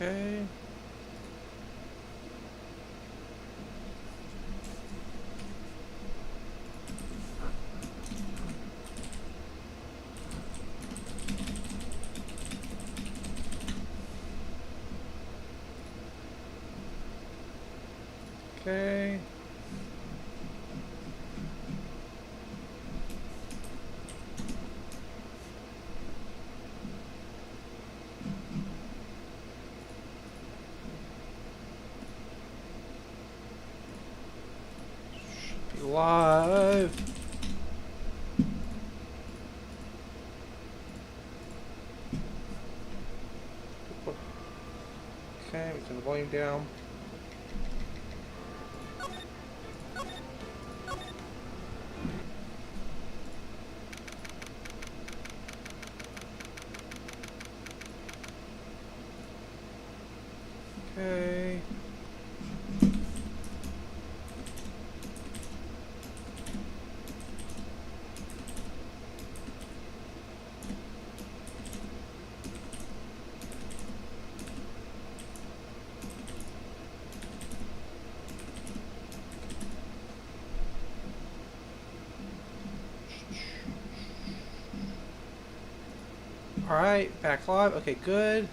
Okay. Okay. Should be live. Okay, we turn the volume down. Okay. Alright, back live. Okay, good.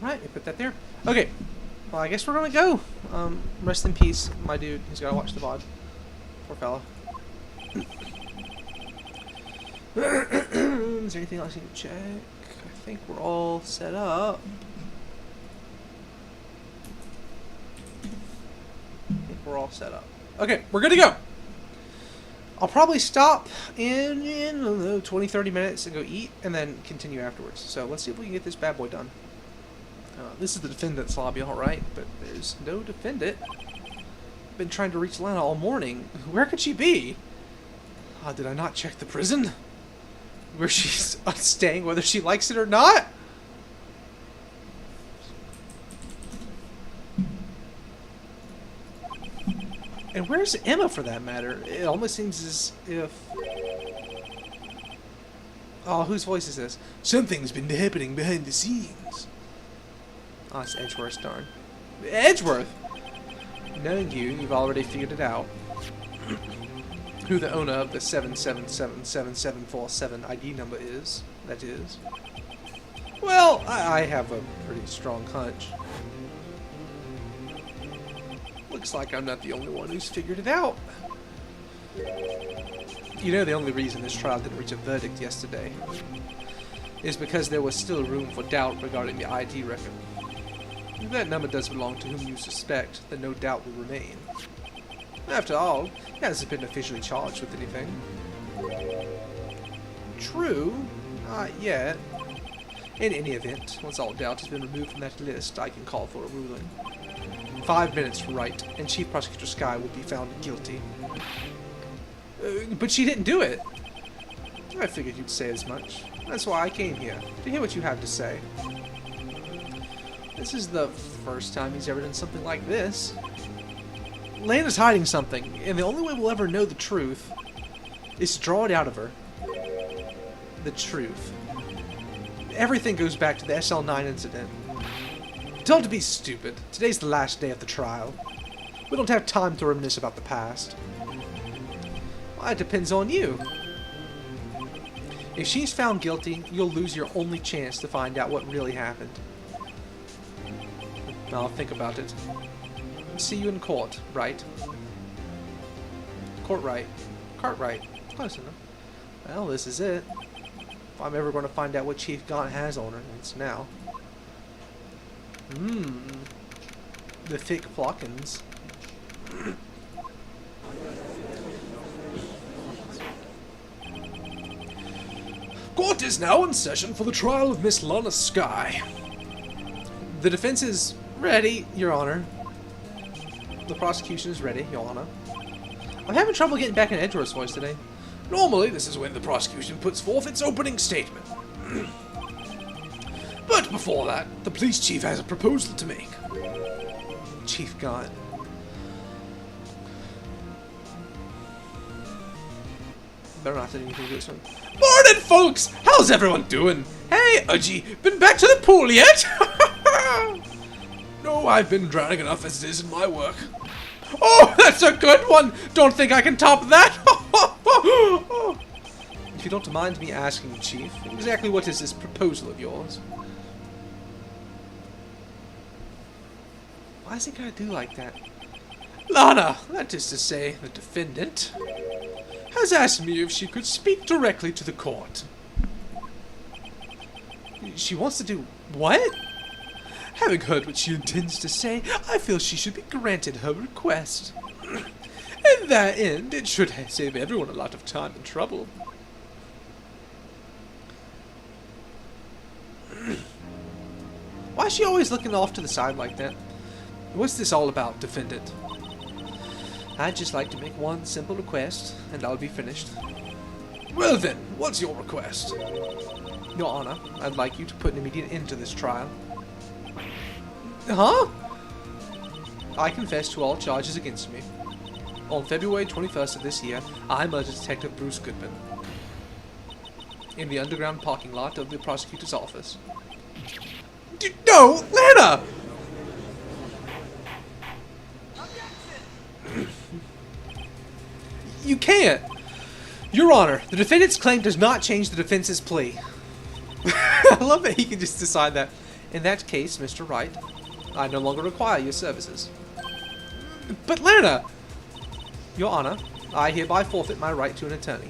Alright, you put that there. Okay, well, I guess we're gonna go. Rest in peace, my dude. He's gotta watch the VOD. Poor fella. Is there anything else you can check? I think we're all set up. We're all set up. Okay, we're good to go. I'll probably stop in 20-30 minutes and go eat and then continue afterwards. So let's see if we can get this bad boy done. This is the defendant's lobby, alright, but there's no defendant. Been trying to reach Lana all morning. Where could she be? Did I not check the prison? Where she's staying, whether she likes it or not? And where's Emma, for that matter? It almost seems as if... Oh, whose voice is this? Something's been happening behind the scenes. Oh, it's Edgeworth, darn. Edgeworth! Knowing you, you've already figured it out. Who the owner of the 7777747 ID number is, that is. Well, I have a pretty strong hunch. Looks like I'm not the only one who's figured it out. You know, the only reason this trial didn't reach a verdict yesterday is because there was still room for doubt regarding the ID record. If that number does belong to whom you suspect, then no doubt will remain. After all, he hasn't been officially charged with anything. True, not yet. In any event, once all doubt has been removed from that list, I can call for a ruling. 5 minutes to write, and Chief Prosecutor Skye will be found guilty. But she didn't do it! I figured you'd say as much. That's why I came here, to hear what you have to say. This is the first time he's ever done something like this. Lana's hiding something, and the only way we'll ever know the truth is to draw it out of her. The truth. Everything goes back to the SL9 incident. Don't be stupid. Today's the last day of the trial. We don't have time to reminisce about the past. Well, it depends on you. If she's found guilty, you'll lose your only chance to find out what really happened. I'll think about it. See you in court, right? Court right. Cartwright. Close enough. Well, this is it. If I'm ever going to find out what Chief Gaunt has on her, it's now. The thick flockins. Court is now in session for the trial of Miss Lana Skye. The defense is ready, Your Honor. The prosecution is ready, Your Honor. I'm having trouble getting back in Edgeworth's voice today. Normally, this is when the prosecution puts forth its opening statement. But before that, the police chief has a proposal to make. Chief Gaunt. Better not say anything to this one. Morning, folks! How's everyone doing? Hey, Udgy, been back to the pool yet? No, I've been drowning enough as it is in my work. Oh, that's a good one! Don't think I can top that! If you don't mind me asking, Chief, exactly what is this proposal of yours? Why is he gotta do like that? Lana, that is to say, the defendant, has asked me if she could speak directly to the court. She wants to do what? Having heard what she intends to say, I feel she should be granted her request. In that end, it should save everyone a lot of time and trouble. Why is she always looking off to the side like that? What's this all about, defendant? I'd just like to make one simple request, and I'll be finished. Well then, what's your request? Your Honor, I'd like you to put an immediate end to this trial. Huh? I confess to all charges against me. On February 21st of this year, I murdered Detective Bruce Goodman in the underground parking lot of the prosecutor's office. No, Lana! You can't! Your Honor, the defendant's claim does not change the defense's plea. I love that he can just decide that. In that case, Mr. Wright, I no longer require your services. But Lana! Your Honor, I hereby forfeit my right to an attorney.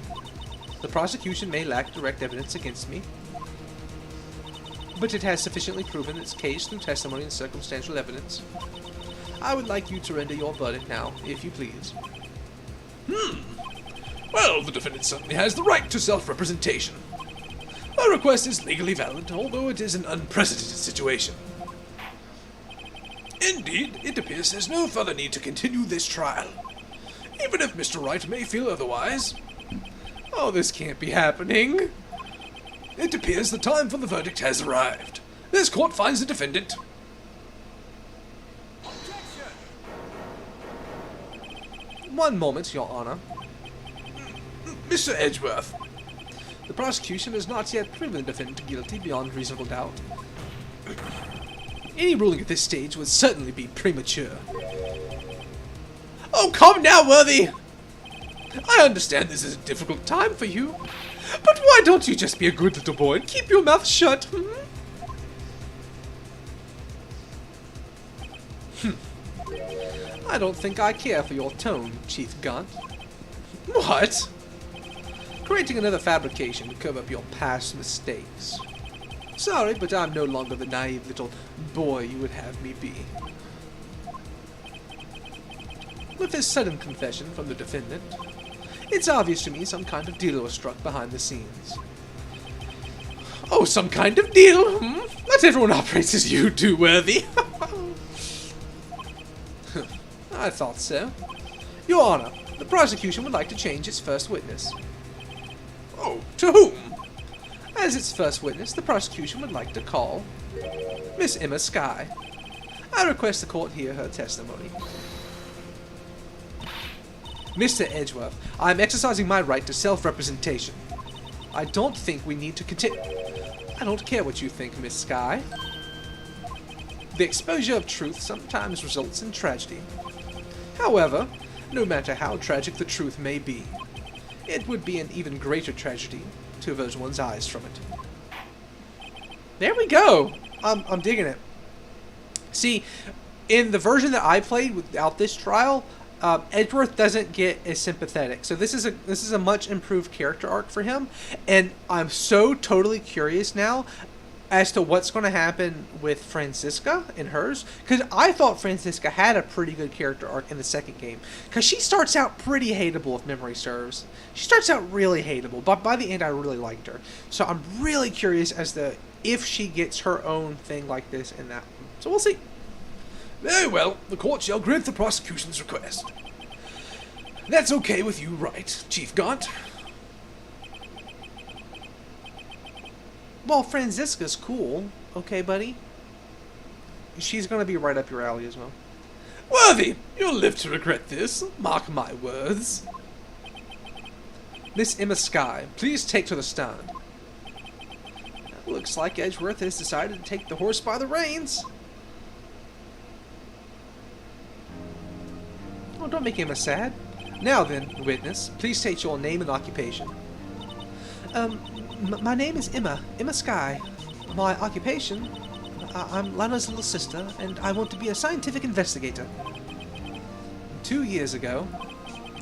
The prosecution may lack direct evidence against me, but it has sufficiently proven its case through testimony and circumstantial evidence. I would like you to render your verdict now, if you please. Well, the defendant certainly has the right to self-representation. My request is legally valid, although it is an unprecedented situation. Indeed, it appears there's no further need to continue this trial, even if Mr. Wright may feel otherwise. Oh, this can't be happening. It appears the time for the verdict has arrived. This court finds the defendant. One moment, Your Honor. Mr. Edgeworth, the prosecution has not yet proven the defendant guilty beyond reasonable doubt. Any ruling at this stage would certainly be premature. Oh, come now, Worthy! I understand this is a difficult time for you, but why don't you just be a good little boy and keep your mouth shut, I don't think I care for your tone, Chief Gaunt. What? Creating another fabrication to cover up your past mistakes. Sorry, but I'm no longer the naive little boy you would have me be. With this sudden confession from the defendant, it's obvious to me some kind of deal was struck behind the scenes. Oh, some kind of deal? Not everyone operates as you do, Worthy. I thought so. Your Honor, the prosecution would like to change its first witness. Oh, to whom? As its first witness, the prosecution would like to call Miss Emma Skye. I request the court hear her testimony. Mr. Edgeworth, I am exercising my right to self-representation. I don't think we need to continue. I don't care what you think, Miss Skye. The exposure of truth sometimes results in tragedy. However, no matter how tragic the truth may be, it would be an even greater tragedy to avert one's eyes from it. There we go! I'm digging it. See, in the version that I played without this trial, Edgeworth doesn't get as sympathetic. So this is a much improved character arc for him, and I'm so totally curious now as to what's going to happen with Franziska and hers, because I thought Franziska had a pretty good character arc in the second game, because she starts out pretty hateable if memory serves. She starts out really hateable, but by the end I really liked her. So I'm really curious as to if she gets her own thing like this in that one. So we'll see. Very well, the court shall grant the prosecution's request. That's okay with you, right, Chief Gaunt? Well, Franziska's cool. Okay, buddy? She's gonna be right up your alley as well. Worthy, you'll live to regret this. Mark my words. Miss Emma Skye, please take to the stand. Looks like Edgeworth has decided to take the horse by the reins. Oh, don't make Emma sad. Now then, witness, please state your name and occupation. My name is Emma Skye. My occupation, I'm Lana's little sister, and I want to be a scientific investigator. 2 years ago,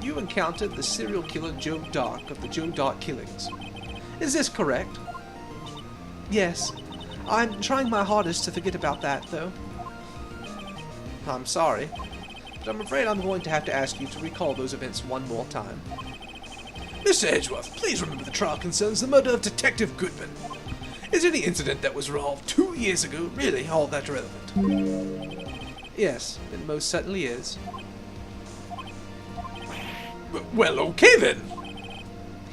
you encountered the serial killer Joe Dark of the Joe Dark killings. Is this correct? Yes. I'm trying my hardest to forget about that, though. I'm sorry, but I'm afraid I'm going to have to ask you to recall those events one more time. Mr. Edgeworth, please remember the trial concerns the murder of Detective Goodman. Is any incident that was resolved 2 years ago really all that relevant? Yes, it most certainly is. Well, okay then.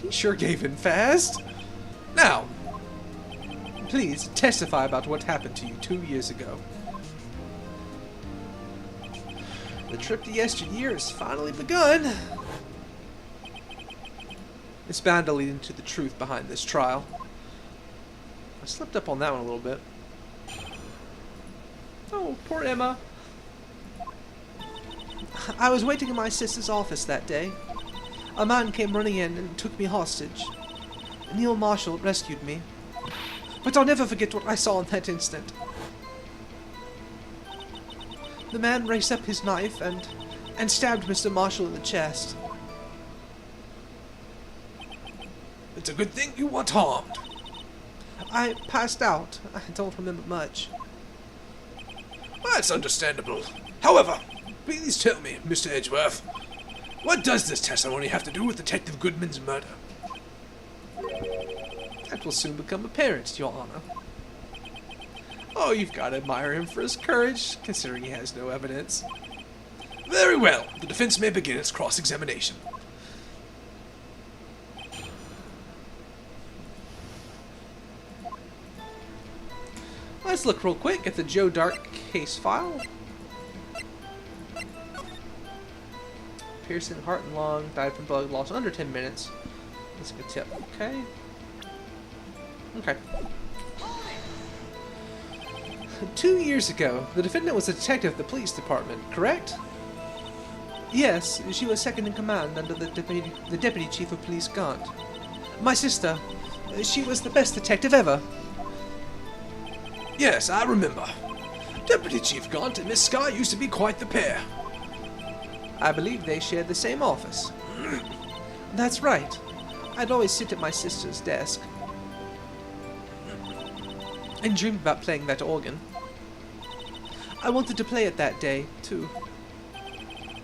He sure gave in fast. Now, please testify about what happened to you 2 years ago. The trip to yesteryear has finally begun. It's bound to lead into the truth behind this trial. I slipped up on that one a little bit. Oh, poor Emma. I was waiting in my sister's office that day. A man came running in and took me hostage. Neil Marshall rescued me. But I'll never forget what I saw in that instant. The man raised up his knife and stabbed Mr. Marshall in the chest. It's a good thing you weren't harmed. I passed out. I don't remember much. That's understandable. However, please tell me, Mr. Edgeworth, what does this testimony have to do with Detective Goodman's murder? That will soon become apparent, Your Honor. Oh, you've got to admire him for his courage, considering he has no evidence. Very well. The defense may begin its cross-examination. Let's look real quick at the Joe Dark case file. Piercing heart and lung, died from blood loss under 10 minutes. That's a good tip. Okay. Okay. 2 years ago, the defendant was a detective at the police department, correct? Yes, she was second in command under the deputy chief of police, Gaunt. My sister, she was the best detective ever. Yes, I remember. Deputy Chief Gaunt and Miss Skye used to be quite the pair. I believe they shared the same office. That's right. I'd always sit at my sister's desk and dreamed about playing that organ. I wanted to play it that day, too.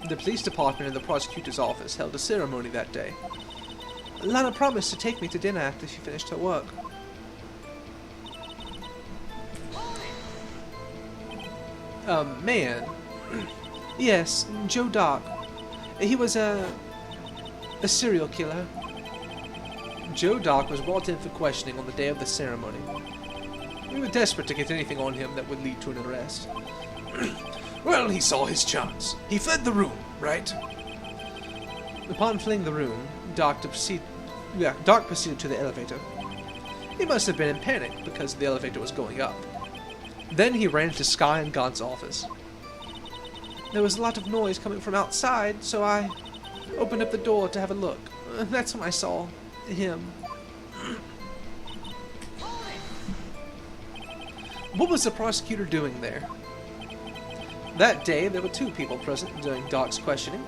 The police department and the prosecutor's office held a ceremony that day. Lana promised to take me to dinner after she finished her work. Man. Yes, Joe Dark. He was a serial killer. Joe Dark was brought in for questioning on the day of the ceremony. We were desperate to get anything on him that would lead to an arrest. Well, he saw his chance. He fled the room, right? Upon fleeing the room, Dark proceeded to the elevator. He must have been in panic because the elevator was going up. Then he ran into Skye and Gaunt's office. There was a lot of noise coming from outside, so I opened up the door to have a look. That's when I saw him. What was the prosecutor doing there? That day, there were 2 people present during Dark's questioning.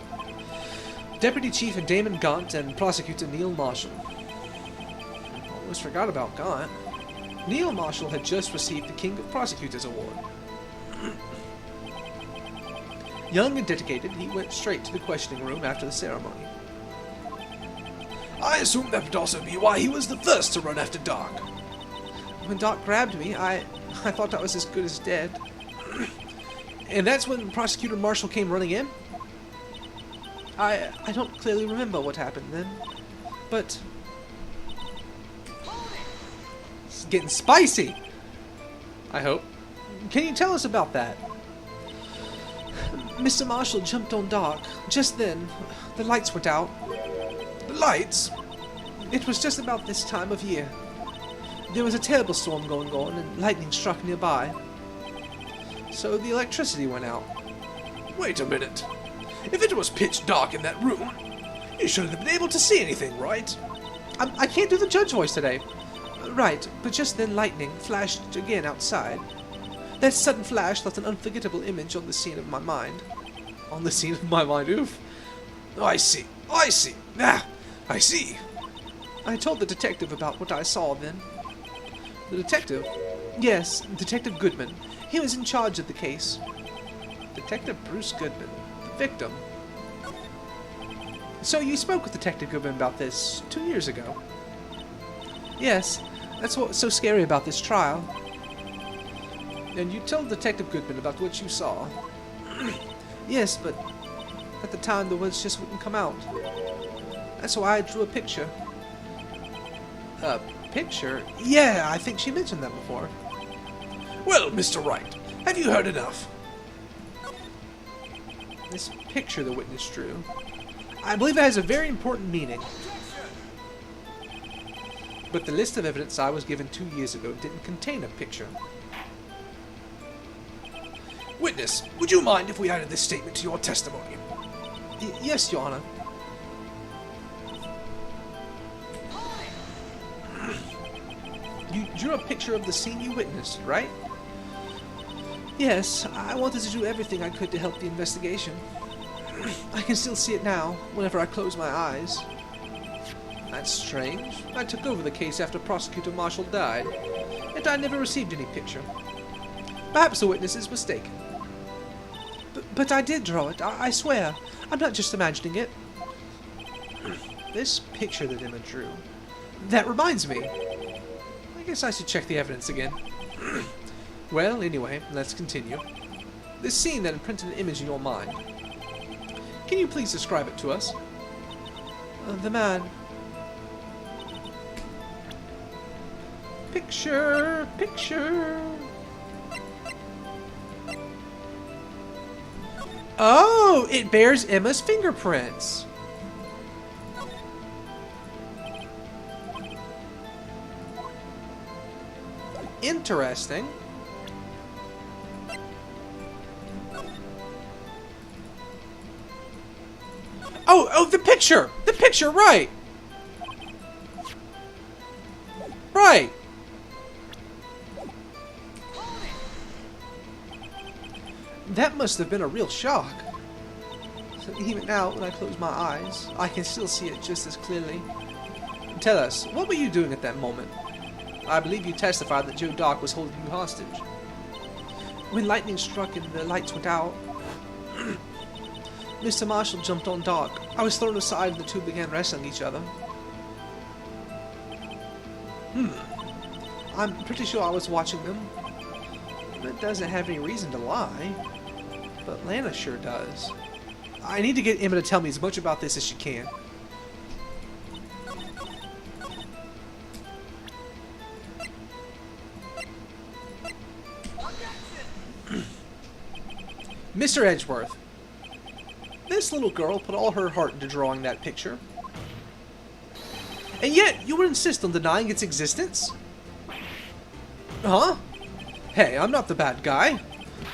Deputy Chief Damon Gaunt and Prosecutor Neil Marshall. Almost forgot about Gaunt. Neil Marshall had just received the King of Prosecutors Award. Young and dedicated, he went straight to the questioning room after the ceremony. I assume that would also be why he was the first to run after Dark. When Dark grabbed me, I thought I was as good as dead. And that's when Prosecutor Marshall came running in? I don't clearly remember what happened then, but it's getting spicy, I hope. Can you tell us about that? Mr. Marshall jumped on Dark. Just then, the lights went out. The lights? It was just about this time of year. There was a terrible storm going on, and lightning struck nearby. So the electricity went out. Wait a minute. If it was pitch dark in that room, you shouldn't have been able to see anything, right? I can't do the judge voice today. Right, but just then lightning flashed again outside. That sudden flash left an unforgettable image on the scene of my mind. On the scene of my mind, oof. I see. I see. I see. I told the detective about what I saw then. The detective? Yes, Detective Goodman. He was in charge of the case. Detective Bruce Goodman, the victim. So you spoke with Detective Goodman about this 2 years ago? Yes, that's what was so scary about this trial. And you told Detective Goodman about what you saw? Yes, but at the time the words just wouldn't come out. That's why I drew a picture. A picture? Yeah, I think she mentioned that before. Well, Mr. Wright, have you heard enough? This picture the witness drew, I believe it has a very important meaning. But the list of evidence I was given 2 years ago didn't contain a picture. Witness, would you mind if we added this statement to your testimony? Yes, Your Honor. You drew a picture of the scene you witnessed, right? Yes, I wanted to do everything I could to help the investigation. I can still see it now, whenever I close my eyes. That's strange. I took over the case after Prosecutor Marshall died, and I never received any picture. Perhaps the witness is mistaken. But I did draw it, I swear. I'm not just imagining it. This picture that Emma drew. That reminds me. I guess I should check the evidence again. Well, anyway, let's continue. This scene that imprinted an image in your mind. Can you please describe it to us? The man. Picture, picture. Oh, it bears Emma's fingerprints. Interesting. Oh, the picture! The picture, right! Right! That must have been a real shock. So even now, when I close my eyes, I can still see it just as clearly. Tell us, what were you doing at that moment? I believe you testified that Joe Dock was holding you hostage. When lightning struck and the lights went out, Mr. Marshall jumped on Doc. I was thrown aside and the two began wrestling each other. I'm pretty sure I was watching them. That doesn't have any reason to lie. But Lana sure does. I need to get Emma to tell me as much about this as she can. Mr. Edgeworth, this little girl put all her heart into drawing that picture. And yet, you would insist on denying its existence? Huh? Hey, I'm not the bad guy.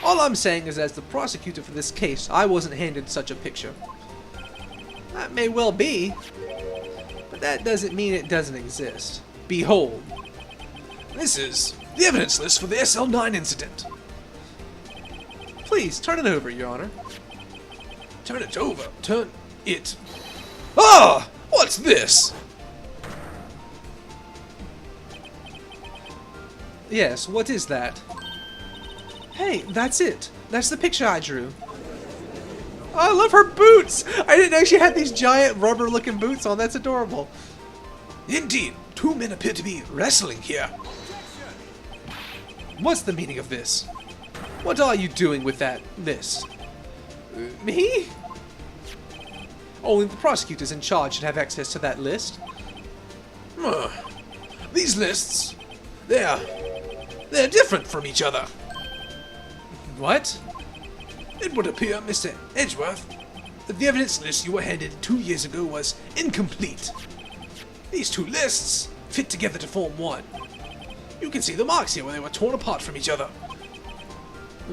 All I'm saying is, as the prosecutor for this case, I wasn't handed such a picture. That may well be, but that doesn't mean it doesn't exist. Behold. This is the evidence list for the SL9 incident. Please, turn it over, Your Honor. Turn it over. Turn it. Ah! What's this? Yes, what is that? Hey, that's it. That's the picture I drew. Oh, I love her boots! I didn't know she had these giant rubber-looking boots on. That's adorable. Indeed, two men appear to be wrestling here. What's the meaning of this? What are you doing with that list? Me? Only the prosecutors in charge should have access to that list. These lists, they're different from each other. What? It would appear, Mr. Edgeworth, that the evidence list you were handed 2 years ago was incomplete. These two lists fit together to form one. You can see the marks here where they were torn apart from each other.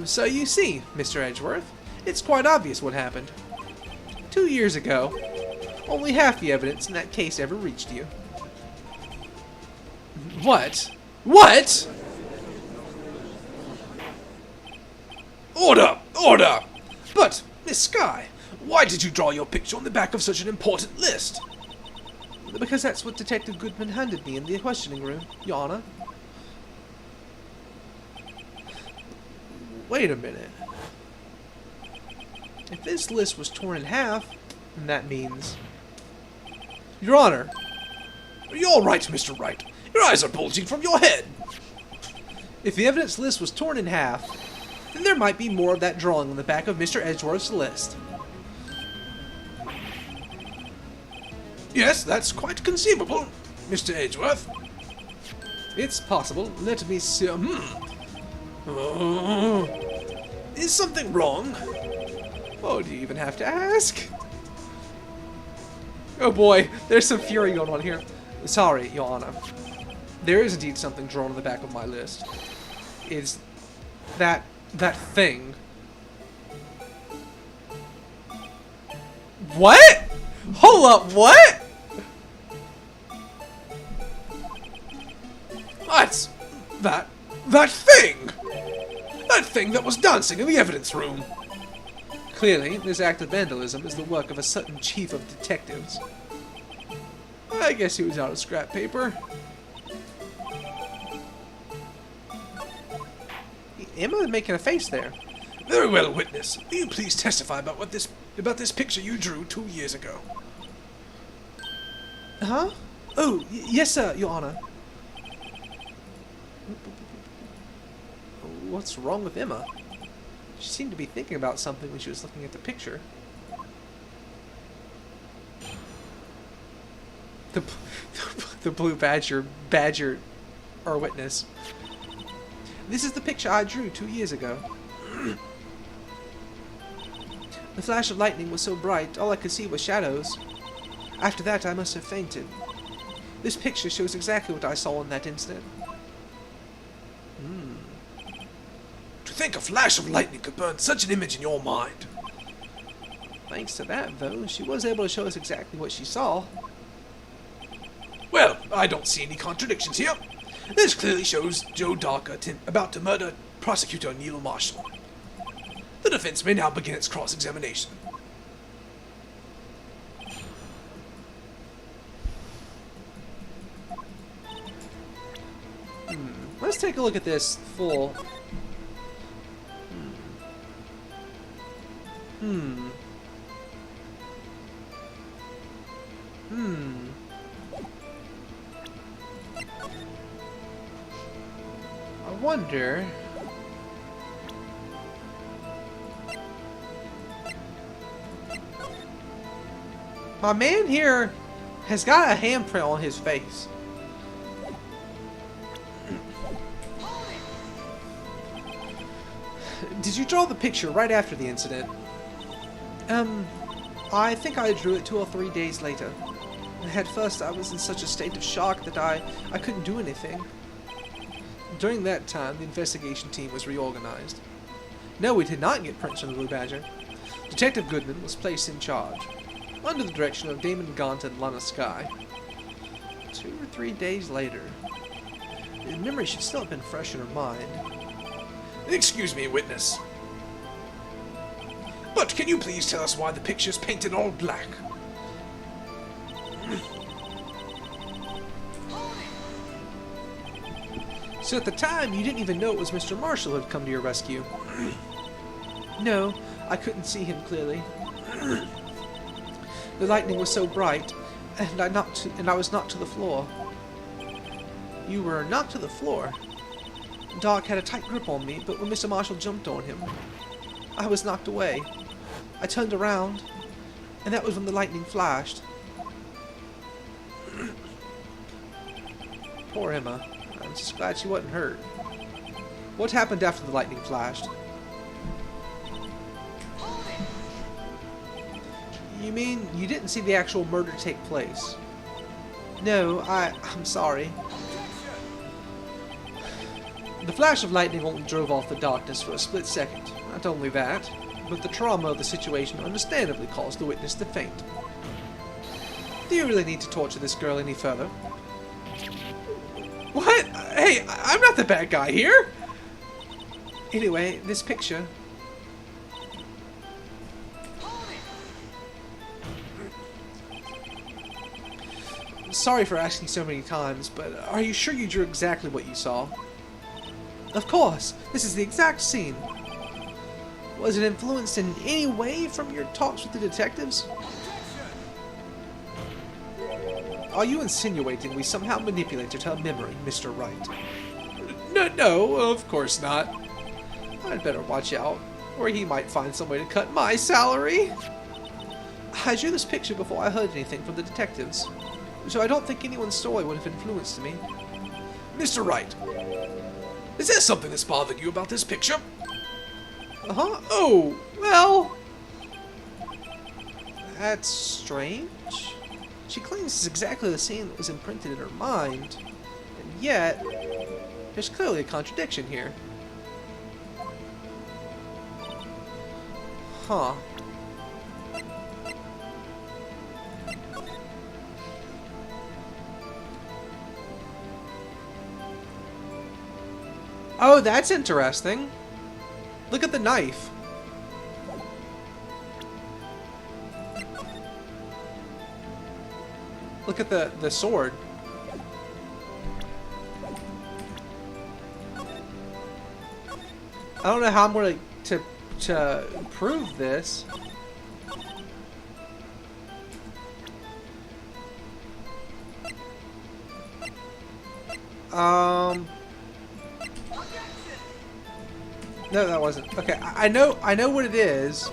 So you see, Mr. Edgeworth, it's quite obvious what happened. 2 years ago, only half the evidence in that case ever reached you. What? What? Order! Order! But, Miss Skye, why did you draw your picture on the back of such an important list? Because that's what Detective Goodman handed me in the questioning room, Your Honor. Wait a minute. If this list was torn in half, then that means... Your Honor! Are you all right, Mr. Wright? Your eyes are bulging from your head. If the evidence list was torn in half, then there might be more of that drawing on the back of Mr. Edgeworth's list. Yes, that's quite conceivable, Mr. Edgeworth. It's possible. Let me see. Is something wrong? Oh, do you even have to ask? Oh boy, there's some fury going on here. Sorry, Your Honor. There is indeed something drawn on the back of my list. Is that thing? What? Hold up, what? That's... that thing! That thing that was dancing in the evidence room! Clearly, this act of vandalism is the work of a certain chief of detectives. I guess he was out of scrap paper. Emma making a face there. Very well, witness. Will you please testify about this picture you drew 2 years ago? Huh? Oh, yes, sir, Your Honor. What's wrong with Emma? She seemed to be thinking about something when she was looking at the picture. The blue badger, our witness. This is the picture I drew 2 years ago. The flash of lightning was so bright, all I could see was shadows. After that, I must have fainted. This picture shows exactly what I saw in that instant. To think a flash of lightning could burn such an image in your mind. Thanks to that, though, she was able to show us exactly what she saw. Well, I don't see any contradictions here. This clearly shows Joe Darker about to murder prosecutor Neil Marshall. The defense may now begin its cross-examination. Let's take a look at this full. I wonder. My man here has got a handprint on his face. Did you draw the picture right after the incident? I think I drew it 2 or 3 days later. At first I was in such a state of shock that I couldn't do anything. During that time, the investigation team was reorganized. No, we did not get prints from the Blue Badger. Detective Goodman was placed in charge, under the direction of Damon Gaunt and Lana Skye. 2 or 3 days later. The memory should still have been fresh in her mind. Excuse me, witness. But can you please tell us why the picture's painted all black? So at the time, you didn't even know it was Mr. Marshall who had come to your rescue? No, I couldn't see him clearly. The lightning was so bright, and I was knocked to the floor. You were knocked to the floor? Doc had a tight grip on me, but when Mr. Marshall jumped on him, I was knocked away. I turned around, and that was when the lightning flashed. Poor Emma. I'm just glad she wasn't hurt. What happened after the lightning flashed? You mean you didn't see the actual murder take place? No, I'm sorry. The flash of lightning only drove off the darkness for a split second. Not only that, but the trauma of the situation understandably caused the witness to faint. Do you really need to torture this girl any further? What? Hey, I'm not the bad guy here! Anyway, this picture... Sorry for asking so many times, but are you sure you drew exactly what you saw? Of course! This is the exact scene! Was it influenced in any way from your talks with the detectives? Are you insinuating we somehow manipulated her memory, Mr. Wright? No, of course not. I'd better watch out, or he might find some way to cut my salary. I drew this picture before I heard anything from the detectives, so I don't think anyone's story would have influenced me. Mr. Wright, is there something that's bothered you about this picture? Uh-huh. Oh, well... That's strange. She claims it's exactly the scene that was imprinted in her mind, and yet, there's clearly a contradiction here. Huh. Oh, that's interesting. Look at the knife. Look at the sword. I don't know how I'm going to prove this. No, that wasn't. Okay, I know what it is.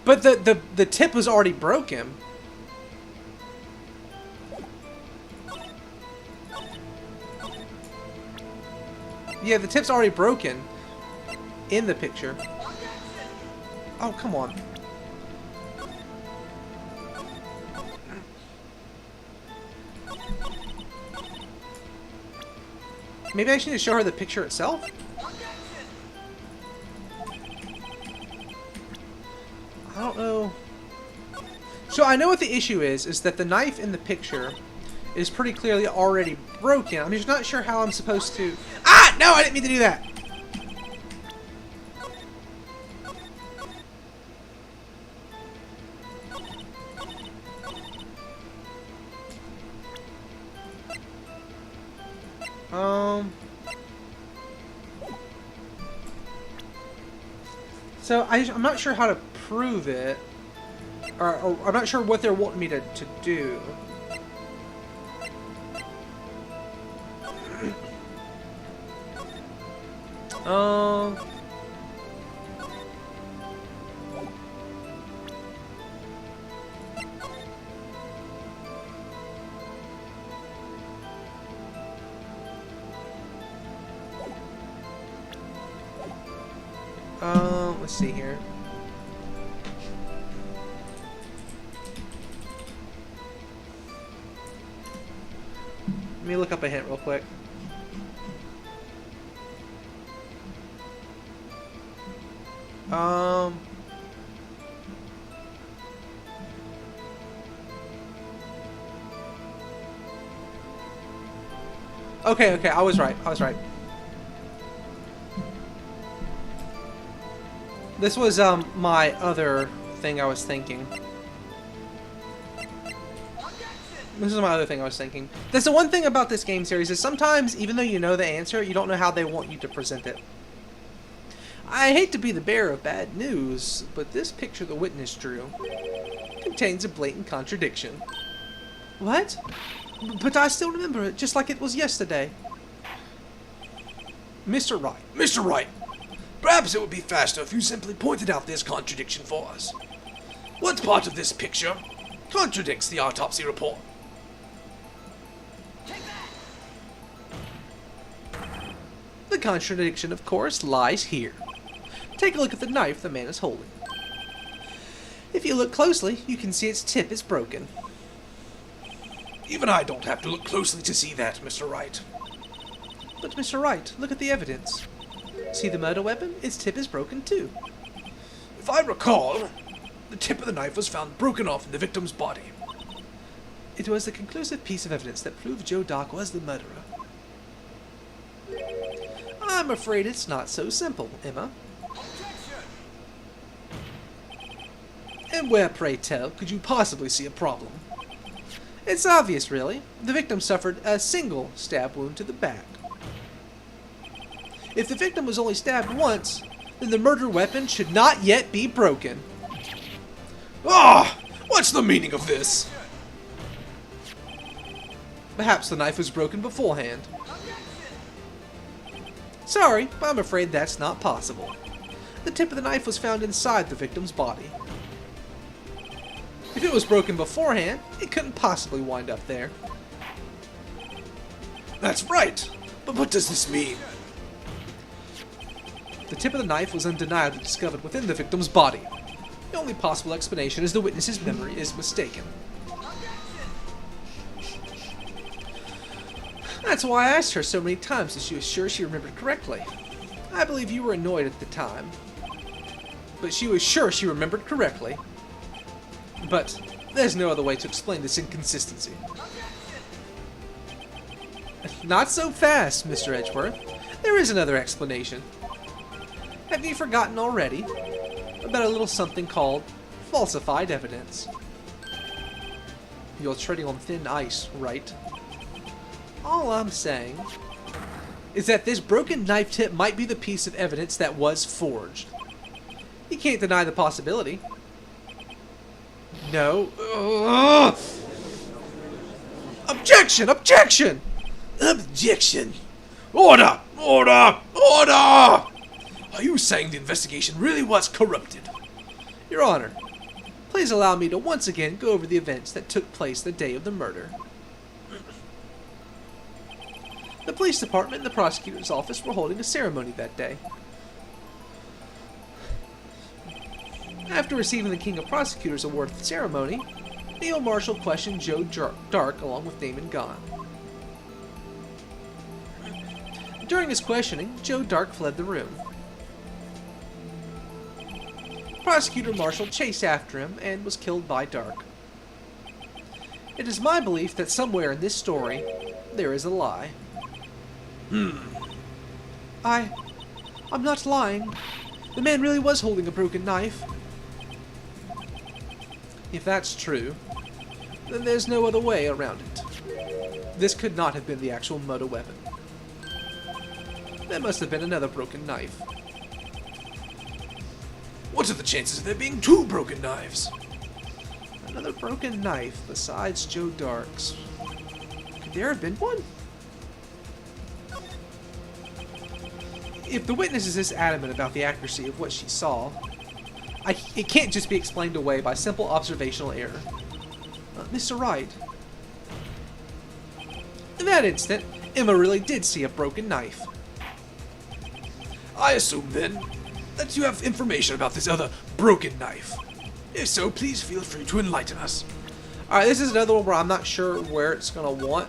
But the tip was already broken. Yeah, the tip's already broken in the picture. Oh, come on. Maybe I should just show her the picture itself? I don't know. So I know what the issue is that the knife in the picture is pretty clearly already broken. I'm just not sure how I'm supposed to... Ah! No, I didn't mean to do that! So I'm not sure how to prove it, or I'm not sure what they're wanting me to do. Let's see here. Let me look up a hint real quick. Okay, I was right. This was my other thing I was thinking. That's the one thing about this game series is sometimes, even though you know the answer, you don't know how they want you to present it. I hate to be the bearer of bad news, but this picture the witness drew contains a blatant contradiction. What? But I still remember it, just like it was yesterday. Mr. Wright, perhaps it would be faster if you simply pointed out this contradiction for us. What part of this picture contradicts the autopsy report? contradiction, of course, lies here. Take a look at the knife the man is holding. If you look closely, you can see its tip is broken. Even I don't have to look closely to see that, Mr. Wright. But Mr. Wright, look at the evidence. See the murder weapon? Its tip is broken too. If I recall, the tip of the knife was found broken off in the victim's body. It was the conclusive piece of evidence that proved Joe Dock was the murderer. I'm afraid it's not so simple, Emma. And where, pray tell, could you possibly see a problem? It's obvious, really. The victim suffered a single stab wound to the back. If the victim was only stabbed once, then the murder weapon should not yet be broken. Ah! What's the meaning of this? Perhaps the knife was broken beforehand. Sorry, but I'm afraid that's not possible. The tip of the knife was found inside the victim's body. If it was broken beforehand, it couldn't possibly wind up there. That's right. But what does this mean? The tip of the knife was undeniably discovered within the victim's body. The only possible explanation is the witness's memory is mistaken. That's why I asked her so many times if she was sure she remembered correctly. I believe you were annoyed at the time, but she was sure she remembered correctly. But there's no other way to explain this inconsistency. Not so fast, Mr. Edgeworth. There is another explanation. Have you forgotten already about a little something called falsified evidence? You're treading on thin ice, right? All I'm saying is that this broken knife tip might be the piece of evidence that was forged. You can't deny the possibility. No. Ugh. Objection! Objection! Objection! Order! Order! Order! Are you saying the investigation really was corrupted? Your Honor, please allow me to once again go over the events that took place the day of the murder. The police department and the prosecutor's office were holding a ceremony that day. After receiving the King of Prosecutors Award at the ceremony, Neil Marshall questioned Joe Dark along with Damon Gahn. During his questioning, Joe Dark fled the room. Prosecutor Marshall chased after him and was killed by Dark. It is my belief that somewhere in this story, there is a lie. I'm not lying. The man really was holding a broken knife. If that's true, then there's no other way around it. This could not have been the actual murder weapon. There must have been another broken knife. What are the chances of there being two broken knives? Another broken knife besides Joe Dark's. Could there have been one? If the witness is this adamant about the accuracy of what she saw, it can't just be explained away by simple observational error. Mr. Wright. In that instant, Emma really did see a broken knife. I assume, then, that you have information about this other broken knife. If so, please feel free to enlighten us. Alright, this is another one where I'm not sure where it's going to want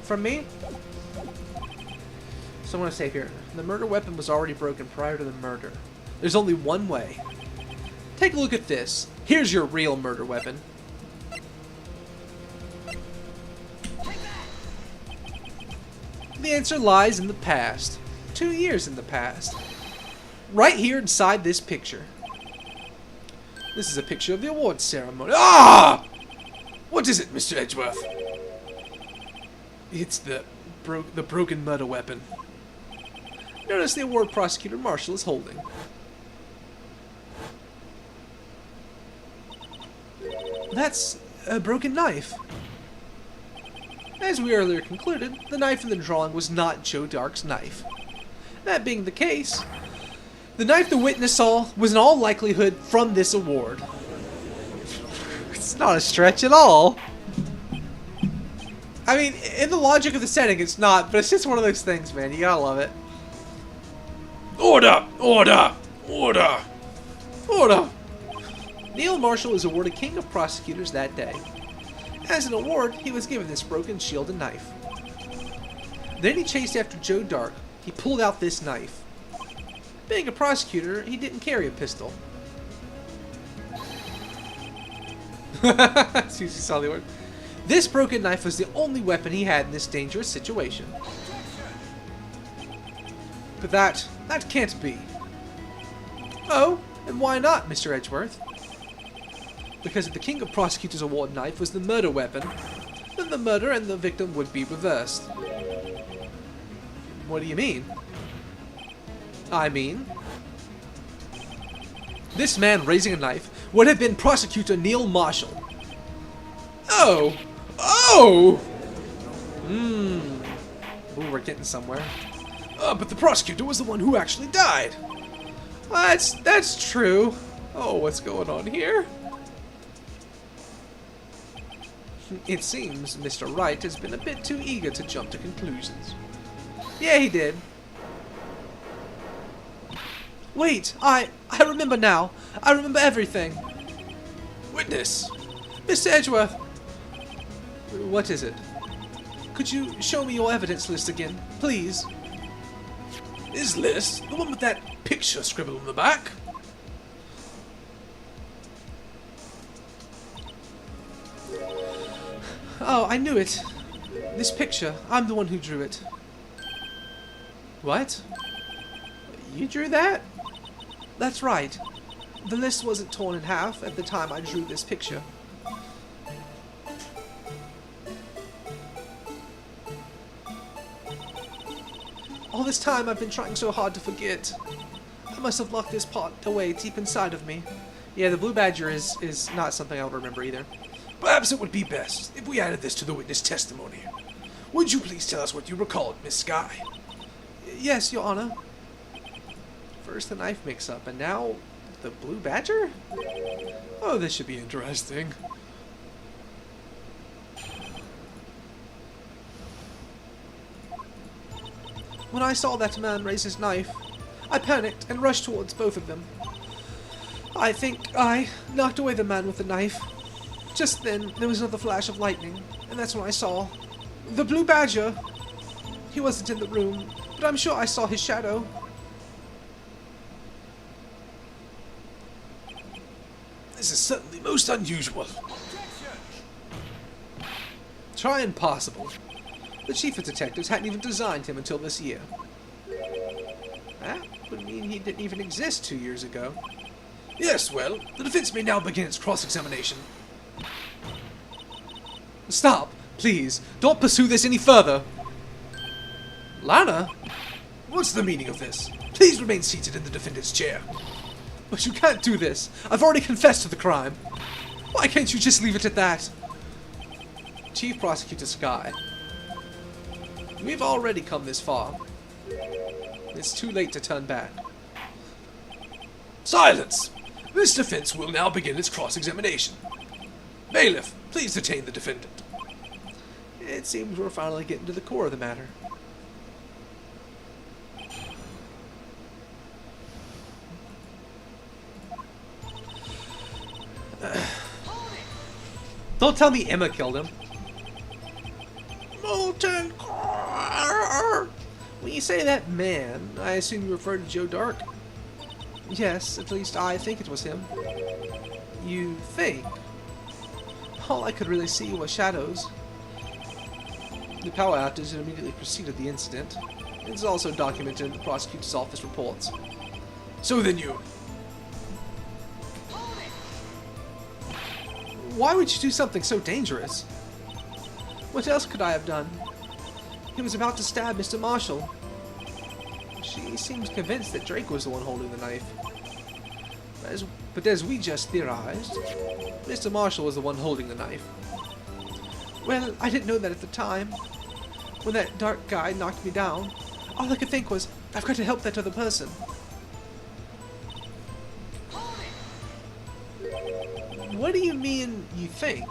from me. So I'm going to say here, the murder weapon was already broken prior to the murder. There's only one way. Take a look at this. Here's your real murder weapon. The answer lies in the past. 2 years in the past. Right here inside this picture. This is a picture of the awards ceremony. Ah! What is it, Mr. Edgeworth? It's the broken murder weapon. Notice the award Prosecutor Marshall is holding. That's a broken knife. As we earlier concluded, the knife in the drawing was not Joe Dark's knife. That being the case, the knife the witness saw was in all likelihood from this award. It's not a stretch at all. I mean, in the logic of the setting, it's not, but it's just one of those things, man. You gotta love it. Order! Order! Order! Order! Neil Marshall was awarded King of Prosecutors that day. As an award, he was given this broken shield and knife. Then he chased after Joe Dark. He pulled out this knife. Being a prosecutor, he didn't carry a pistol. You saw the word. This broken knife was the only weapon he had in this dangerous situation. But that can't be. Oh, and why not, Mr. Edgeworth? Because if the King of Prosecutors Award knife was the murder weapon, then the murder and the victim would be reversed. What do you mean? I mean, this man raising a knife would have been Prosecutor Neil Marshall. Oh! Oh! Ooh, we're getting somewhere. But the prosecutor was the one who actually died. That's true. Oh, what's going on here? It seems Mr. Wright has been a bit too eager to jump to conclusions. Yeah, he did. Wait, I remember now. I remember everything. Witness! Mr. Edgeworth. What is it? Could you show me your evidence list again, please? His list? The one with that picture scribbled on the back? Oh, I knew it. This picture, I'm the one who drew it. What? You drew that? That's right. The list wasn't torn in half at the time I drew this picture. All this time I've been trying so hard to forget. I must have locked this part away deep inside of me. Yeah, the Blue Badger is not something I'll remember either. Perhaps it would be best if we added this to the witness testimony. Would you please tell us what you recalled, Miss Skye? Yes, Your Honor. First the knife mix-up, and now the Blue Badger? Oh, this should be interesting. When I saw that man raise his knife, I panicked and rushed towards both of them. I think I knocked away the man with the knife. Just then, there was another flash of lightning, and that's when I saw the Blue Badger. He wasn't in the room, but I'm sure I saw his shadow. This is certainly most unusual. Try impossible. The chief of detectives hadn't even designed him until this year. That would mean he didn't even exist 2 years ago. Yes, well, the defense may now begin its cross-examination. Stop, please. Don't pursue this any further. Lana? What's the meaning of this? Please remain seated in the defendant's chair. But you can't do this. I've already confessed to the crime. Why can't you just leave it at that? Chief Prosecutor Skye. We've already come this far. It's too late to turn back. Silence! This defense will now begin its cross-examination. Bailiff, please detain the defendant. It seems we're finally getting to the core of the matter. Don't tell me Emma killed him. Molten core! When you say that man, I assume you refer to Joe Dark? Yes, at least I think it was him. You think? All I could really see was shadows. The power outage immediately preceded the incident. It's also documented in the prosecutor's office reports. So then you... Why would you do something so dangerous? What else could I have done? He was about to stab Mr. Marshall. She seems convinced that Drake was the one holding the knife. But as we just theorized, Mr. Marshall was the one holding the knife. Well, I didn't know that at the time. When that dark guy knocked me down, all I could think was, I've got to help that other person. What do you mean, you think?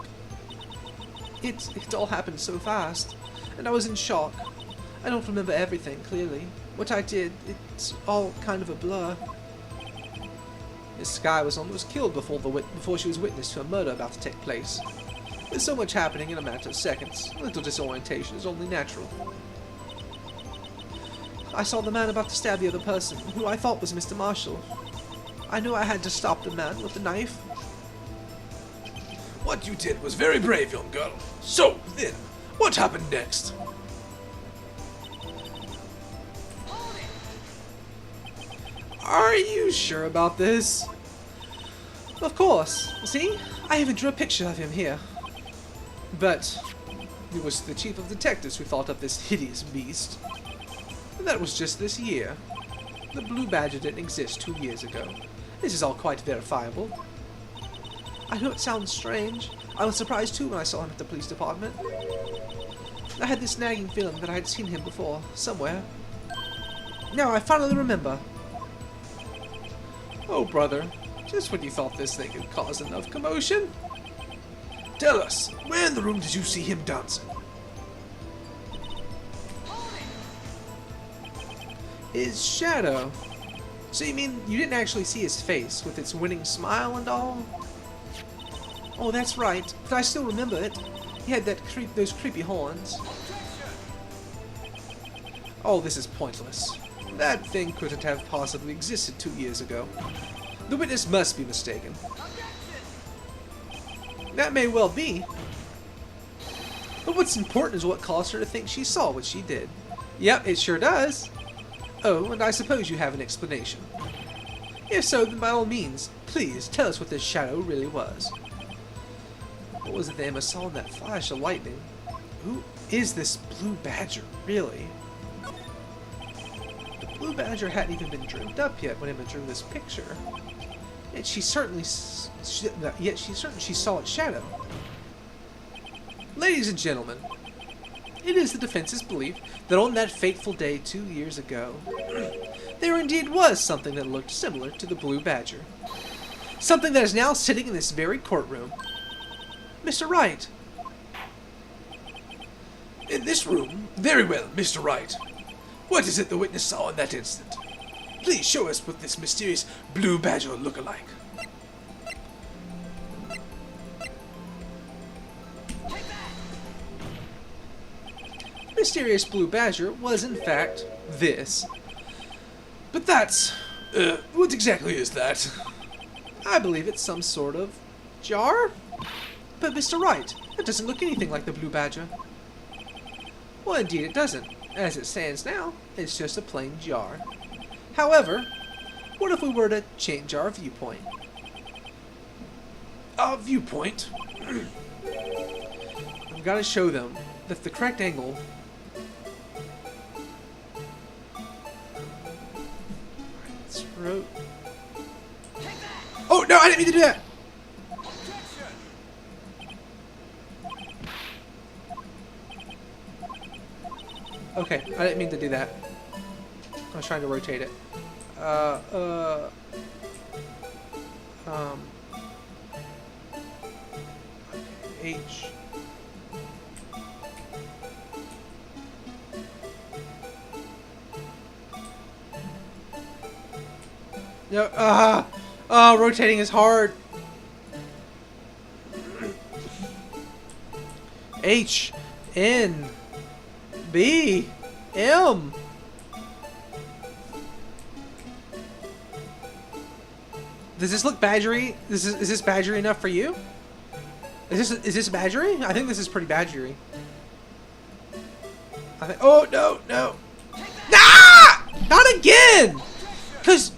It all happened so fast, and I was in shock. I don't remember everything clearly. What I did, it's all kind of a blur. Miss Skye was almost killed before she was witness to a murder about to take place. With so much happening in a matter of seconds, a little disorientation is only natural. I saw the man about to stab the other person, who I thought was Mr. Marshall. I knew I had to stop the man with the knife. What you did was very brave, young girl. So, then, what happened next? Are you sure about this? Of course. See? I even drew a picture of him here. But it was the chief of detectives who thought up this hideous beast. And that was just this year. The Blue Badger didn't exist 2 years ago. This is all quite verifiable. I know it sounds strange. I was surprised too when I saw him at the police department. I had this nagging feeling that I had seen him before, somewhere. Now I finally remember. Oh, brother. Just when you thought this thing had caused enough commotion. Tell us, where in the room did you see him dancing? His shadow. So you mean you didn't actually see his face with its winning smile and all? Oh, that's right. But I still remember it. He had those creepy horns. Oh, this is pointless. That thing couldn't have possibly existed 2 years ago. The witness must be mistaken. That may well be. But what's important is what caused her to think she saw what she did. Yep, it sure does. Oh, and I suppose you have an explanation. If so, then by all means, please tell us what this shadow really was. What was it that Emma saw in that flash of lightning? Who is this Blue Badger, really? The Blue Badger hadn't even been dreamed up yet when Emma drew this picture. Yet she certainly saw its shadow. Ladies and gentlemen, it is the defense's belief that on that fateful day 2 years ago, there indeed was something that looked similar to the Blue Badger. Something that is now sitting in this very courtroom. Mr. Wright. In this room? Very well, Mr. Wright. What is it the witness saw in that instant? Please show us what this mysterious Blue Badger look-alike. Mysterious Blue Badger was in fact this. But that's... what exactly is that? I believe it's some sort of jar? But Mr. Wright, it doesn't look anything like the Blue Badger. Well, indeed it doesn't. As it stands now, it's just a plain jar. However, what if we were to change our viewpoint? Our viewpoint? I've got to show them that the correct angle... Let's oh, no, I didn't mean to do that! Okay, I didn't mean to do that. I was trying to rotate it. H. No, rotating is hard. H, N, B, M. Does this look badgery? Is this badgery enough for you? Is this badgery? I think this is pretty badgery. Oh no, no. Ah! Not again! Cause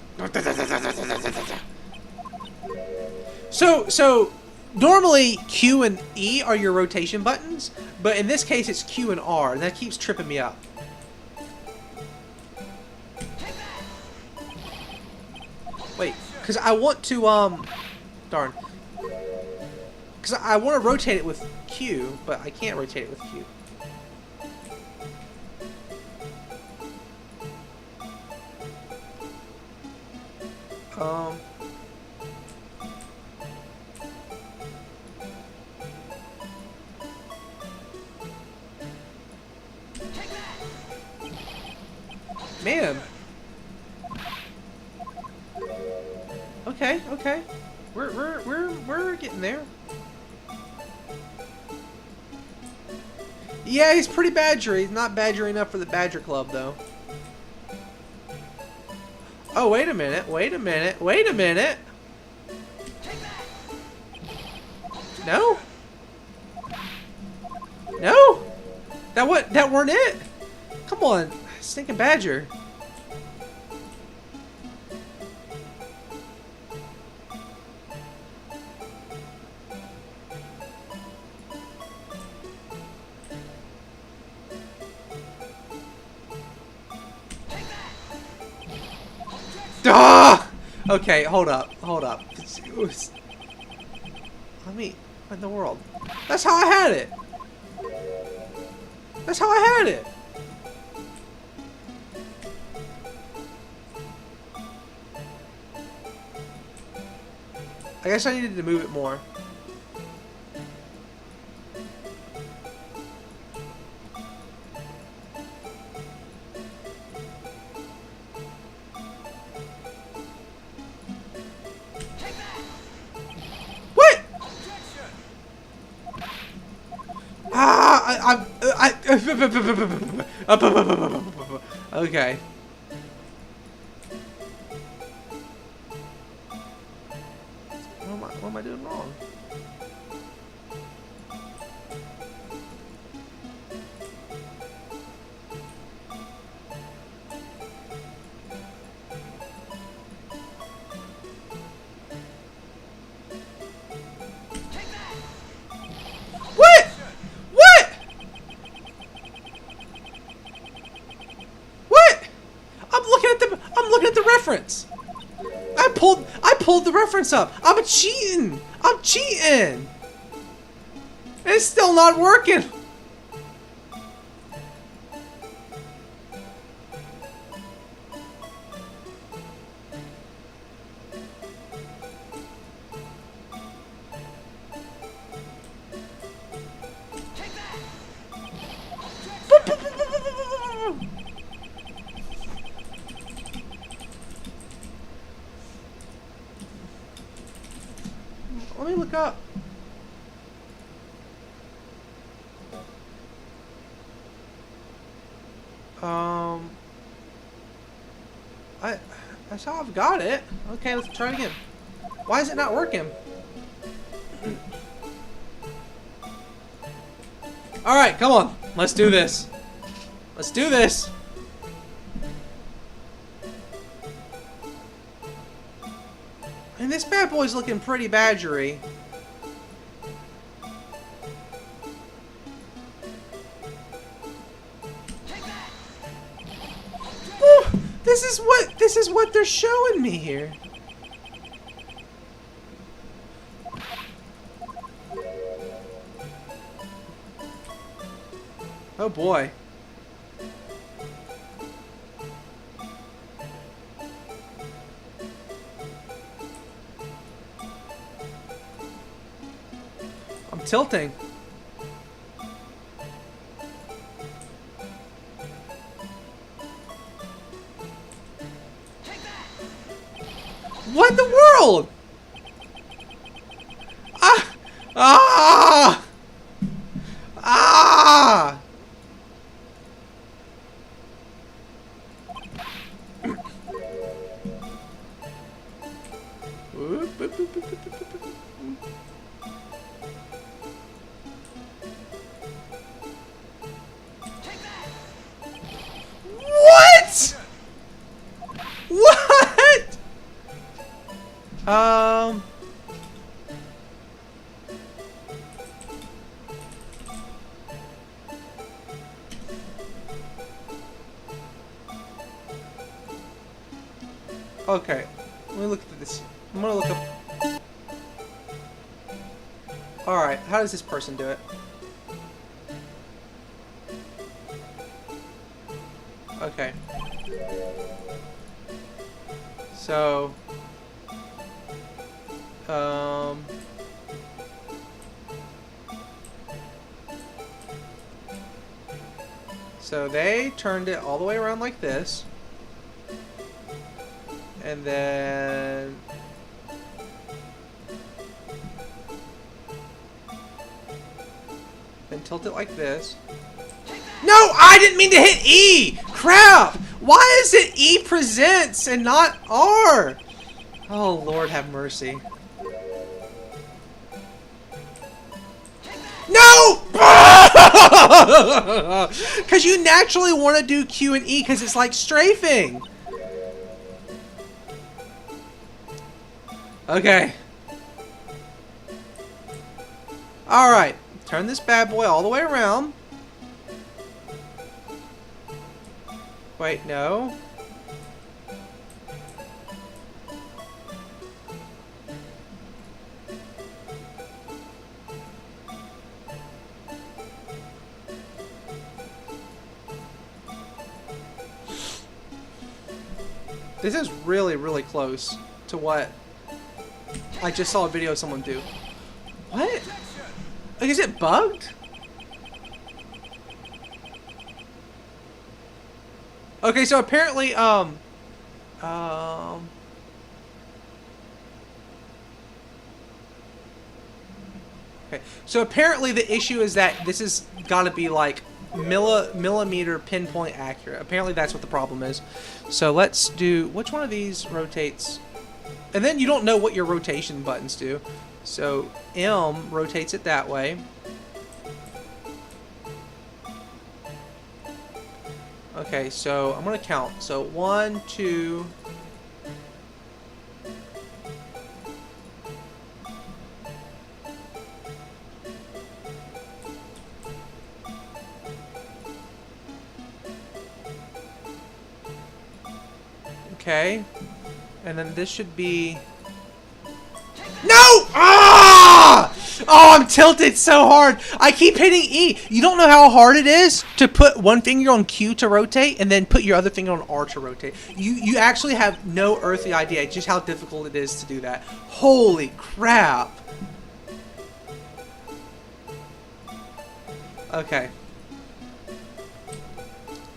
so normally Q and E are your rotation buttons, but in this case it's Q and R, and that keeps tripping me up. Wait, because I want to darn. Because I want to rotate it with Q, but I can't rotate it with Q. Man. Okay, okay. We're getting there. Yeah, he's pretty badger. He's not badger enough for the Badger Club, though. Oh, wait a minute. Wait a minute. Wait a minute. No? No? That weren't it? Come on. Stinking badger. Ah! Okay, hold up. Hold up. Let me... What in the world? That's how I had it. That's how I had it. I guess I needed to move it more. What? Ah, okay. What am I doing wrong? What? What? What? I'm looking at the reference. I pulled the reference up. I'm cheating. I'm cheating. It's still not working. Let me look up. That's how I've got it. Okay, let's try it again. Why is it not working? Alright, come on. Let's do this. Let's do this. And this bad boy's looking pretty badgery. Ooh, this is what they're showing me here. Oh boy. I'm tilting. What in the world? Ah! Ah! Ah! What? What? Okay. Let me look at this. I'm gonna look up. Alright, how does this person do it? Okay. So, so they turned it all the way around like this. And then... then tilt it like this. No! I didn't mean to hit E! Crap! Why is it E presents and not R? Oh, Lord have mercy. No! Because you naturally want to do Q and E because it's like strafing. Okay. Alright. Turn this bad boy all the way around. Wait, no. This is really, really close to what I just saw a video of someone do. What? Like, is it bugged? Okay, so apparently, okay, so apparently the issue is that this has got to be like millimeter pinpoint accurate. Apparently that's what the problem is. So let's do, which one of these rotates? And then you don't know what your rotation buttons do. So M rotates it that way. Okay, so I'm gonna count. So 1, 2. Okay, and then this should be. No! Ah! Oh, I'm tilted so hard. I keep hitting E. You don't know how hard it is to put one finger on Q to rotate and then put your other finger on R to rotate. You actually have no earthly idea just how difficult it is to do that. Holy crap. Okay.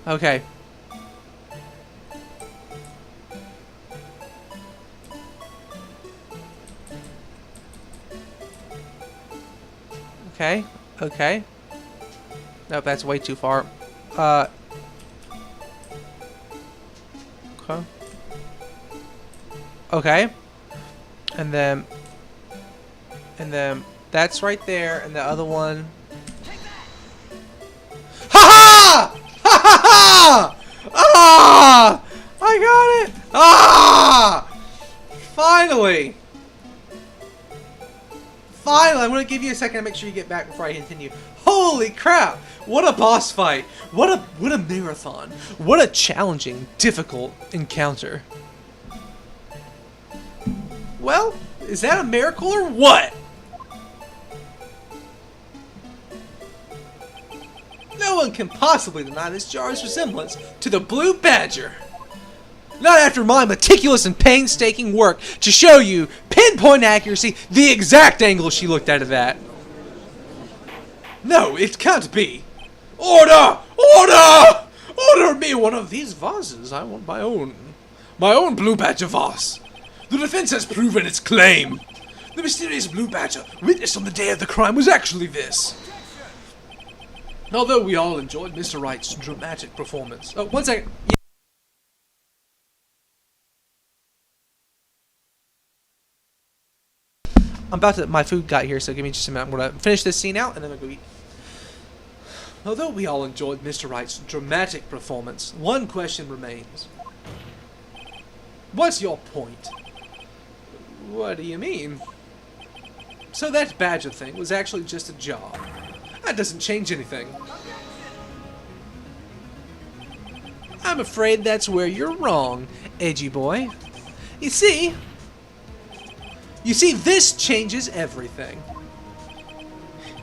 Okay. Okay, okay. Nope, that's way too far. Okay. Okay. And then that's right there, and the other one. Ha ha! Ha ha ha! Ah! I got it! Ah! Finally! Finally, I'm gonna give you a second to make sure you get back before I continue. Holy crap! What a boss fight! What a marathon! What a challenging, difficult encounter. Well, is that a miracle or what? No one can possibly deny this jar's resemblance to the Blue Badger. Not after my meticulous and painstaking work to show you, pinpoint accuracy, the exact angle she looked at it at. No, it can't be. Order! Order! Order me one of these vases. I want my own. My own Blue Badger vase. The defense has proven its claim. The mysterious Blue Badger witnessed on the day of the crime was actually this. Although we all enjoyed Mr. Wright's dramatic performance. Oh, one second. I'm about to, my food got here, so give me just a minute. I'm going to finish this scene out, and then I'll go eat. Although we all enjoyed Mr. Wright's dramatic performance, one question remains. What's your point? What do you mean? So that Badger thing was actually just a job. That doesn't change anything. I'm afraid that's where you're wrong, edgy boy. You see, this changes everything.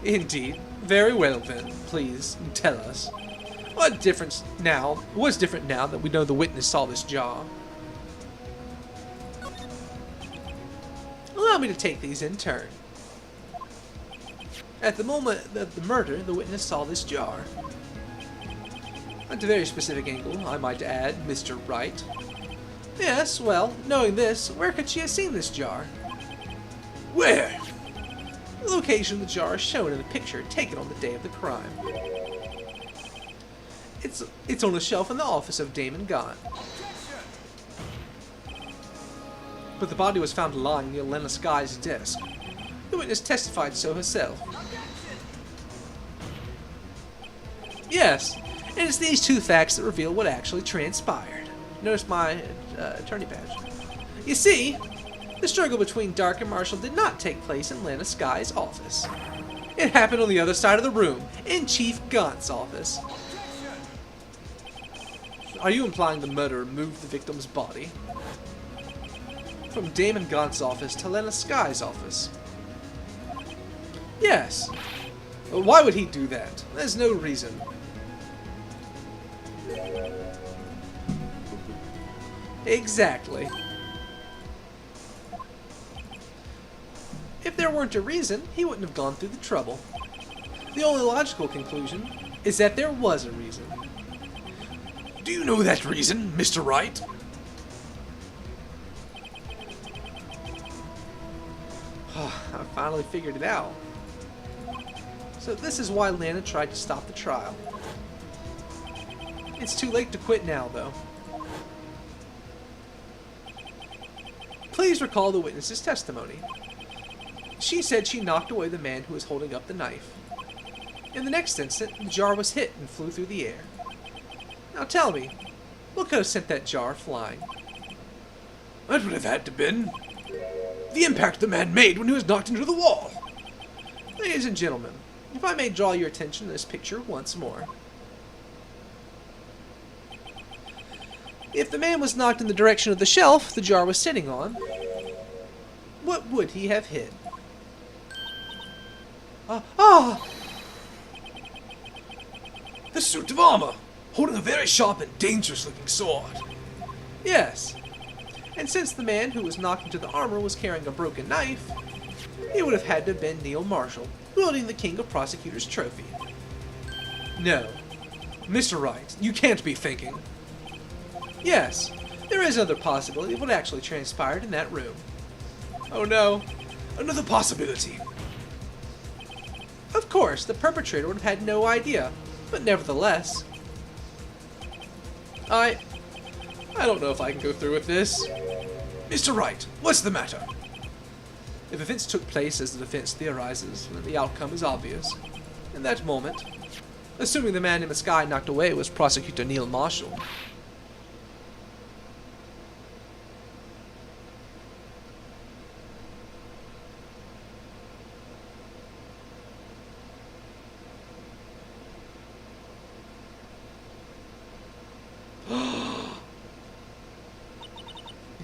Indeed. Very well then, please tell us. What's different now that we know the witness saw this jar? Allow me to take these in turn. At the moment of the murder, the witness saw this jar. At a very specific angle, I might add, Mr. Wright. Yes, well, knowing this, where could she have seen this jar? Where? The location of the jar is shown in the picture taken on the day of the crime. It's on a shelf in the office of Damon Gaunt. But the body was found lying near Lena Sky's desk. The witness testified so herself. Yes, and it's these two facts that reveal what actually transpired. Notice my attorney badge. You see, the struggle between Dark and Marshall did not take place in Lena Sky's office. It happened on the other side of the room, in Chief Gaunt's office. Are you implying the murderer moved the victim's body from Damon Gaunt's office to Lena Sky's office? Yes. Why would he do that? There's no reason. Exactly. If there weren't a reason, he wouldn't have gone through the trouble. The only logical conclusion is that there was a reason. Do you know that reason, Mr. Wright? I finally figured it out. So this is why Lana tried to stop the trial. It's too late to quit now, though. Please recall the witness's testimony. She said she knocked away the man who was holding up the knife. In the next instant, the jar was hit and flew through the air. Now tell me, what could have sent that jar flying? That would have had to been the impact the man made when he was knocked into the wall. Ladies and gentlemen, if I may draw your attention to this picture once more. If the man was knocked in the direction of the shelf the jar was sitting on, what would he have hit? The suit of armor, holding a very sharp and dangerous-looking sword. Yes. And since the man who was knocked into the armor was carrying a broken knife, it would have had to have been Neil Marshall, wielding the King of Prosecutors trophy. No. Mr. Wright, you can't be thinking. Yes, there is another possibility of what actually transpired in that room. Oh no, another possibility. Of course, the perpetrator would have had no idea, but nevertheless... I don't know if I can go through with this. Mr. Wright, what's the matter? If events took place as the defense theorizes, then the outcome is obvious. In that moment, assuming the man in the sky knocked away was Prosecutor Neil Marshall.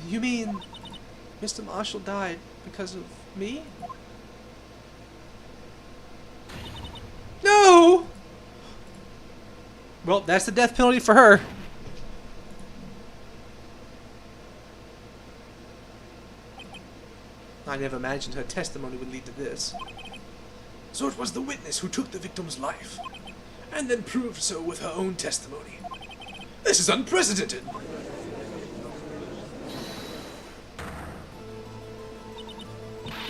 You mean Mr. Marshall died because of me? No! Well, that's the death penalty for her. I never imagined her testimony would lead to this. So it was the witness who took the victim's life, and then proved so with her own testimony. This is unprecedented!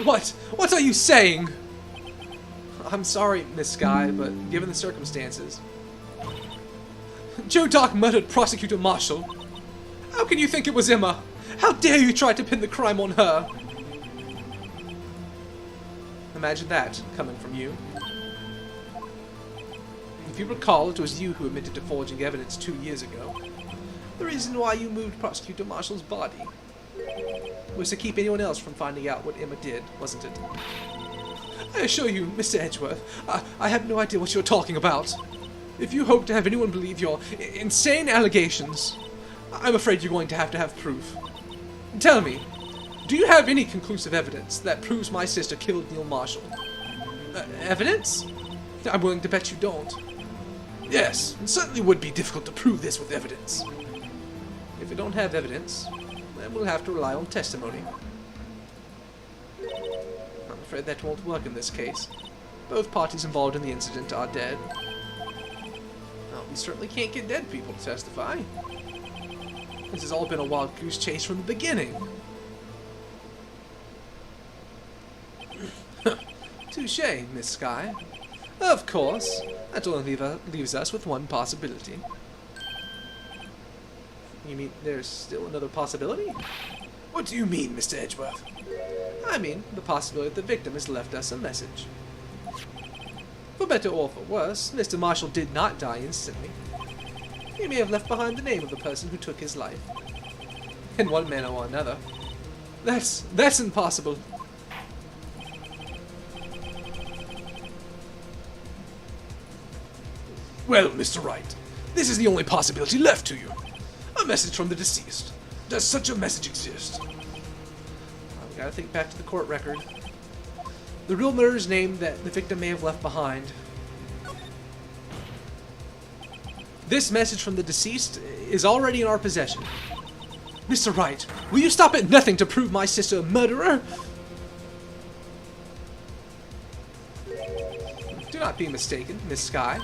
What are you saying? I'm sorry, Miss Sky, but given the circumstances... Joe Dock murdered Prosecutor Marshall. How can you think it was Emma? How dare you try to pin the crime on her? Imagine that, coming from you. If you recall, it was you who admitted to forging evidence 2 years ago. The reason why you moved Prosecutor Marshall's body was to keep anyone else from finding out what Emma did, wasn't it? I assure you, Mr. Edgeworth, I have no idea what you're talking about. If you hope to have anyone believe your insane allegations, I'm afraid you're going to have proof. Tell me, do you have any conclusive evidence that proves my sister killed Neil Marshall? Evidence? I'm willing to bet you don't. Yes, it certainly would be difficult to prove this with evidence. If you don't have evidence, then we'll have to rely on testimony. I'm afraid that won't work in this case. Both parties involved in the incident are dead. Well, we certainly can't get dead people to testify. This has all been a wild goose chase from the beginning. Touche, Miss Sky. Of course, that only leaves us with one possibility. You mean there's still another possibility? What do you mean, Mr. Edgeworth? I mean the possibility that the victim has left us a message. For better or for worse, Mr. Marshall did not die instantly. He may have left behind the name of the person who took his life. In one manner or another. That's impossible. Well, Mr. Wright, this is the only possibility left to you. A message from the deceased. Does such a message exist? We gotta think back to the court record. The real murderer's name that the victim may have left behind. This message from the deceased is already in our possession. Mr. Wright, will you stop at nothing to prove my sister a murderer? Do not be mistaken, Miss Sky.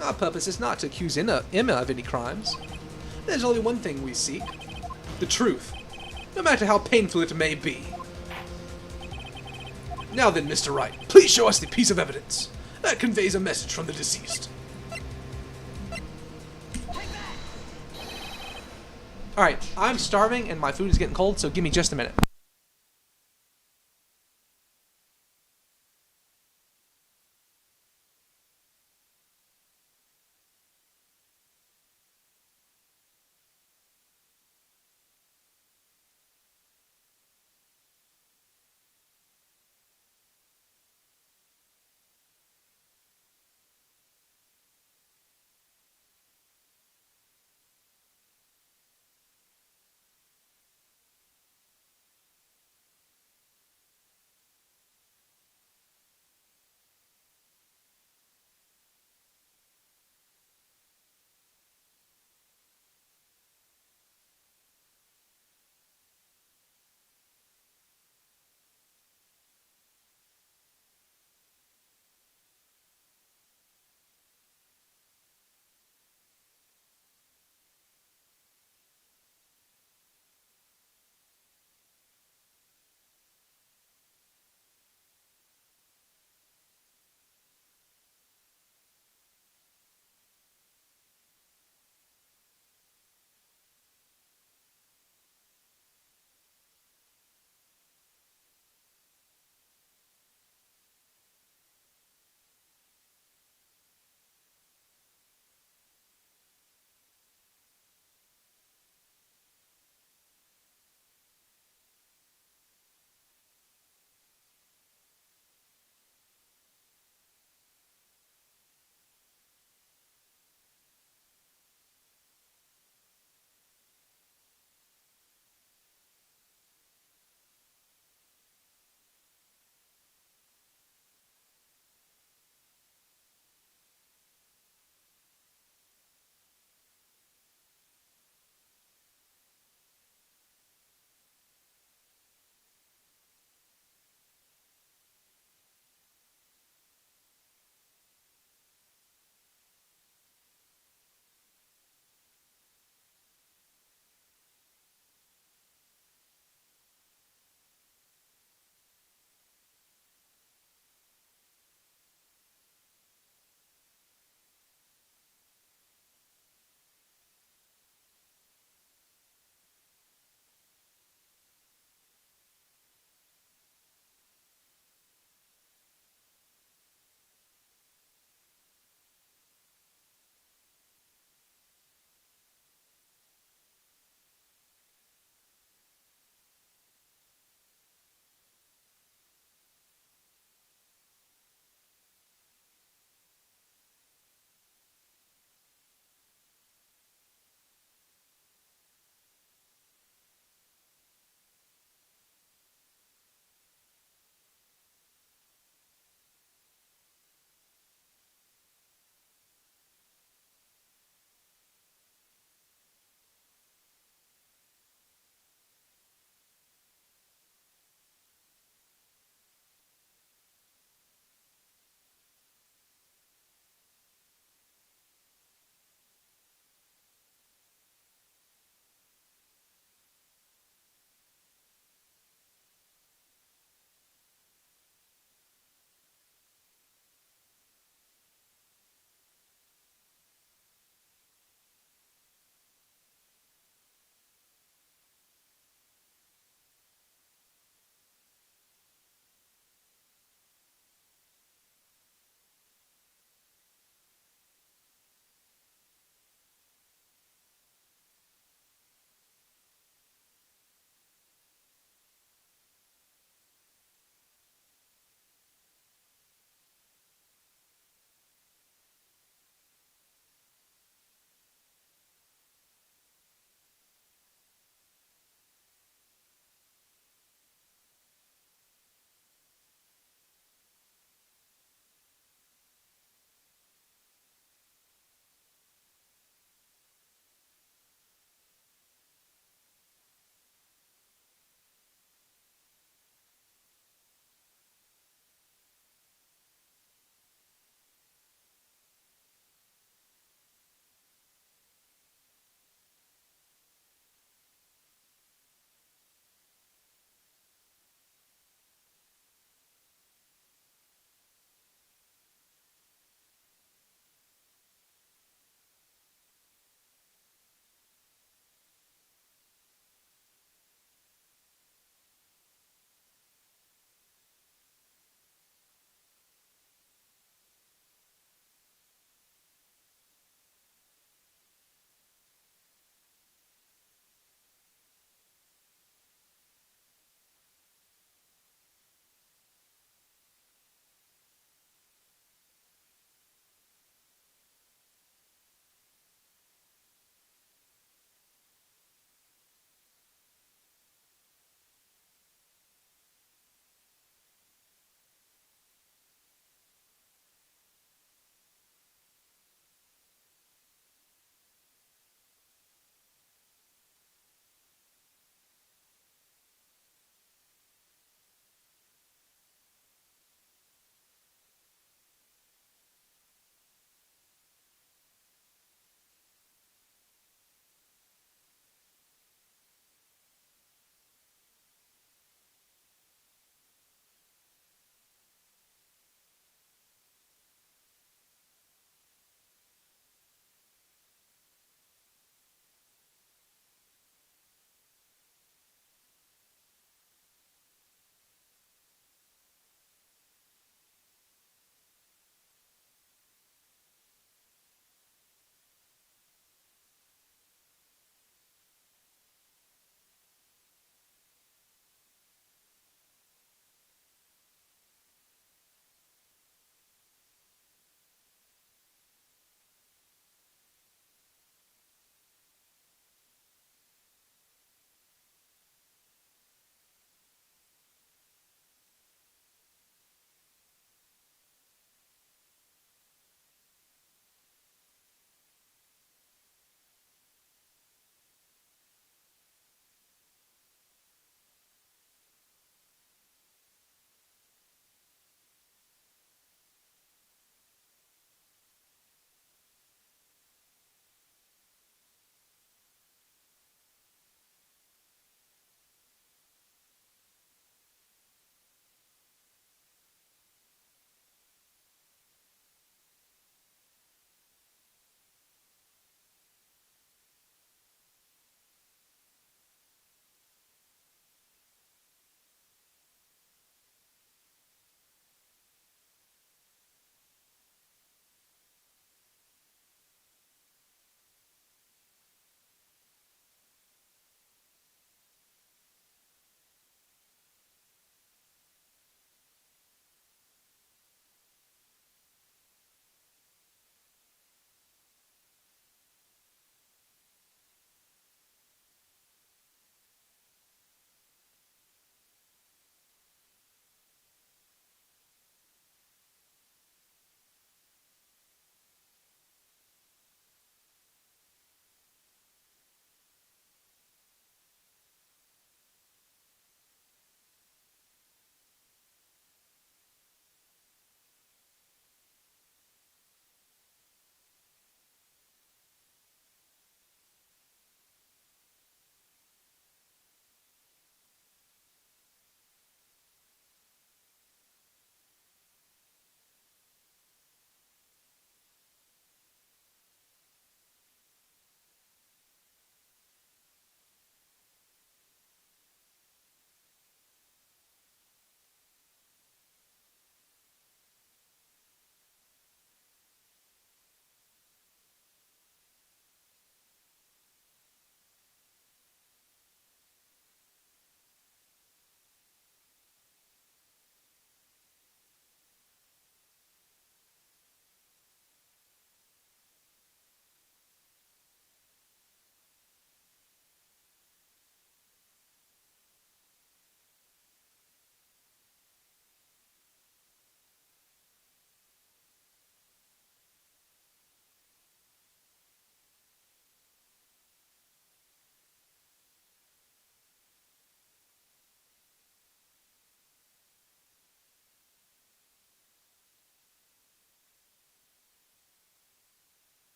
Our purpose is not to accuse Emma of any crimes. There's only one thing we seek. The truth. No matter how painful it may be. Now then, Mr. Wright, please show us the piece of evidence that conveys a message from the deceased. Alright, I'm starving and my food is getting cold, so give me just a minute.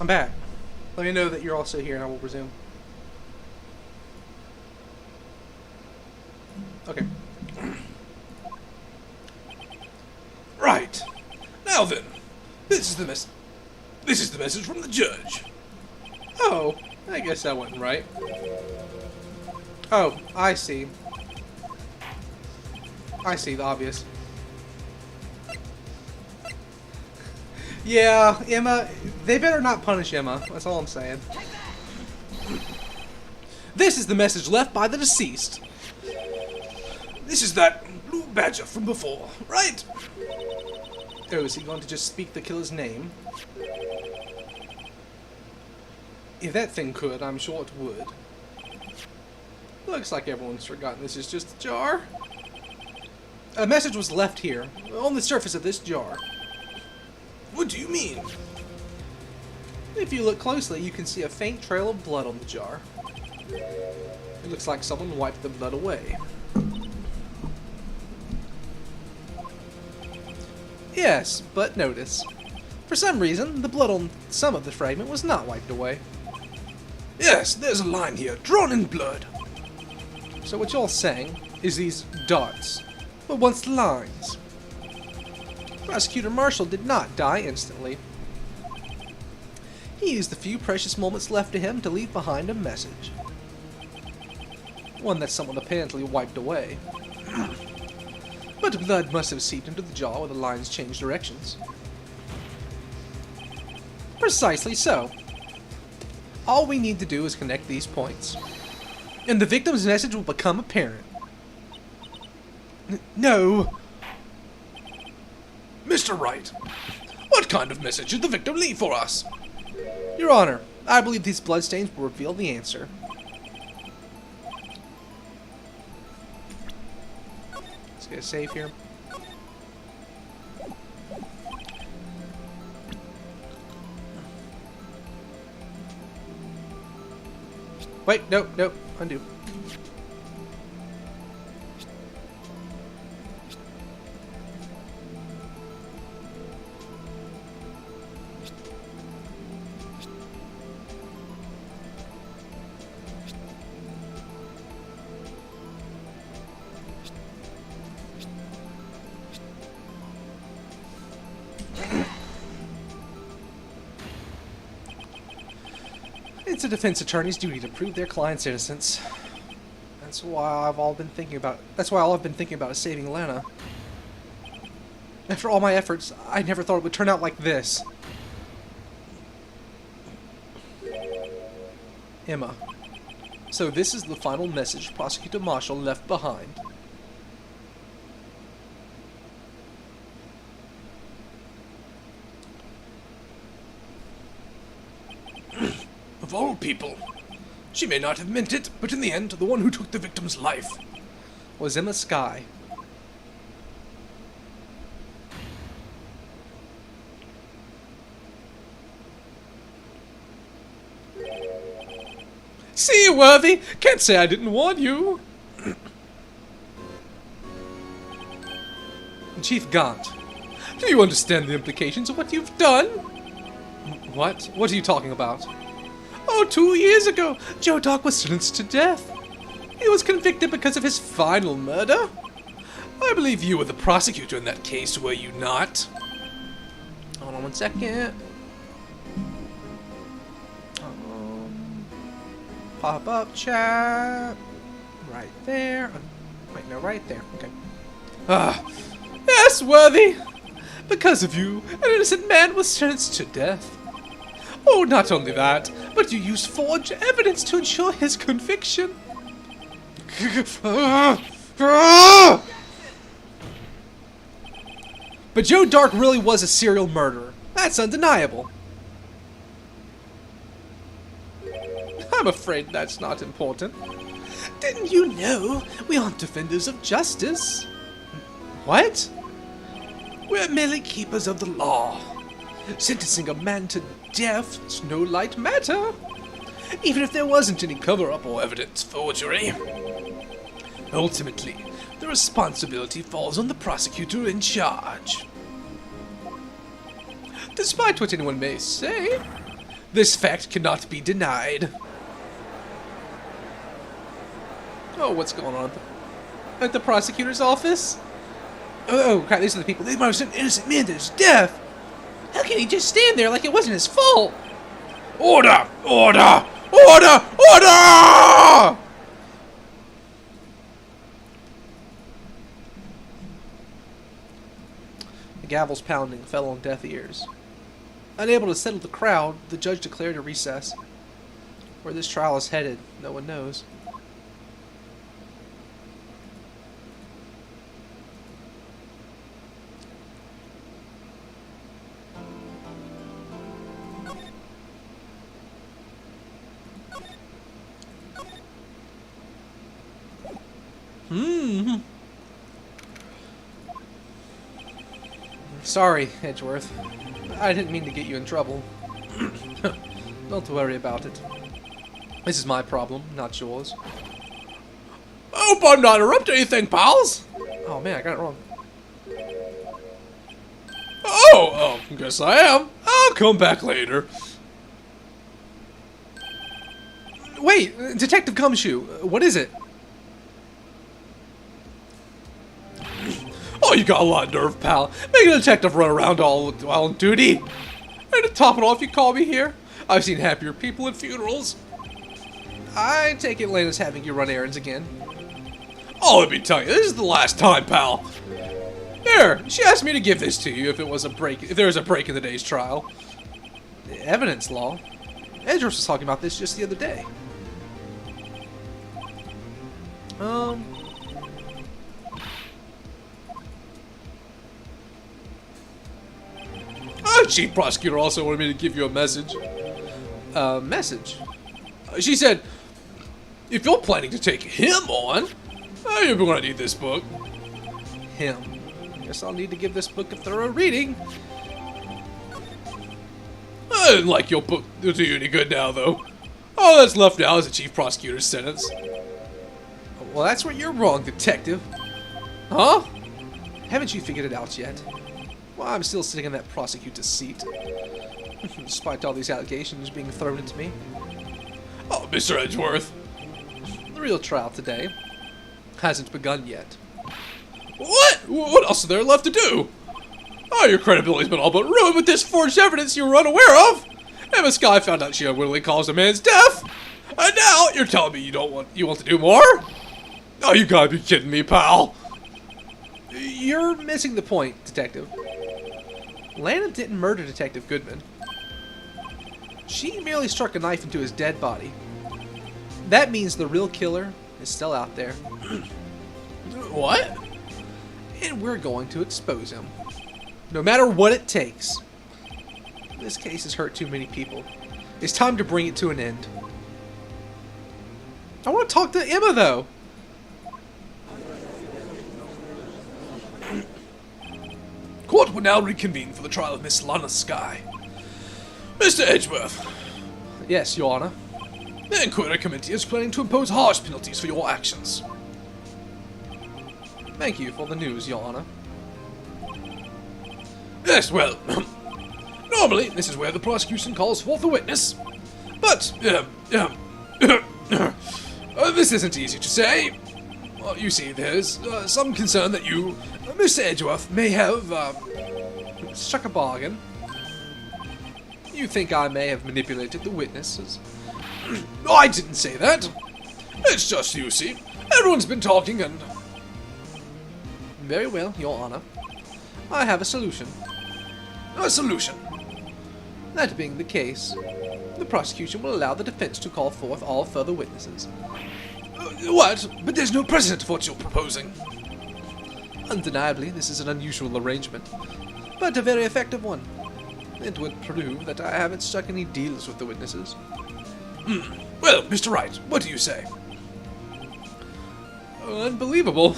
I'm back. Let me know that you're also here and I will resume. Okay. Right. Now then, this is the message from the judge. Oh, I guess that wasn't right. Oh, I see. I see the obvious. Yeah, Emma, they better not punish Emma. That's all I'm saying. This is the message left by the deceased. This is that blue badger from before, right? Oh, is he going to just speak the killer's name? If that thing could, I'm sure it would. Looks like everyone's forgotten this is just a jar. A message was left here, on the surface of this jar. What do you mean? If you look closely, you can see a faint trail of blood on the jar. It looks like someone wiped the blood away. Yes, but notice. For some reason, the blood on some of the fragment was not wiped away. Yes, there's a line here, drawn in blood. So what you're saying is these dots were once lines. Prosecutor Marshall did not die instantly. He used the few precious moments left to him to leave behind a message. One that someone apparently wiped away. But blood must have seeped into the jar where the lines changed directions. Precisely so. All we need to do is connect these points, and the victim's message will become apparent. No! Mr. Wright, what kind of message did the victim leave for us? Your Honor, I believe these bloodstains will reveal the answer. Let's get a save here. Wait, nope, nope, undo. It's a defense attorney's duty to prove their client's innocence. That's why all I've been thinking about is saving Lana. After all my efforts, I never thought it would turn out like this. Emma. So this is the final message Prosecutor Marshall left behind. Of all people. She may not have meant it, but in the end, the one who took the victim's life Was Emma Skye. See, Worthy, can't say I didn't warn you. Chief Gaunt. Do you understand the implications of what you've done? What? What are you talking about? Oh, 2 years ago, Joe Dock was sentenced to death. He was convicted because of his final murder. I believe you were the prosecutor in that case, were you not? Hold on 1 second. Pop up chat. Right there. Wait, no, right there. Okay. Yes, Worthy. Because of you, an innocent man was sentenced to death. Oh, not only that, but you used forged evidence to ensure his conviction. But Joe Dark really was a serial murderer. That's undeniable. I'm afraid that's not important. Didn't you know we aren't defenders of justice? What? We're merely keepers of the law. Sentencing a man to death is no light matter, even if there wasn't any cover-up or evidence forgery. Ultimately, the responsibility falls on the prosecutor in charge. Despite what anyone may say, This fact cannot be denied. Oh, what's going on at the prosecutor's office? Oh, crap, these are the people. They might have sent an innocent man to his death. How can he just stand there like it wasn't his fault? Order! Order! Order! Order! The gavel's pounding fell on deaf ears. Unable to settle the crowd, the judge declared a recess. Where this trial is headed, no one knows. Sorry, Edgeworth. I didn't mean to get you in trouble. Don't worry about it. This is my problem, not yours. Hope I'm not interrupting anything, pals. Oh man, I got it wrong. Oh, guess I am. I'll come back later. Wait, Detective Gumshoe, what is it? Oh, you got a lot of nerve, pal. Making a detective run around all while on duty. And to top it off, you call me here? I've seen happier people at funerals. I take it Lena's having you run errands again. Oh, let me tell you, this is the last time, pal. Here, she asked me to give this to you if there was a break in the day's trial. The evidence law? Edgeworth was talking about this just the other day. Chief Prosecutor also wanted me to give you a message. Message? She said, if you're planning to take him on, you're going to need this book. Him. Guess I'll need to give this book a thorough reading. I didn't like your book to do you any good now, though. All that's left now is the Chief Prosecutor's sentence. Well, that's where you're wrong, Detective. Huh? Haven't you figured it out yet? Well, I'm still sitting in that prosecutor's seat. Despite all these allegations being thrown at me. Oh, Mr. Edgeworth. The real trial today hasn't begun yet. What? What else is there left to do? Oh, your credibility's been all but ruined with this forged evidence you were unaware of. Emma Skye found out she unwittingly caused a man's death. And now you're telling me you want to do more? Oh, you gotta be kidding me, pal. You're missing the point, Detective. Lana didn't murder Detective Goodman. She merely struck a knife into his dead body. That means the real killer is still out there. What? And we're going to expose him. No matter what it takes. This case has hurt too many people. It's time to bring it to an end. I want to talk to Emma, though. Court will now reconvene for the trial of Miss Lana Skye. Mr. Edgeworth. Yes, Your Honor. The Inquiry Committee is planning to impose harsh penalties for your actions. Thank you for the news, Your Honor. Yes, well, normally this is where the prosecution calls forth a witness. But, this isn't easy to say. Well, you see, there's some concern that you, Mr. Edgeworth, may have, struck a bargain. You think I may have manipulated the witnesses? I didn't say that. It's just, you see, everyone's been talking and... Very well, Your Honor. I have a solution. A solution? That being the case, the prosecution will allow the defense to call forth all further witnesses. What? But there's no precedent for what you're proposing. Undeniably, this is an unusual arrangement, but a very effective one. It would prove that I haven't struck any deals with the witnesses. Well, Mr. Wright, what do you say? Unbelievable.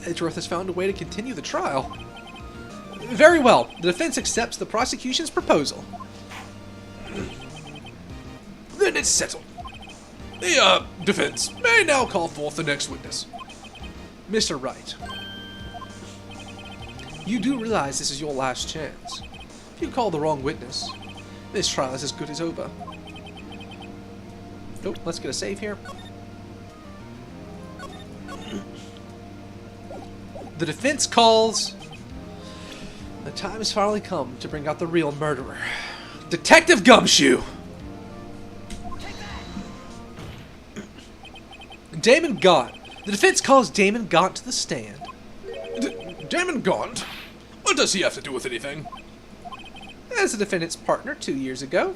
Edgeworth has found a way to continue the trial. Very well. The defense accepts the prosecution's proposal. Then it's settled. The, defense may now call forth the next witness. Mr. Wright, you do realize this is your last chance. If you call the wrong witness, This trial is as good as over. Nope, let's get a save here. The defense calls. The time has finally come to bring out the real murderer. Detective Gumshoe! Damon Gaunt. The defense calls Damon Gaunt to the stand. Damon Gaunt? What does he have to do with anything? As the defendant's partner 2 years ago,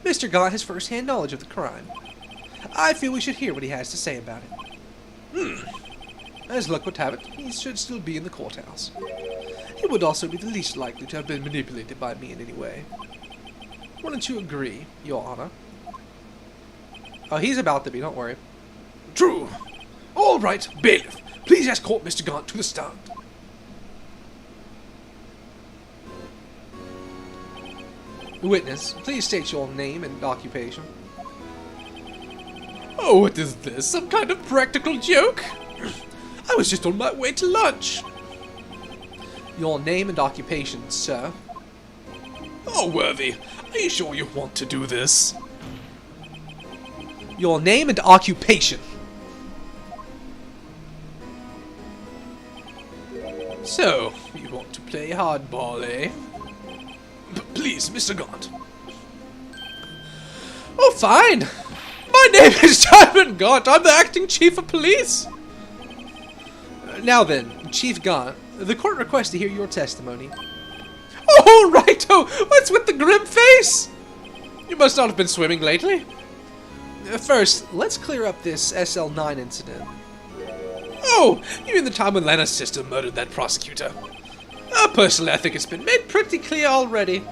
Mr. Gaunt has first-hand knowledge of the crime. I feel we should hear what he has to say about it. As luck would have it, he should still be in the courthouse. He would also be the least likely to have been manipulated by me in any way. Wouldn't you agree, Your Honor? Oh, he's about to be, don't worry. True. All right, bailiff. Please escort Mr. Gaunt to the stand. Witness, please state your name and occupation. Oh, what is this? Some kind of practical joke? I was just on my way to lunch. Your name and occupation, sir. Oh, Worthy, are you sure you want to do this? Your name and occupation. So, you want to play hardball, eh? Please, Mr. Gaunt. Oh, fine. My name is Damon Gaunt. I'm the acting chief of police. Now then, Chief Gaunt, the court requests to hear your testimony. Oh, righto! What's with the grim face? You must not have been swimming lately. First, let's clear up this SL9 incident. Oh, you mean the time when Lana's sister murdered that prosecutor? Personally, I think it's been made pretty clear already.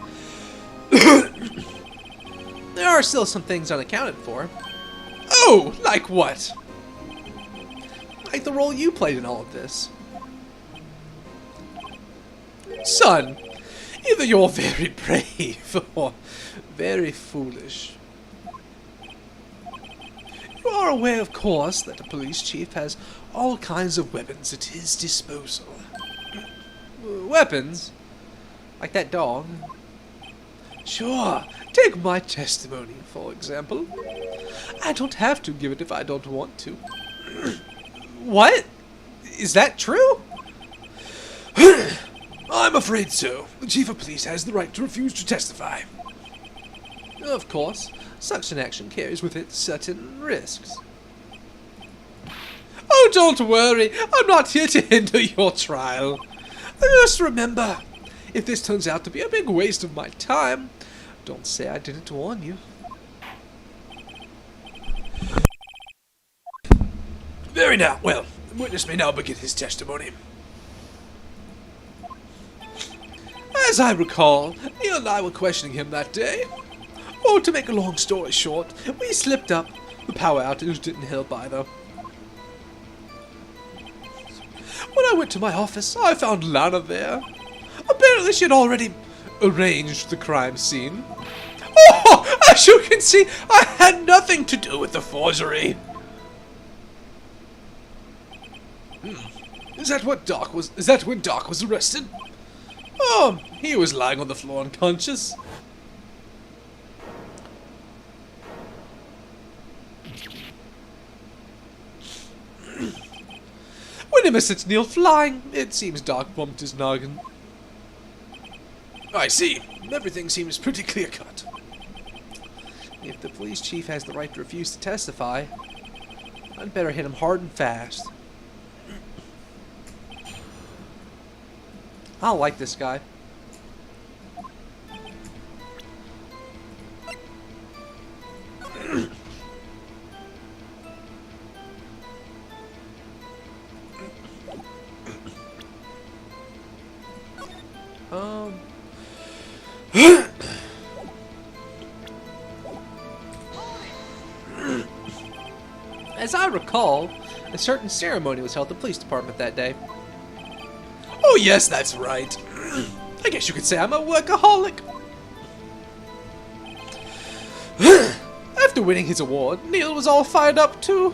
There are still some things unaccounted for. Oh, like what? Like the role you played in all of this. Son, either you're very brave or very foolish. You are aware, of course, that a police chief has all kinds of weapons at his disposal. Weapons? Like that dog? Sure. Take my testimony, for example. I don't have to give it if I don't want to. What? Is that true? I'm afraid so. The chief of police has the right to refuse to testify. Of course. Such an action carries with it certain risks. Oh, don't worry. I'm not here to hinder your trial. Just remember, if this turns out to be a big waste of my time, don't say I didn't warn you. Very now. Well, the witness may now begin his testimony. As I recall, Neil and I were questioning him that day. Oh, to make a long story short, we slipped up. The power outage didn't help either. When I went to my office, I found Lana there. Apparently she had already arranged the crime scene. Oh, as you can see, I had nothing to do with the forgery. Is that when Doc was arrested? Oh, he was lying on the floor unconscious. When Emma sent Neil flying, it seems Doc bumped his noggin. I see. Everything seems pretty clear-cut. If the police chief has the right to refuse to testify, I'd better hit him hard and fast. I don't like this guy. As I recall, a certain ceremony was held at the police department that day. Oh yes, that's right. I guess you could say I'm a workaholic. After winning his award, Neil was all fired up too.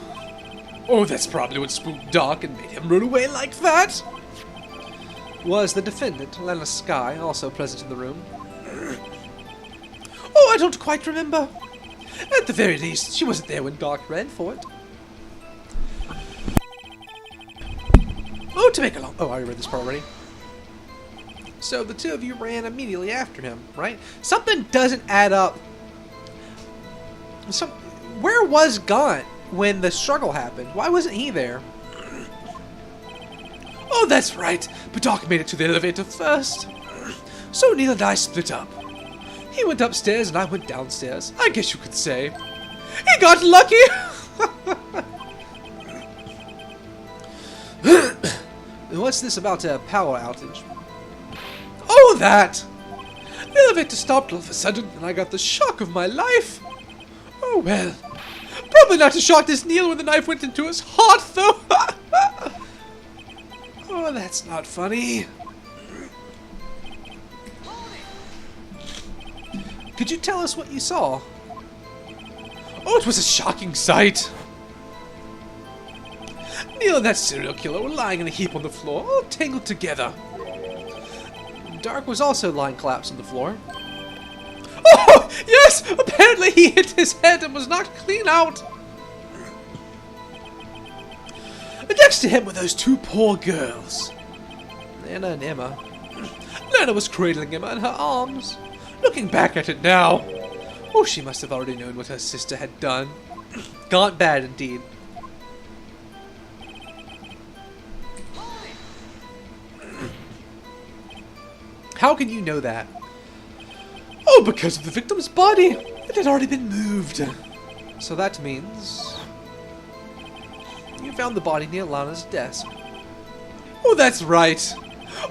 Oh, that's probably what spooked Doc and made him run away like that. Was the defendant, Lana Skye, also present in the room? Oh, I don't quite remember. At the very least, she wasn't there when Doc ran for it. Oh, to make a long... Oh, I already read this part already. So the two of you ran immediately after him, right? Something doesn't add up. Where was Gaunt when the struggle happened? Why wasn't he there? Oh, that's right. But Doc made it to the elevator first. So Neil and I split up. He went upstairs and I went downstairs. I guess you could say. He got lucky! What's this about a power outage? Oh, that! The elevator stopped all of a sudden and I got the shock of my life. Oh, well. Probably not as shocked as Neil when the knife went into his heart, though. Oh, that's not funny. Could you tell us what you saw? Oh, it was a shocking sight. Neil and that serial killer were lying in a heap on the floor, all tangled together. Dark was also lying collapsed on the floor. Oh, yes! Apparently he hit his head and was knocked clean out. And next to him were those two poor girls, Lana and Emma. Lana was cradling Emma in her arms. Looking back at it now, oh, she must have already known what her sister had done. Gaunt bad indeed. How can you know that? Oh, because of the victim's body. It had already been moved. So that means you found the body near Lana's desk. Oh, that's right.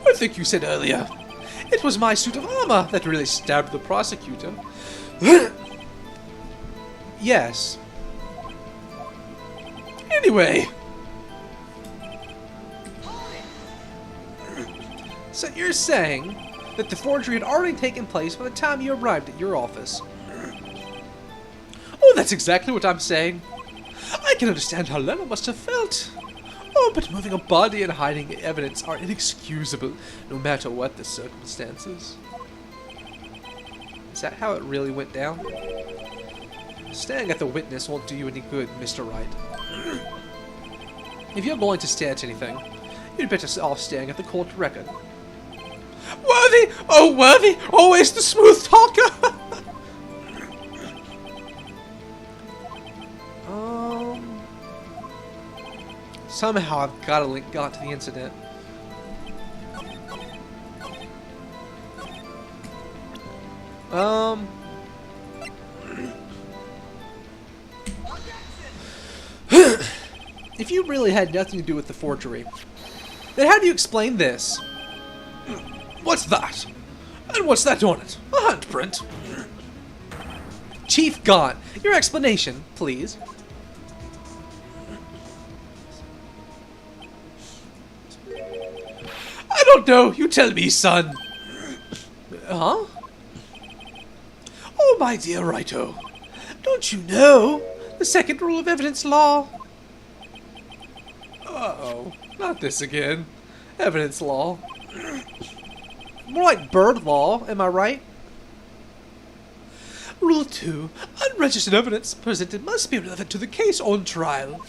I think you said earlier. It was my suit of armor that really stabbed the prosecutor. Yes. Anyway. So you're saying that the forgery had already taken place by the time you arrived at your office. Oh, that's exactly what I'm saying. I can understand how Lena must have felt. Oh, but moving a body and hiding evidence are inexcusable, no matter what the circumstances. Is that how it really went down? Staring at the witness won't do you any good, Mr. Wright. If you're going to stare at anything, you'd better off staring at the court record. Worthy! Oh, Worthy! Always the smooth talker! Somehow I've got to link Gaunt to the incident. If you really had nothing to do with the forgery, then how do you explain this? What's that? And what's that on it? A handprint? Chief Gaunt, your explanation, please. I don't know. You tell me, son. Huh? Oh, my dear Righto. Don't you know the second rule of evidence law? Uh-oh. Not this again. Evidence law. More like bird law, am I right? Rule 2. Unregistered evidence presented must be relevant to the case on trial.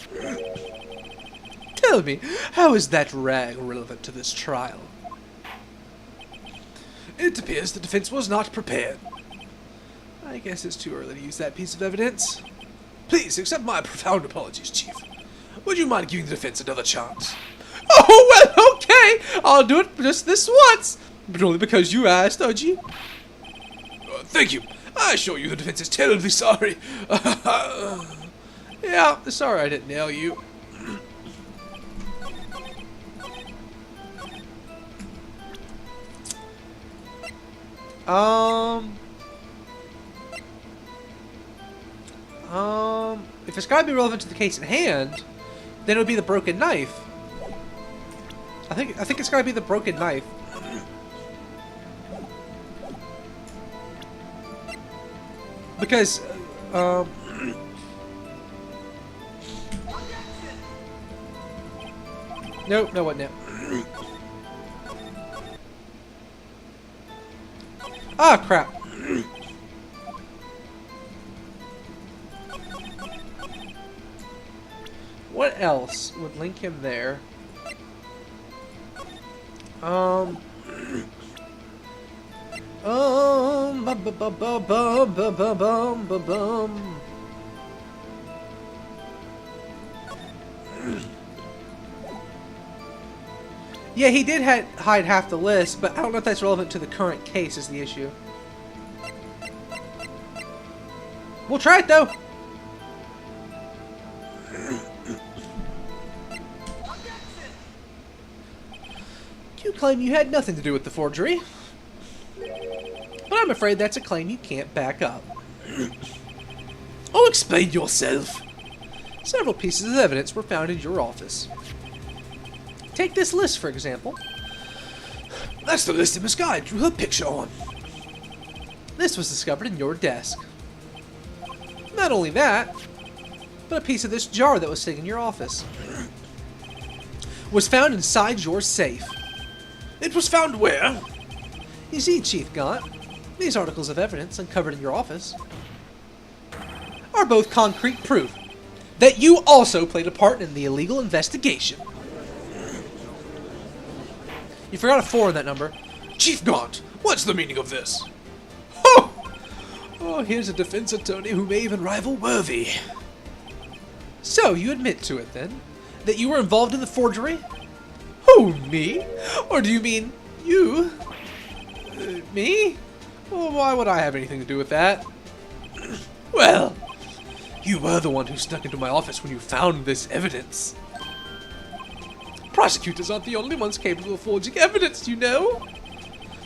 Tell me, how is that rag relevant to this trial? It appears the defense was not prepared. I guess it's too early to use that piece of evidence. Please accept my profound apologies, Chief. Would you mind giving the defense another chance? Oh, well, okay. I'll do it just this once. But only because you asked, Oji. Thank you. I assure you the defense is terribly sorry. Yeah, sorry I didn't nail you. If it's gotta be relevant to the case at hand, then it would be the broken knife. I think it's gotta be the broken knife. Because, nope, no, wasn't it? Ah, crap. What else would link him there? Bum, bum, bum, bum, bum, bum, bum, bum, bum. Yeah, he did hide half the list, but I don't know if that's relevant to the current case is the issue. We'll try it, though. You claim you had nothing to do with the forgery. But I'm afraid that's a claim you can't back up. Oh, explain yourself. Several pieces of evidence were found in your office. Take this list, for example. That's the list Miss Guy drew her picture on. This was discovered in your desk. Not only that, but a piece of this jar that was sitting in your office was found inside your safe. It was found where? You see, Chief Gaunt, these articles of evidence uncovered in your office are both concrete proof that you also played a part in the illegal investigation. You forgot a 4 in that number. Chief Gaunt, what's the meaning of this? Oh, here's a defense attorney who may even rival Worthy. So, you admit to it, then? That you were involved in the forgery? Who, me? Or do you mean you? Me? Well, why would I have anything to do with that? Well, you were the one who snuck into my office when you found this evidence. Prosecutors aren't the only ones capable of forging evidence, you know.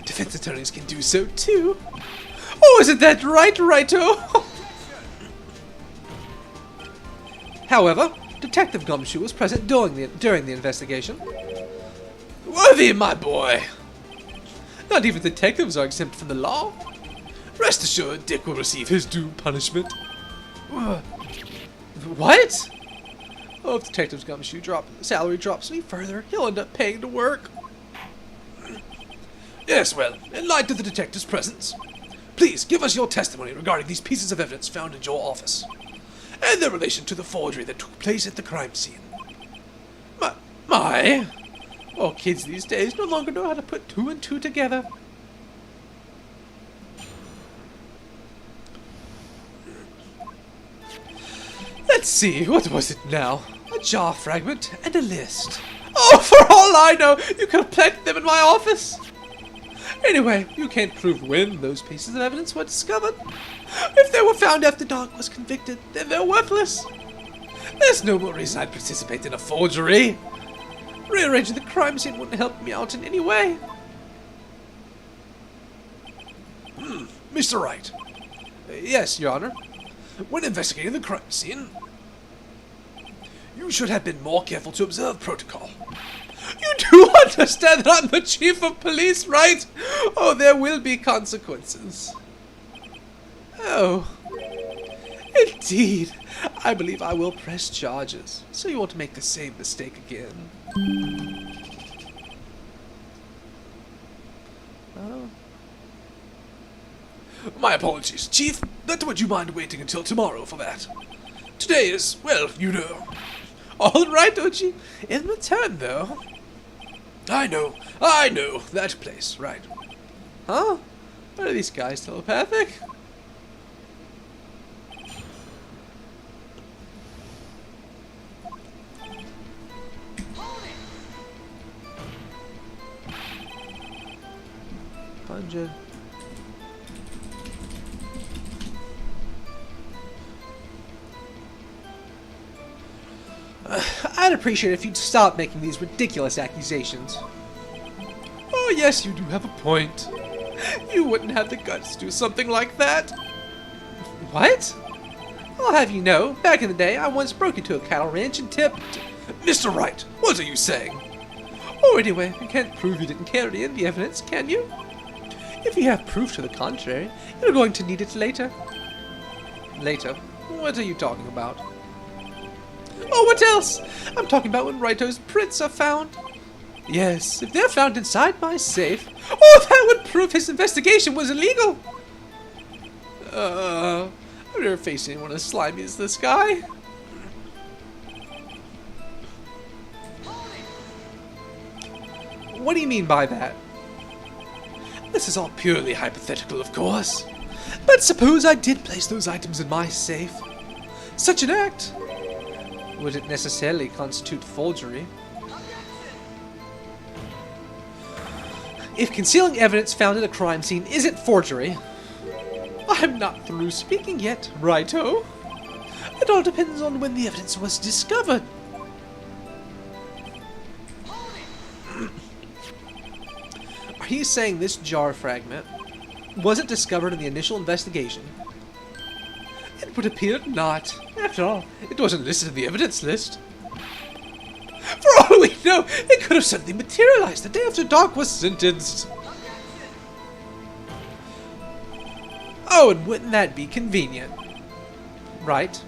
Defense attorneys can do so, too. Oh, isn't that right, Righto? However, Detective Gumshoe was present during the investigation. Worthy, my boy. Not even detectives are exempt from the law. Rest assured, Dick will receive his due punishment. What? Oh, if Detective Gumshoe salary drops any further, he'll end up paying to work. Yes, well, in light of the detective's presence, please give us your testimony regarding these pieces of evidence found in your office, and their relation to the forgery that took place at the crime scene. My... Oh, kids these days no longer know how to put 2 and 2 together. Let's see, what was it now? A jar fragment and a list. Oh, for all I know, you could have planted them in my office. Anyway, you can't prove when those pieces of evidence were discovered. If they were found after Doc was convicted, then they're worthless. There's no more reason I'd participate in a forgery. Rearranging the crime scene wouldn't help me out in any way. Mr. Wright. Yes, Your Honor. When investigating the crime scene, you should have been more careful to observe protocol. You do understand that I'm the chief of police, right? Oh, there will be consequences. Oh. Indeed. I believe I will press charges, so you won't make the same mistake again. Oh. My apologies, Chief, but would you mind waiting until tomorrow for that? Today is, well, you know. All right, Ochi. In return, though. I know, that place, right. Huh? Are these guys telepathic? Punja. I'd appreciate it if you'd stop making these ridiculous accusations. Oh, yes, you do have a point. You wouldn't have the guts to do something like that. What? I'll have you know, back in the day, I once broke into a cattle ranch and tipped... Mr. Wright, what are you saying? Oh, anyway, you can't prove you didn't carry in the evidence, can you? If you have proof to the contrary, you're going to need it later. Later? What are you talking about? Oh, what else? I'm talking about when Raito's prints are found. Yes, if they're found inside my safe, oh, that would prove his investigation was illegal. I've never faced anyone as slimy as this guy. What do you mean by that? This is all purely hypothetical, of course. But suppose I did place those items in my safe. Such an act Would it necessarily constitute forgery? If concealing evidence found at a crime scene isn't forgery... I'm not through speaking yet, righto? It all depends on when the evidence was discovered. Are you saying this jar fragment wasn't discovered in the initial investigation? It would appear not. After all, it wasn't listed in the evidence list. For all we know, it could have suddenly materialized the day after Doc was sentenced. Oh, and wouldn't that be convenient? Right.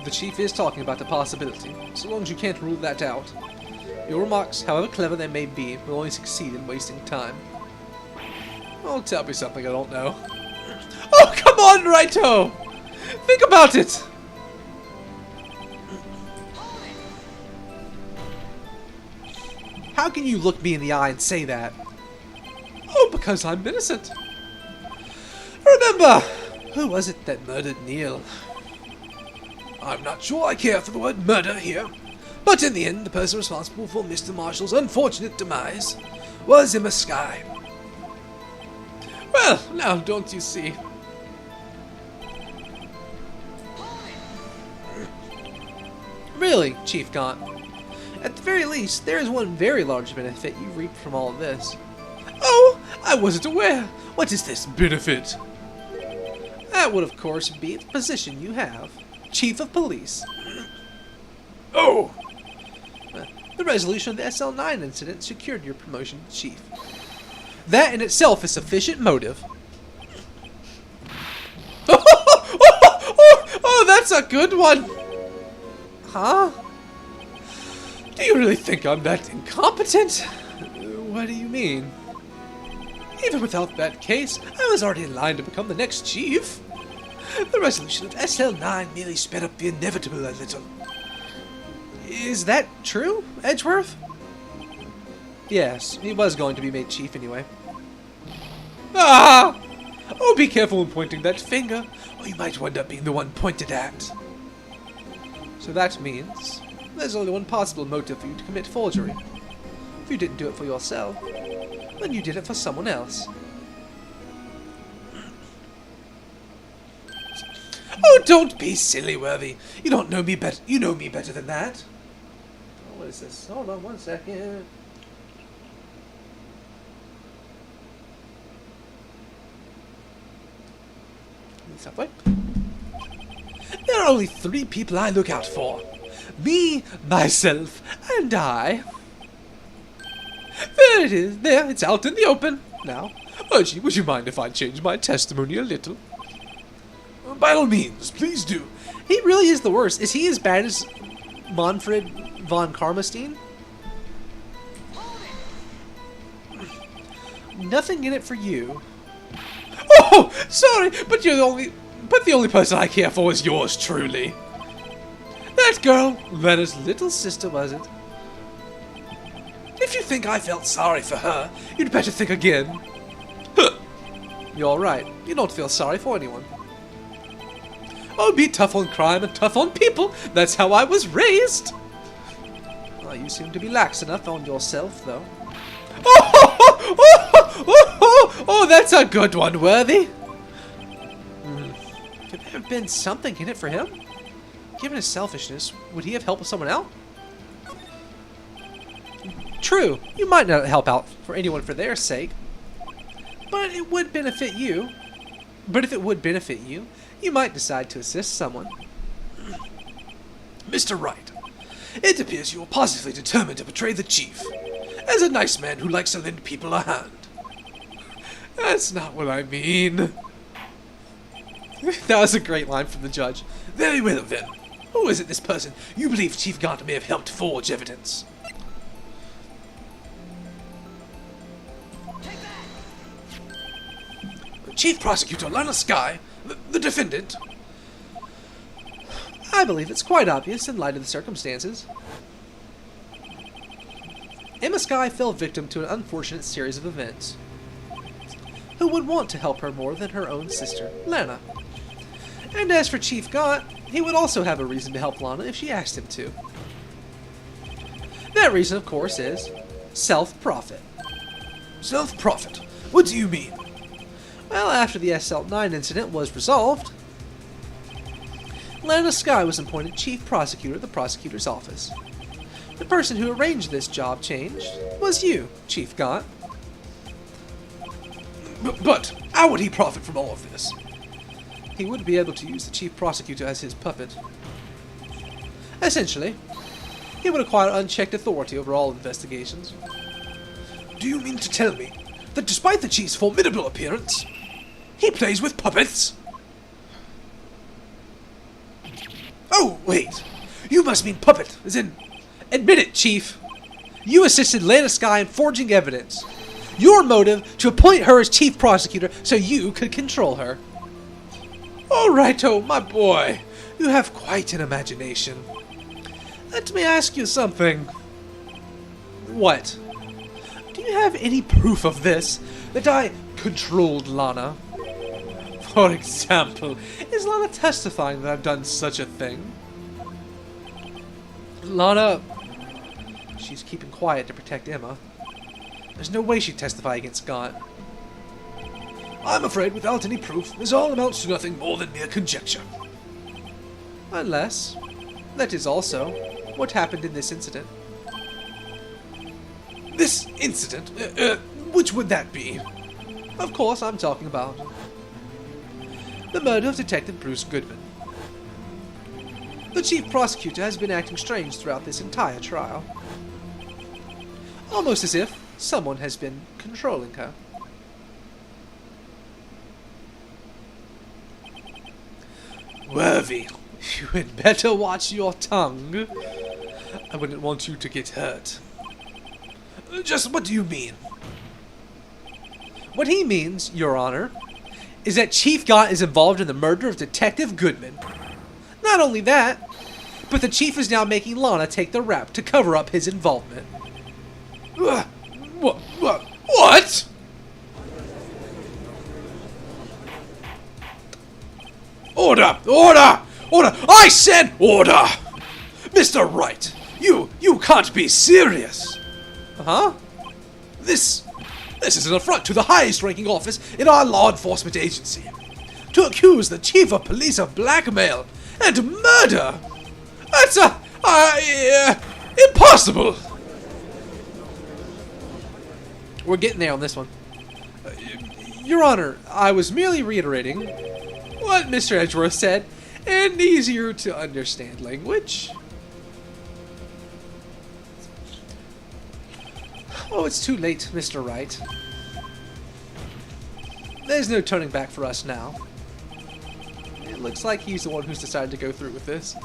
The chief is talking about the possibility, so long as you can't rule that out. Your remarks, however clever they may be, will only succeed in wasting time. Oh, tell me something I don't know. Oh, come on, righto! Think about it! How can you look me in the eye and say that? Oh, because I'm innocent. Remember, Who was it that murdered Neil? I'm not sure I care for the word murder here, but in the end, the person responsible for Mr. Marshall's unfortunate demise was Emma Skye. Well, now don't you see? Really, Chief Gaunt? At the very least, there is one very large benefit you reap from all of this. Oh, I wasn't aware. What is this benefit? That would, of course, be the position you have. Chief of Police. Oh! The resolution of the SL9 incident secured your promotion to Chief. That in itself is sufficient motive. Oh, that's a good one! Huh? Do you really think I'm that incompetent? What do you mean? Even without that case, I was already in line to become the next chief. The resolution of SL9 merely sped up the inevitable a little. Is that true, Edgeworth? Yes, he was going to be made chief anyway. Ah! Oh, be careful when pointing that finger, or you might wind up being the one pointed at. So that means there's only one possible motive for you to commit forgery. If you didn't do it for yourself, then you did it for someone else. Oh, don't be silly, Worthy. You don't know me better. You know me better than that. Oh, what is this? Hold on one second. Subway. There are only 3 people I look out for. Me, myself, and I. There it is. There, it's out in the open. Now, Urgy, would you mind if I change my testimony a little? By all means, please do. He really is the worst. Is he as bad as Manfred von Karmestein? Nothing in it for you. Oh, sorry, but the only person I care for is yours truly. That girl, Leonard's little sister, was it? If you think I felt sorry for her, you'd better think again. You're right. You don't feel sorry for anyone. Oh, be tough on crime and tough on people. That's how I was raised. Well, you seem to be lax enough on yourself, though. Oh, that's a good one, Worthy. Could there have been something in it for him? Given his selfishness, would he have helped someone out? True, you might not help out for anyone for their sake, but it would benefit you. But if it would benefit you, you might decide to assist someone. Mr. Wright, it appears you are positively determined to betray the chief, as a nice man who likes to lend people a hand. That's not what I mean. That was a great line from the judge. Very well, then. Who is it, this person you believe Chief Gaunt may have helped forge evidence? Chief Prosecutor Lana Skye, the defendant. I believe it's quite obvious in light of the circumstances. Emma Skye fell victim to an unfortunate series of events. Who would want to help her more than her own sister, Lana? And as for Chief Gaunt, he would also have a reason to help Lana if she asked him to. That reason, of course, is self-profit. Self-profit? What do you mean? Well, after the SL9 incident was resolved, Lana Skye was appointed chief prosecutor at the prosecutor's office. The person who arranged this job change was you, Chief Gaunt. But how would he profit from all of this? He would be able to use the chief prosecutor as his puppet. Essentially, he would acquire unchecked authority over all investigations. Do you mean to tell me that despite the chief's formidable appearance, he plays with puppets? Oh, wait. You must mean puppet, as in... Admit it, Chief. You assisted Lana Skye in forging evidence. Your motive to appoint her as chief prosecutor so you could control her. All righto, my boy. You have quite an imagination. Let me ask you something. What? Do you have any proof of this? That I controlled Lana? For example, is Lana testifying that I've done such a thing? Lana... She's keeping quiet to protect Emma. There's no way she'd testify against Gaunt. I'm afraid without any proof, this all amounts to nothing more than mere conjecture. Unless, that is also what happened in this incident. This incident? Which would that be? Of course, I'm talking about the murder of Detective Bruce Goodman. The chief prosecutor has been acting strange throughout this entire trial. Almost as if someone has been controlling her. Worthy, you had better watch your tongue. I wouldn't want you to get hurt. Just what do you mean? What he means, Your Honor, is that Chief Gaunt is involved in the murder of Detective Goodman. Not only that, but the Chief is now making Lana take the rap to cover up his involvement. What? Order! Order! Order! I said order! Mr. Wright, you can't be serious! Huh? This is an affront to the highest ranking office in our law enforcement agency. To accuse the chief of police of blackmail and murder! That's impossible! We're getting there on this one. Your Honor, I was merely reiterating what Mr. Edgeworth said in easier to understand language. Oh, it's too late, Mr. Wright. There's no turning back for us now. It looks like he's the one who's decided to go through with this.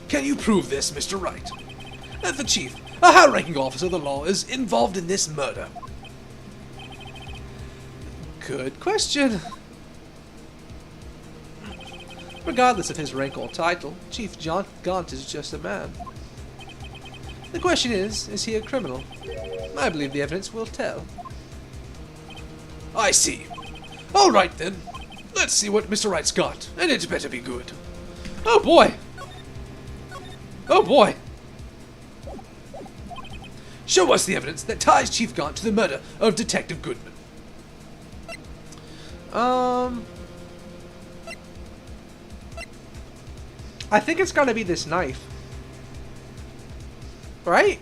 Can you prove this, Mr. Wright? That the chief, a high-ranking officer of the law, is involved in this murder? Good question. Regardless of his rank or title, Chief John Gaunt is just a man. The question is he a criminal? I believe the evidence will tell. I see. All right, then. Let's see what Mr. Wright's got, and it better be good. Oh, boy! Oh, boy! Show us the evidence that ties Chief Gaunt to the murder of Detective Goodman. I think it's gotta be this knife. Right?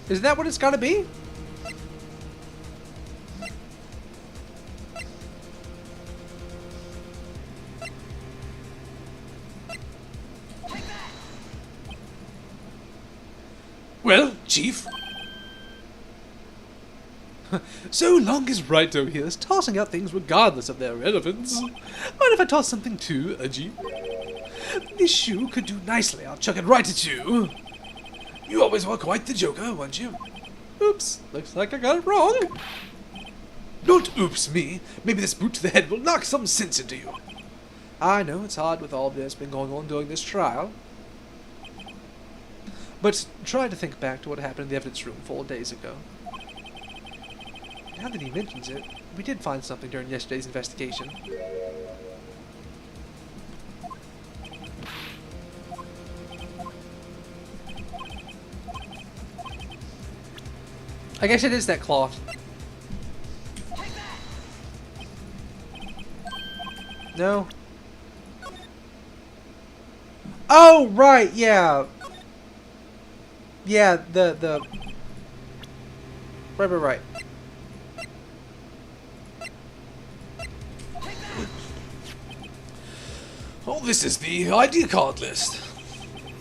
Isn't that what it's gotta be? Well, Chief? So long as Righto here is tossing out things regardless of their relevance. Mind if I toss something too, Ajit? This shoe could do nicely. I'll chuck it right at you. You always were quite the joker, weren't you? Oops, looks like I got it wrong. Don't oops me. Maybe this boot to the head will knock some sense into you. I know it's hard with all that's been going on during this trial. But try to think back to what happened in the evidence room 4 days ago. Now that he mentions it, we did find something during yesterday's investigation. I guess it is that cloth. No? Oh, right, yeah. Yeah, the... Right. Oh, this is the ID card list.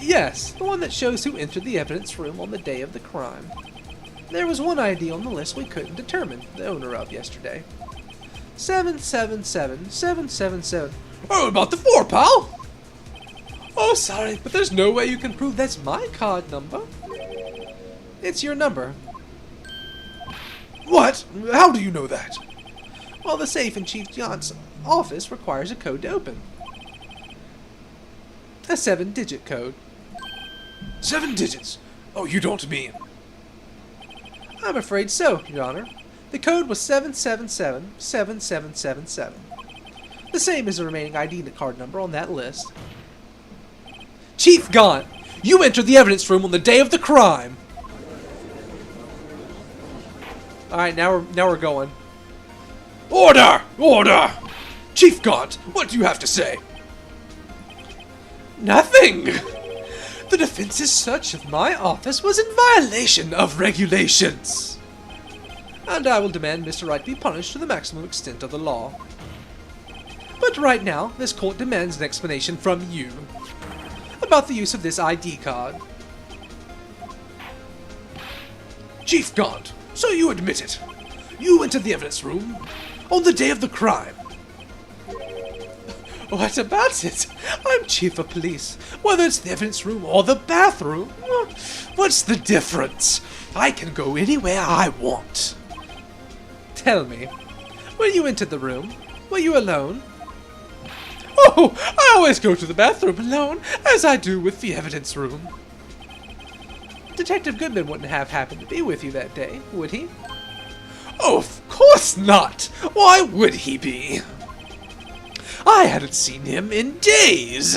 Yes, the one that shows who entered the evidence room on the day of the crime. There was one ID on the list we couldn't determine the owner of yesterday. 777-777. Oh, about the 4, pal! Oh, sorry, but there's no way you can prove that's my card number. It's your number. What? How do you know that? Well, the safe in Chief John's office requires a code to open. A 7-digit code. 7 digits? Oh, you don't mean... I'm afraid so, Your Honor. The code was 777-7777. The same as the remaining ID card number on that list. Chief Gaunt, you entered the evidence room on the day of the crime. Alright, now we're going. Order! Order! Chief Gaunt, what do you have to say? Nothing! The defense's search of my office was in violation of regulations. And I will demand Mr. Wright be punished to the maximum extent of the law. But right now, this court demands an explanation from you about the use of this ID card. Chief Gaunt, so you admit it. You entered the evidence room on the day of the crime. What about it? I'm chief of police. Whether it's the evidence room or the bathroom, what's the difference? I can go anywhere I want. Tell me, when you entered the room, were you alone? Oh, I always go to the bathroom alone, as I do with the evidence room. Detective Goodman wouldn't have happened to be with you that day, would he? Oh, of course not! Why would he be? I hadn't seen him in days!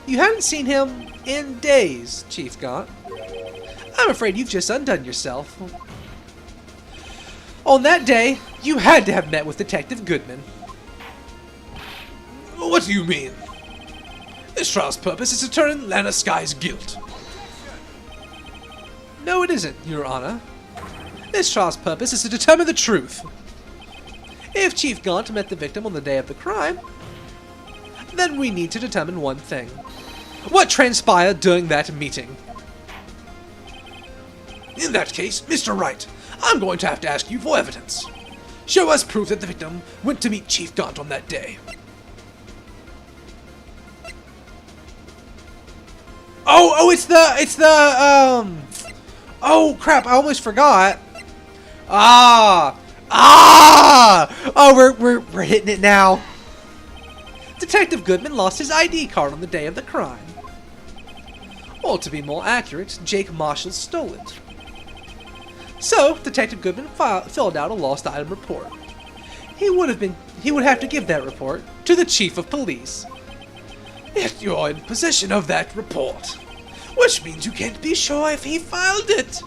You hadn't seen him in days, Chief Gaunt. I'm afraid you've just undone yourself. On that day, you had to have met with Detective Goodman. What do you mean? This trial's purpose is to determine Lana Sky's guilt. No, it isn't, Your Honor. This trial's purpose is to determine the truth. If Chief Gaunt met the victim on the day of the crime, then we need to determine one thing. What transpired during that meeting? In that case, Mr. Wright, I'm going to have to ask you for evidence. Show us proof that the victim went to meet Chief Gaunt on that day. Oh crap, I almost forgot. Oh, we're hitting it now. Detective Goodman lost his ID card on the day of the crime. Or to be more accurate, Jake Marshall stole it. So, Detective Goodman filled out a lost item report. He would have to give that report to the Chief of Police. Yet you're in possession of that report, which means you can't be sure if he filed it.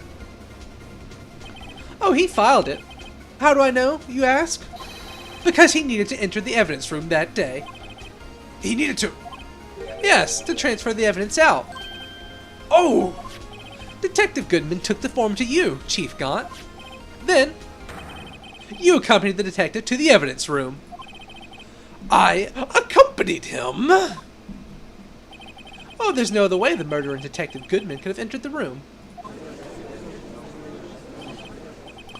Oh, he filed it. How do I know, you ask? Because he needed to enter the evidence room that day. He needed to... Yes, to transfer the evidence out. Oh! Detective Goodman took the form to you, Chief Gaunt. Then, you accompanied the detective to the evidence room. I accompanied him? Oh, there's no other way the murderer and Detective Goodman could have entered the room.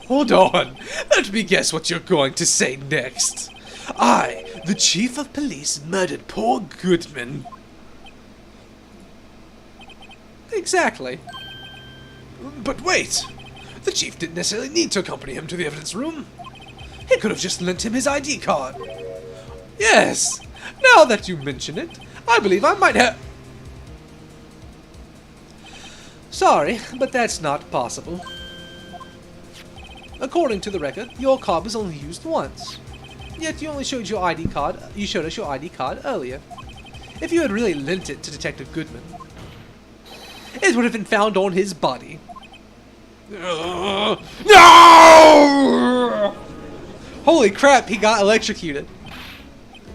Hold on. Let me guess what you're going to say next. I, the Chief of Police, murdered poor Goodman. Exactly. But wait. The Chief didn't necessarily need to accompany him to the evidence room. He could have just lent him his ID card. Yes. Now that you mention it, I believe I might have... Sorry, but that's not possible. According to the record, your card was only used once. Yet you only showed your ID card. You showed us your ID card earlier. If you had really lent it to Detective Goodman, it would have been found on his body. No! Holy crap! He got electrocuted.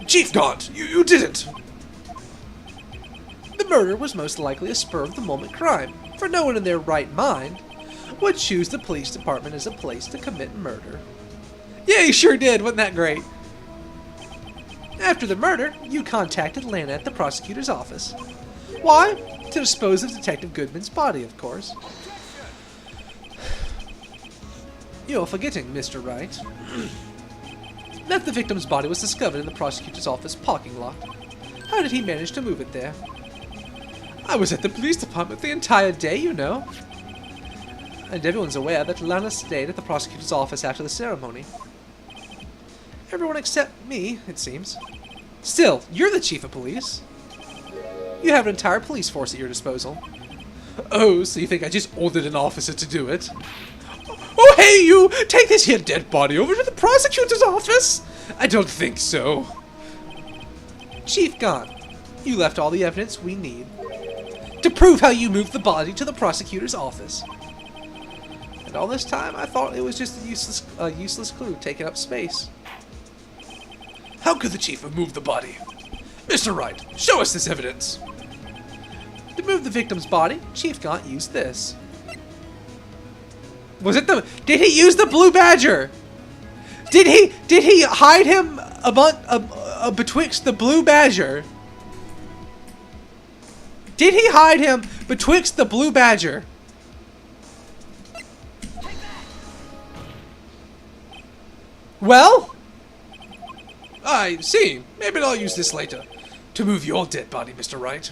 Chief Gaunt, you didn't. The murder was most likely a spur-of-the-moment crime, for no one in their right mind would choose the police department as a place to commit murder. Yeah, he sure did. Wasn't that great? After the murder, you contacted Lana at the prosecutor's office. Why? To dispose of Detective Goodman's body, of course. You're forgetting, Mr. Wright, that the victim's body was discovered in the prosecutor's office parking lot. How did he manage to move it there? I was at the police department the entire day, you know. And everyone's aware that Lana stayed at the prosecutor's office after the ceremony. Everyone except me, it seems. Still, you're the chief of police. You have an entire police force at your disposal. Oh, so you think I just ordered an officer to do it? Oh, hey, you! Take this here dead body over to the prosecutor's office! I don't think so. Chief Gaunt, you left all the evidence we need to prove how you moved the body to the prosecutor's office. And all this time, I thought it was just a useless clue taking up space. How could the chief have moved the body? Mr. Wright, show us this evidence. To move the victim's body, Chief Gaunt used this. Was it the... Did he use the Blue Badger? Did he hide him betwixt the Blue Badger? Did he hide him betwixt the Blue Badger? Well? I see. Maybe I'll use this later. To move your dead body, Mr. Wright.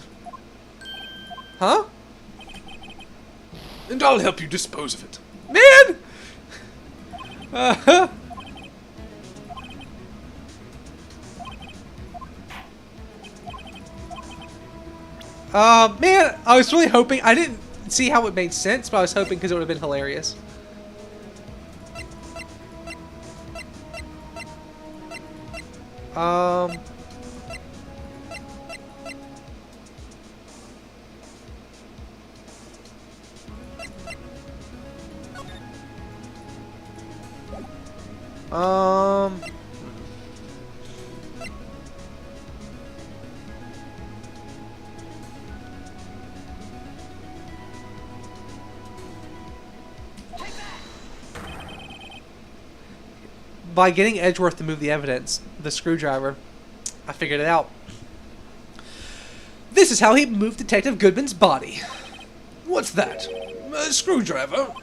Huh? And I'll help you dispose of it. Man! Man, I was really hoping... I didn't see how it made sense, but I was hoping because it would have been hilarious. By getting Edgeworth to move the evidence, the screwdriver, I figured it out. This is how he moved Detective Goodman's body. What's that? A screwdriver?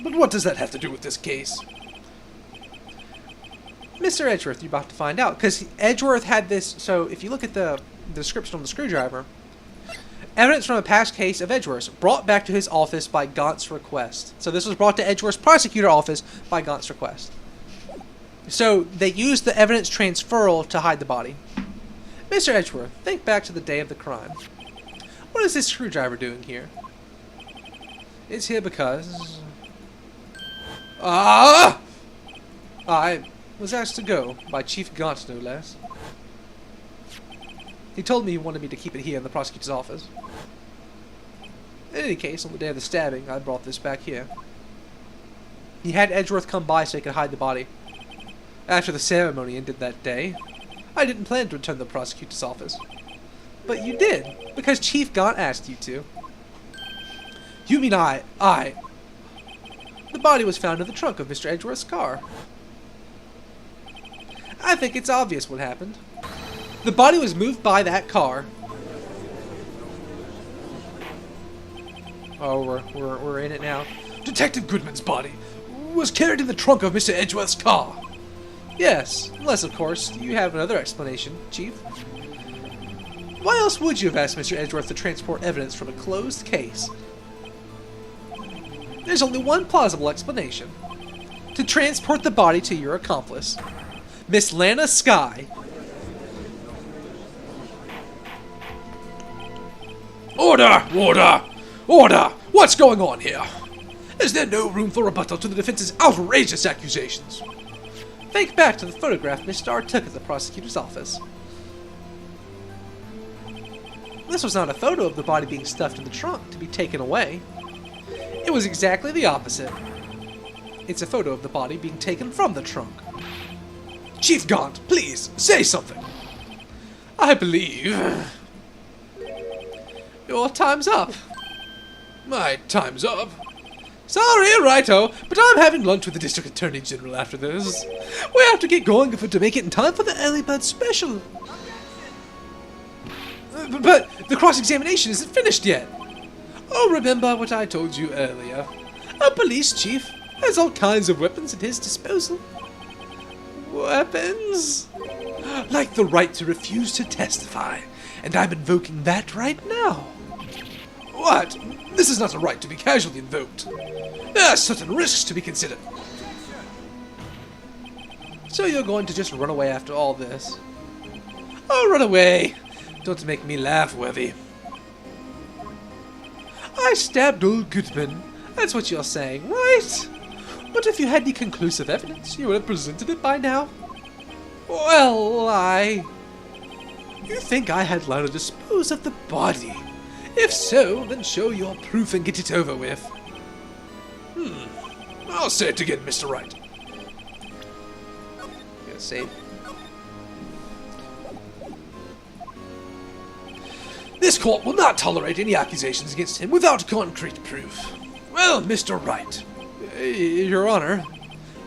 But what does that have to do with this case? Mr. Edgeworth, you're about to find out. Because Edgeworth had this... So, if you look at the description on the screwdriver, evidence from a past case of Edgeworth's brought back to his office by Gaunt's request. So this was brought to Edgeworth's prosecutor office by Gaunt's request. So they used the evidence transferal to hide the body. Mr. Edgeworth, think back to the day of the crime. What is this screwdriver doing here? It's here because... I was asked to go by Chief Gaunt, no less. He told me he wanted me to keep it here in the prosecutor's office. In any case, on the day of the stabbing, I brought this back here. He had Edgeworth come by so he could hide the body. After the ceremony ended that day, I didn't plan to return to the prosecutor's office. But you did, because Chief Gaunt asked you to. You mean I... The body was found in the trunk of Mr. Edgeworth's car. I think it's obvious what happened. The body was moved by that car. Oh, we're in it now. Detective Goodman's body was carried in the trunk of Mr. Edgeworth's car. Yes, unless, of course, you have another explanation, Chief. Why else would you have asked Mr. Edgeworth to transport evidence from a closed case? There's only one plausible explanation. To transport the body to your accomplice, Miss Lana Skye. Order! Order! Order! What's going on here? Is there no room for rebuttal to the defense's outrageous accusations? Think back to the photograph Miss Starr took at the prosecutor's office. This was not a photo of the body being stuffed in the trunk to be taken away. It was exactly the opposite. It's a photo of the body being taken from the trunk. Chief Gaunt, please, say something. I believe... your time's up. My time's up. Sorry, righto, but I'm having lunch with the District Attorney General after this. We have to get going to make it in time for the early bird special. But the cross-examination isn't finished yet. Oh, remember what I told you earlier. A police chief has all kinds of weapons at his disposal. Weapons? Like the right to refuse to testify. And I'm invoking that right now. What? This is not a right to be casually invoked. There are certain risks to be considered. So you're going to just run away after all this? Oh, run away! Don't make me laugh, Worthy. I stabbed old Goodman. That's what you're saying, right? But if you had any conclusive evidence, you would have presented it by now. Well, You think I had learned to dispose of the body? If so, then show your proof and get it over with. I'll say it again, Mr. Wright. Gonna save. This court will not tolerate any accusations against him without concrete proof. Well, Mr. Wright. Your Honor.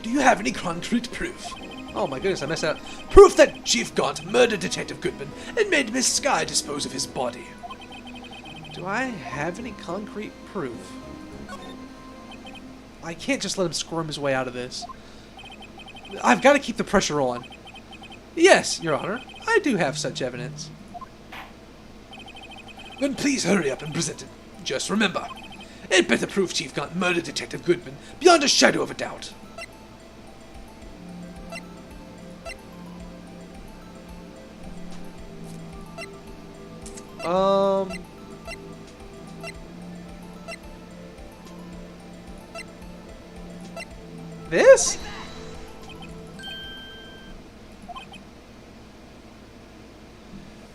Do you have any concrete proof? Oh my goodness, I messed up. Proof that Chief Gaunt murdered Detective Goodman and made Miss Skye dispose of his body. Do I have any concrete proof? I can't just let him squirm his way out of this. I've got to keep the pressure on. Yes, Your Honor, I do have such evidence. Then please hurry up and present it. Just remember, it better prove Chief Gaunt murdered Detective Goodman beyond a shadow of a doubt. This?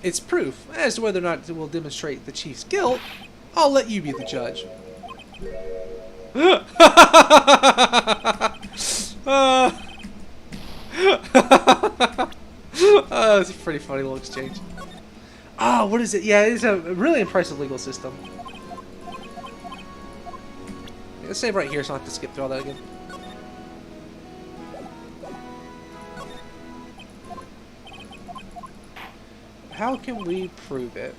It's proof. As to whether or not it will demonstrate the chief's guilt, I'll let you be the judge. That's a pretty funny little exchange. Ah, what is it? Yeah, it's a really impressive legal system. Let's save right here so I don't have to skip through all that again. How can we prove it?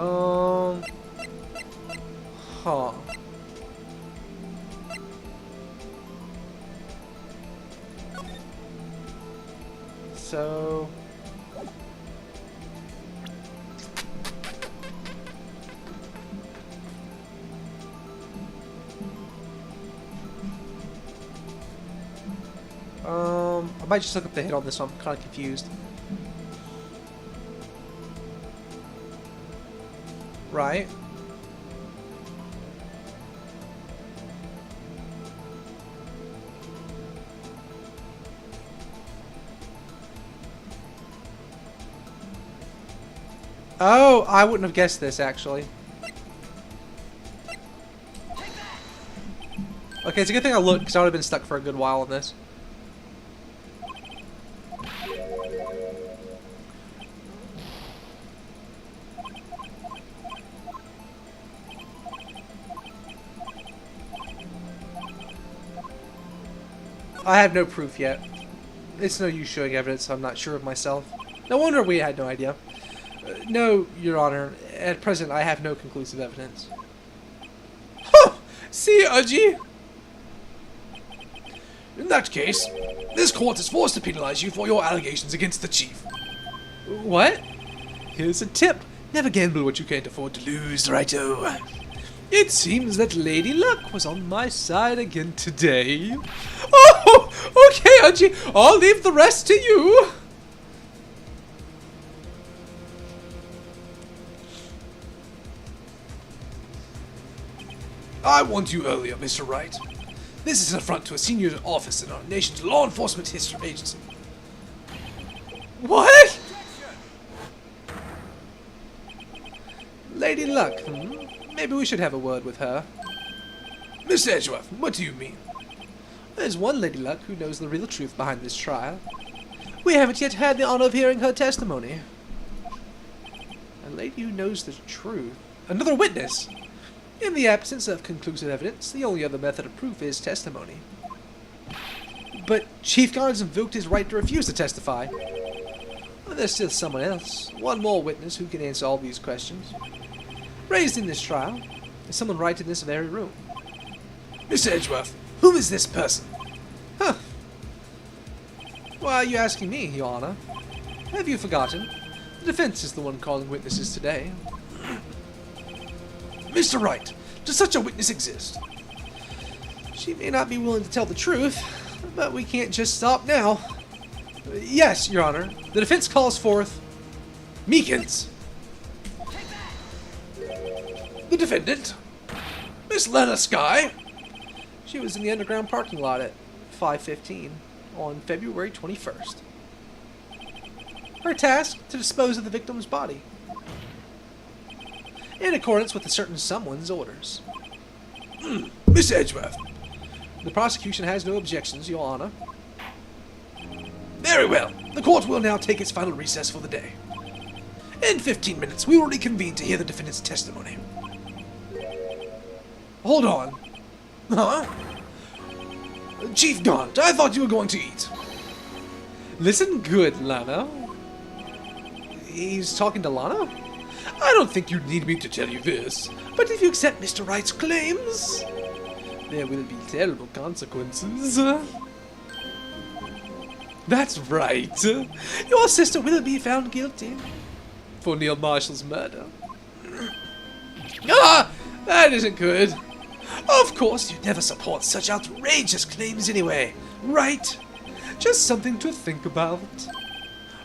Um, huh. So... I might just look up the hit on this one. I'm kind of confused. Right. Oh, I wouldn't have guessed this, actually. Okay, it's a good thing I looked, because I would have been stuck for a good while on this. I have no proof yet. It's no use showing evidence I'm not sure of myself. No wonder we had no idea. No, Your Honor. At present, I have no conclusive evidence. Huh! See, Udgy? In that case, this court is forced to penalize you for your allegations against the chief. What? Here's a tip. Never gamble what you can't afford to lose, righto. It seems that Lady Luck was on my side again today. Oh, okay, Archie. I'll leave the rest to you. I warned you earlier, Mr. Wright. This is an affront to a senior officer in our nation's law enforcement history agency. What? Lady Luck, Maybe we should have a word with her. Miss Edgeworth, what do you mean? There's one Lady Luck who knows the real truth behind this trial. We haven't yet had the honor of hearing her testimony. A lady who knows the truth? Another witness? In the absence of conclusive evidence, the only other method of proof is testimony. But Chief Guards invoked his right to refuse to testify. Well, there's still someone else, one more witness who can answer all these questions. Raised in this trial, is someone right in this very room. Miss Edgeworth, who is this person? Huh. Why are you asking me, Your Honor? Have you forgotten? The defense is the one calling witnesses today. Mr. Wright, does such a witness exist? She may not be willing to tell the truth, but we can't just stop now. Yes, Your Honor. The defense calls forth Meekins. The defendant, Miss Lena Skye. She was in the underground parking lot at 5:15 on February 21st. Her task, to dispose of the victim's body, in accordance with a certain someone's orders. Miss Edgeworth. The prosecution has no objections, Your Honor. Very well. The court will now take its final recess for the day. In 15 minutes, we will reconvene to hear the defendant's testimony. Hold on. Huh? Chief Gaunt, I thought you were going to eat. Listen good, Lana. He's talking to Lana? I don't think you need me to tell you this, but if you accept Mr. Wright's claims, there will be terrible consequences. That's right. Your sister will be found guilty for Neil Marshall's murder. Ah! That isn't good. Of course, you'd never support such outrageous claims anyway, right? Just something to think about.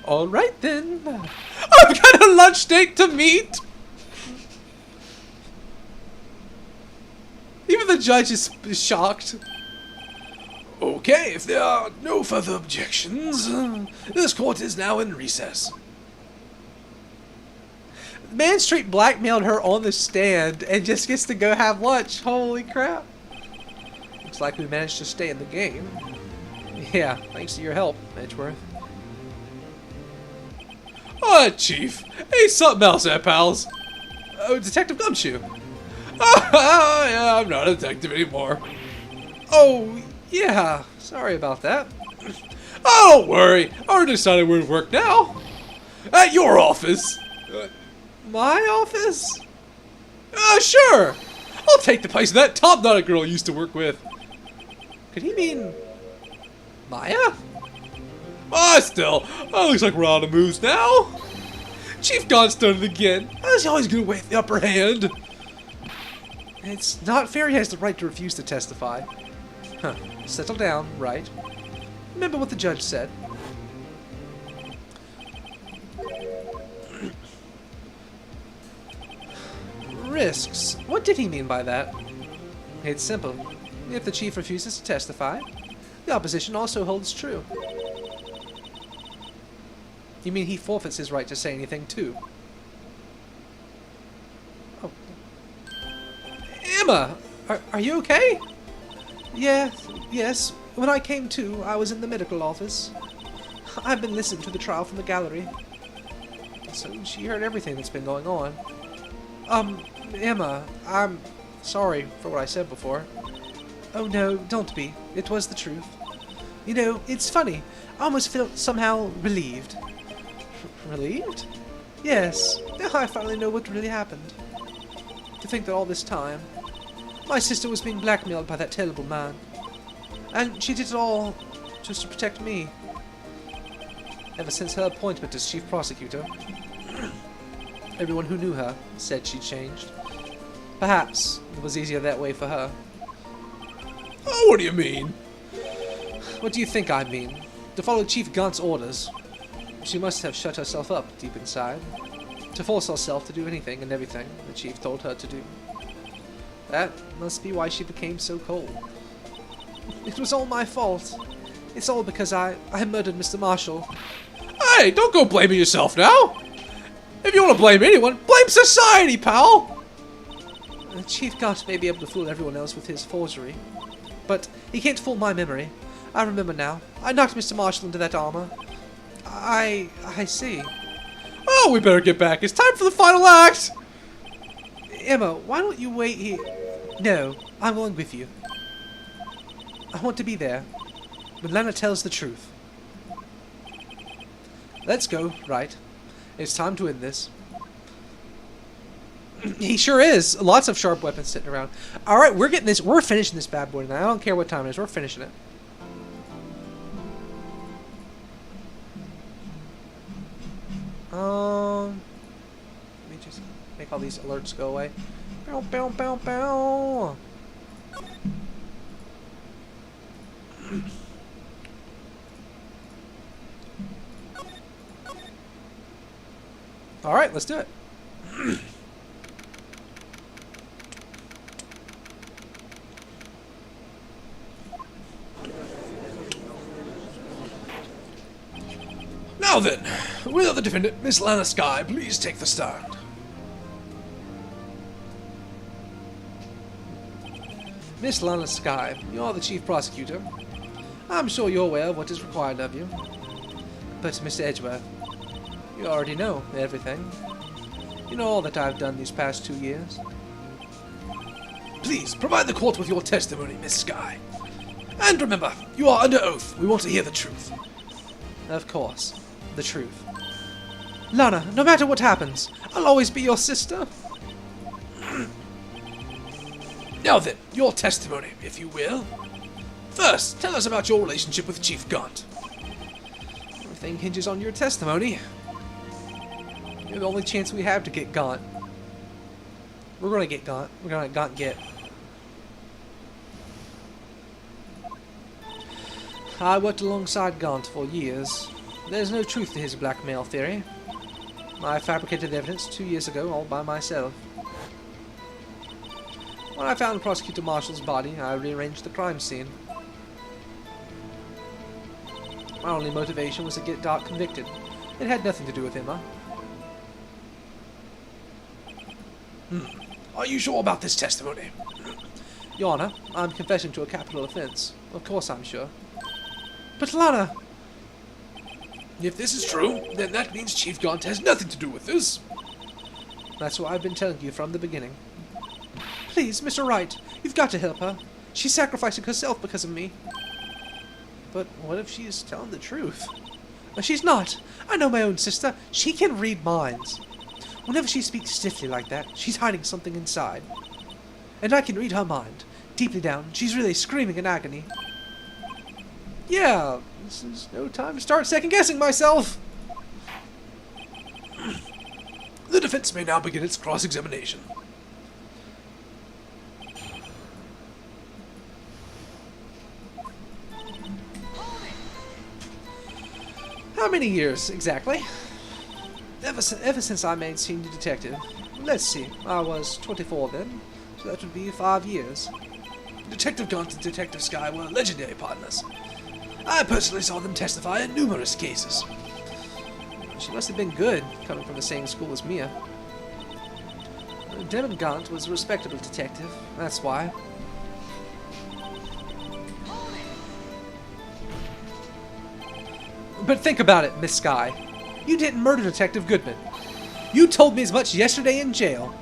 All right then. I've got a lunch date to meet. Even the judge is shocked. Okay, if there are no further objections, this court is now in recess. The man straight blackmailed her on the stand and just gets to go have lunch. Holy crap. Looks like we managed to stay in the game. Yeah, thanks to your help, Edgeworth. Oh, Chief. Hey, something else there, pals. Oh, Detective Gumshoe. Oh, yeah, I'm not a detective anymore. Oh, yeah. Sorry about that. Oh, don't worry. I already decided where to work now. At your office. My office? Sure. I'll take the place of that top-knotted girl I used to work with. Could he mean Maya? Still, looks like we're out of moves now. Chief Gaunt's done it again. He's always gonna wave the upper hand. It's not fair he has the right to refuse to testify. Huh. Settle down, right? Remember what the judge said. Risks. What did he mean by that? It's simple. If the chief refuses to testify, the opposition also holds true. You mean he forfeits his right to say anything, too? Oh. Emma! Are you okay? Yes. When I came to, I was in the medical office. I've been listening to the trial from the gallery. So she heard everything that's been going on. Emma, I'm sorry for what I said before. Oh no, don't be. It was the truth. You know, it's funny. I almost felt somehow relieved. Relieved? Yes. Now I finally know what really happened. To think that all this time, my sister was being blackmailed by that terrible man. And she did it all just to protect me. Ever since her appointment as chief prosecutor. Everyone who knew her said she changed. Perhaps it was easier that way for her. Oh, what do you mean? What do you think I mean? To follow Chief Gaunt's orders. She must have shut herself up deep inside. To force herself to do anything and everything the Chief told her to do. That must be why she became so cold. It was all my fault. It's all because I murdered Mr. Marshall. Hey, don't go blaming yourself now! If you want to blame anyone, blame society, pal! Chief Gaunt may be able to fool everyone else with his forgery, but he can't fool my memory. I remember now. I knocked Mr. Marshall into that armor. I see. Oh, we better get back. It's time for the final act! Emma, why don't you wait here? No, I'm going with you. I want to be there when Lana tells the truth. Let's go, right. It's time to end this. He sure is. Lots of sharp weapons sitting around. Alright, we're getting this. We're finishing this bad boy tonight. I don't care what time it is. We're finishing it. Let me just make all these alerts go away. Bow, bow, bow, bow. Alright, let's do it. Now then, will the defendant, Miss Lana Skye, please take the stand? Miss Lana Skye, you're the chief prosecutor. I'm sure you're aware of what is required of you. But, Mr. Edgeworth, you already know everything. You know all that I've done these past 2 years. Please, provide the court with your testimony, Miss Skye. And remember, you are under oath. We want to hear the truth. Of course, the truth. Lana, no matter what happens, I'll always be your sister. Now then, your testimony, if you will. First, tell us about your relationship with Chief Gaunt. Everything hinges on your testimony. You're the only chance we have to get Gaunt. We're gonna get Gaunt. We're gonna let Gaunt get. I worked alongside Gaunt for years. There's no truth to his blackmail theory. I fabricated evidence 2 years ago all by myself. When I found Prosecutor Marshall's body, I rearranged the crime scene. My only motivation was to get Doc convicted. It had nothing to do with Emma. Are you sure about this testimony? Your Honor, I'm confessing to a capital offense. Of course I'm sure. But Lana! If this is true, then that means Chief Gaunt has nothing to do with this. That's what I've been telling you from the beginning. Please, Mr. Wright, you've got to help her. She's sacrificing herself because of me. But what if she's telling the truth? She's not. I know my own sister. She can read minds. Whenever she speaks stiffly like that, she's hiding something inside. And I can read her mind. Deeply down, she's really screaming in agony. Yeah, this is no time to start second-guessing myself. The defense may now begin its cross-examination. How many years, exactly? Ever since I made senior detective. Let's see, I was 24 then, so that would be 5 years. Detective Gaunt and Detective Skye were legendary partners. I personally saw them testify in numerous cases. She must have been good, coming from the same school as Mia. Demon Gaunt was a respectable detective, that's why. But think about it, Miss Skye. You didn't murder Detective Goodman. You told me as much yesterday in jail.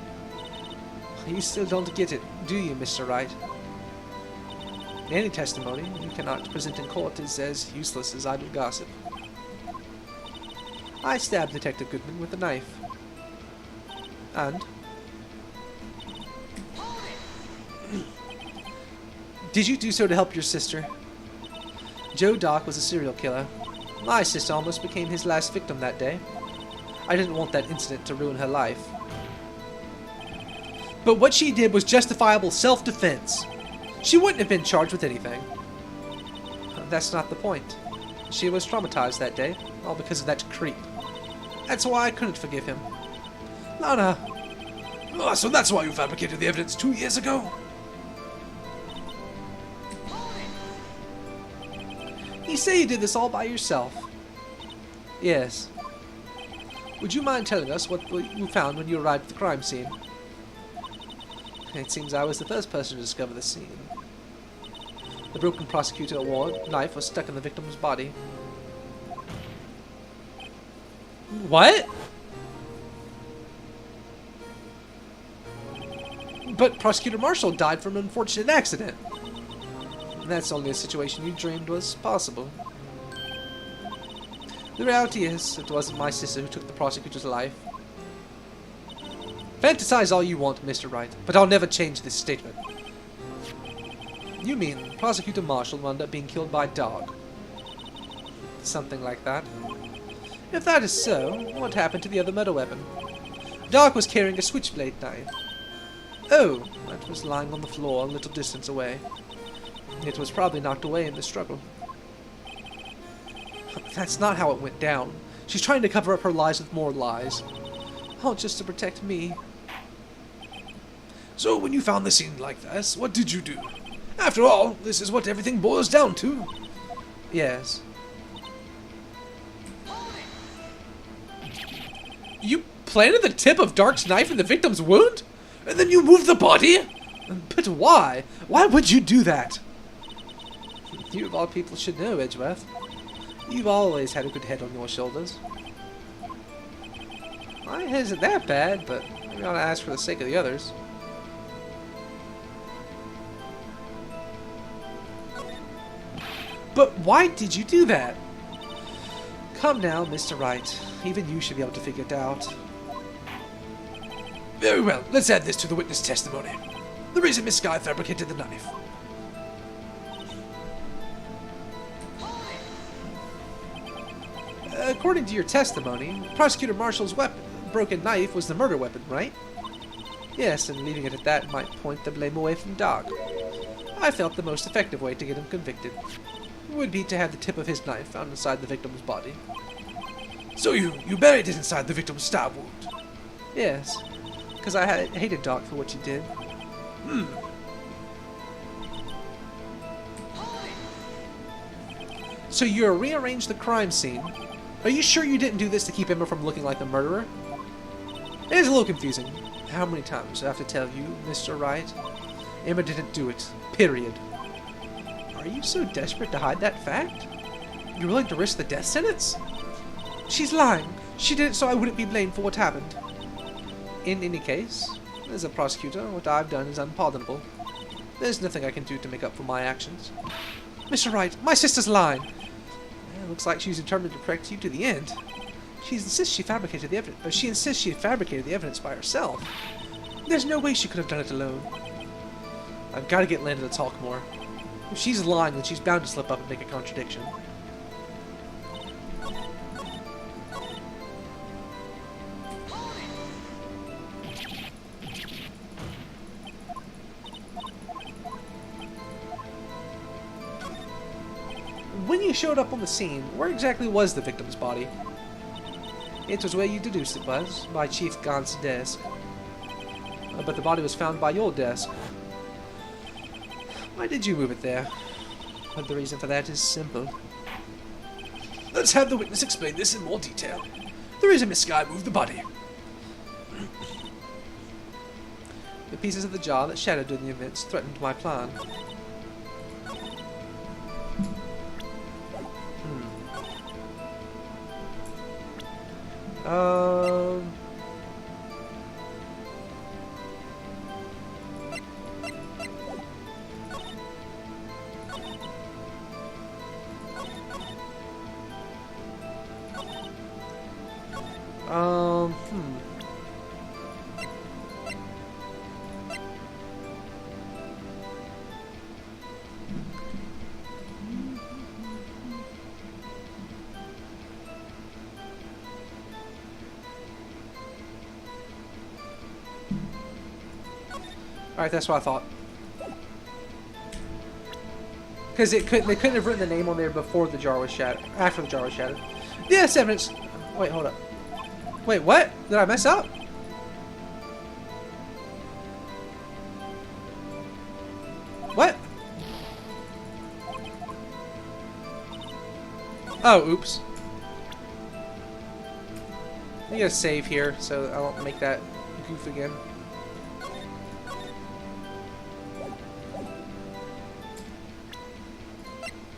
You still don't get it, do you, Mr. Wright? Any testimony you cannot present in court is as useless as idle gossip. I stabbed Detective Goodman with a knife. And? Did you do so to help your sister? Joe Dock was a serial killer. My sister almost became his last victim that day. I didn't want that incident to ruin her life. But what she did was justifiable self-defense. She wouldn't have been charged with anything. That's not the point. She was traumatized that day, all because of that creep. That's why I couldn't forgive him. Lana. Oh, so that's why you fabricated the evidence 2 years ago? You say you did this all by yourself. Yes. Would you mind telling us what you found when you arrived at the crime scene? It seems I was the first person to discover the scene. The broken prosecutor award knife was stuck in the victim's body. What? But Prosecutor Marshall died from an unfortunate accident. And that's only a situation you dreamed was possible. The reality is, it wasn't my sister who took the prosecutor's life. Fantasize all you want, Mr. Wright, but I'll never change this statement. You mean Prosecutor Marshall wound up being killed by a dog? Something like that. If that is so, what happened to the other murder weapon? Doc was carrying a switchblade knife. Oh, that was lying on the floor a little distance away. It was probably knocked away in the struggle. That's not how it went down. She's trying to cover up her lies with more lies. All just to protect me. So when you found the scene like this, what did you do? After all, this is what everything boils down to. Yes. You planted the tip of Dark's knife in the victim's wound? And then you moved the body? But why? Why would you do that? You of all people should know, Edgeworth. You've always had a good head on your shoulders. My head isn't that bad, but maybe I ought to ask for the sake of the others. But why did you do that? Come now, Mr. Wright. Even you should be able to figure it out. Very well, let's add this to the witness testimony. The reason Miss Skye fabricated the knife. According to your testimony, Prosecutor Marshall's broken knife was the murder weapon, right? Yes, and leaving it at that might point the blame away from Doc. I felt the most effective way to get him convicted would be to have the tip of his knife found inside the victim's body. So you buried it inside the victim's stab wound? Yes, because I hated Doc for what he did. So you rearranged the crime scene. Are you sure you didn't do this to keep Emma from looking like the murderer? It is a little confusing. How many times do I have to tell you, Mr. Wright? Emma didn't do it. Period. Are you so desperate to hide that fact? You're willing to risk the death sentence? She's lying. She did it so I wouldn't be blamed for what happened. In any case, as a prosecutor, what I've done is unpardonable. There's nothing I can do to make up for my actions. Mr. Wright, my sister's lying. It looks like she's determined to protect you to the end. She insists she fabricated the evidence, but she insists she fabricated the evidence by herself. There's no way she could have done it alone. I've got to get Lana to talk more. If she's lying, then she's bound to slip up and make a contradiction. When you showed up on the scene, where exactly was the victim's body? It was where you deduced it was, by Chief Gaunt's desk. But the body was found by your desk. Why did you move it there? But the reason for that is simple. Let's have the witness explain this in more detail. The reason Miss Skye moved the body. The pieces of the jar that shattered during the events threatened my plan. Um... Hmm. Alright, that's what I thought. Because they couldn't have written the name on there before the jar was shattered. After the jar was shattered. Yes, evidence. Wait, hold up. Wait, what? Did I mess up? What? Oh, oops. I gotta save here so I don't make that goof again.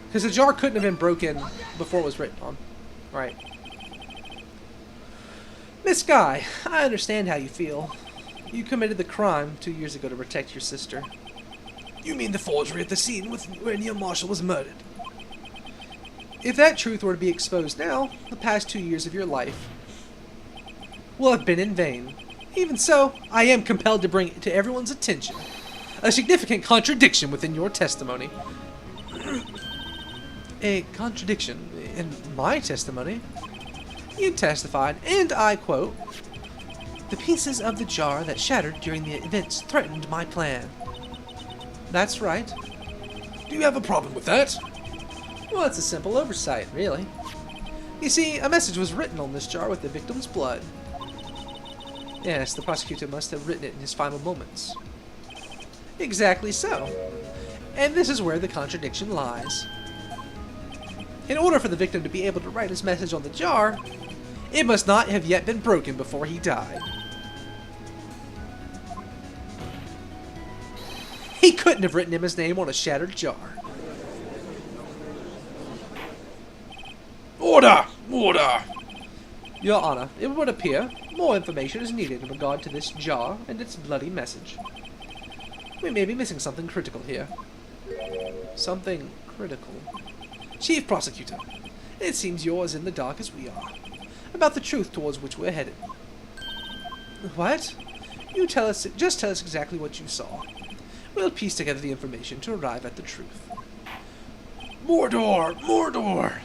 Because the jar couldn't have been broken before it was written on. Right. Miss Guy, I understand how you feel. You committed the crime 2 years ago to protect your sister. You mean the forgery at the scene where Neil Marshall was murdered? If that truth were to be exposed now, the past 2 years of your life will have been in vain. Even so, I am compelled to bring it to everyone's attention a significant contradiction within your testimony. A contradiction in my testimony? You testified, and I quote, "The pieces of the jar that shattered during the events threatened my plan." That's right. Do you have a problem with that? Well, it's a simple oversight, really. You see, a message was written on this jar with the victim's blood. Yes, the prosecutor must have written it in his final moments. Exactly so. And this is where the contradiction lies. In order for the victim to be able to write his message on the jar, it must not have yet been broken before he died. He couldn't have written his name on a shattered jar. Order! Order! Your Honor, it would appear more information is needed in regard to this jar and its bloody message. We may be missing something critical here. Something critical? Chief Prosecutor, it seems you're as in the dark as we are about the truth towards which we're headed. What? You just tell us exactly what you saw. We'll piece together the information to arrive at the truth. Mordor! Mordor!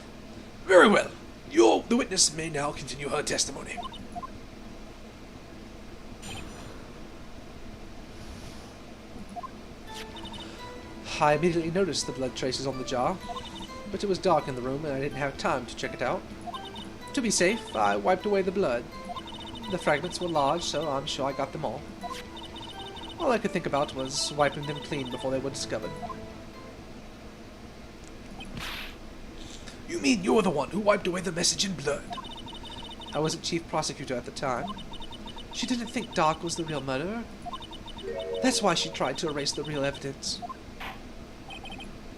Very well. The witness may now continue her testimony. I immediately noticed the blood traces on the jar, but it was dark in the room and I didn't have time to check it out. To be safe, I wiped away the blood. The fragments were large, so I'm sure I got them all. All I could think about was wiping them clean before they were discovered. You mean you're the one who wiped away the message in blood? I wasn't chief prosecutor at the time. She didn't think Doc was the real murderer. That's why she tried to erase the real evidence.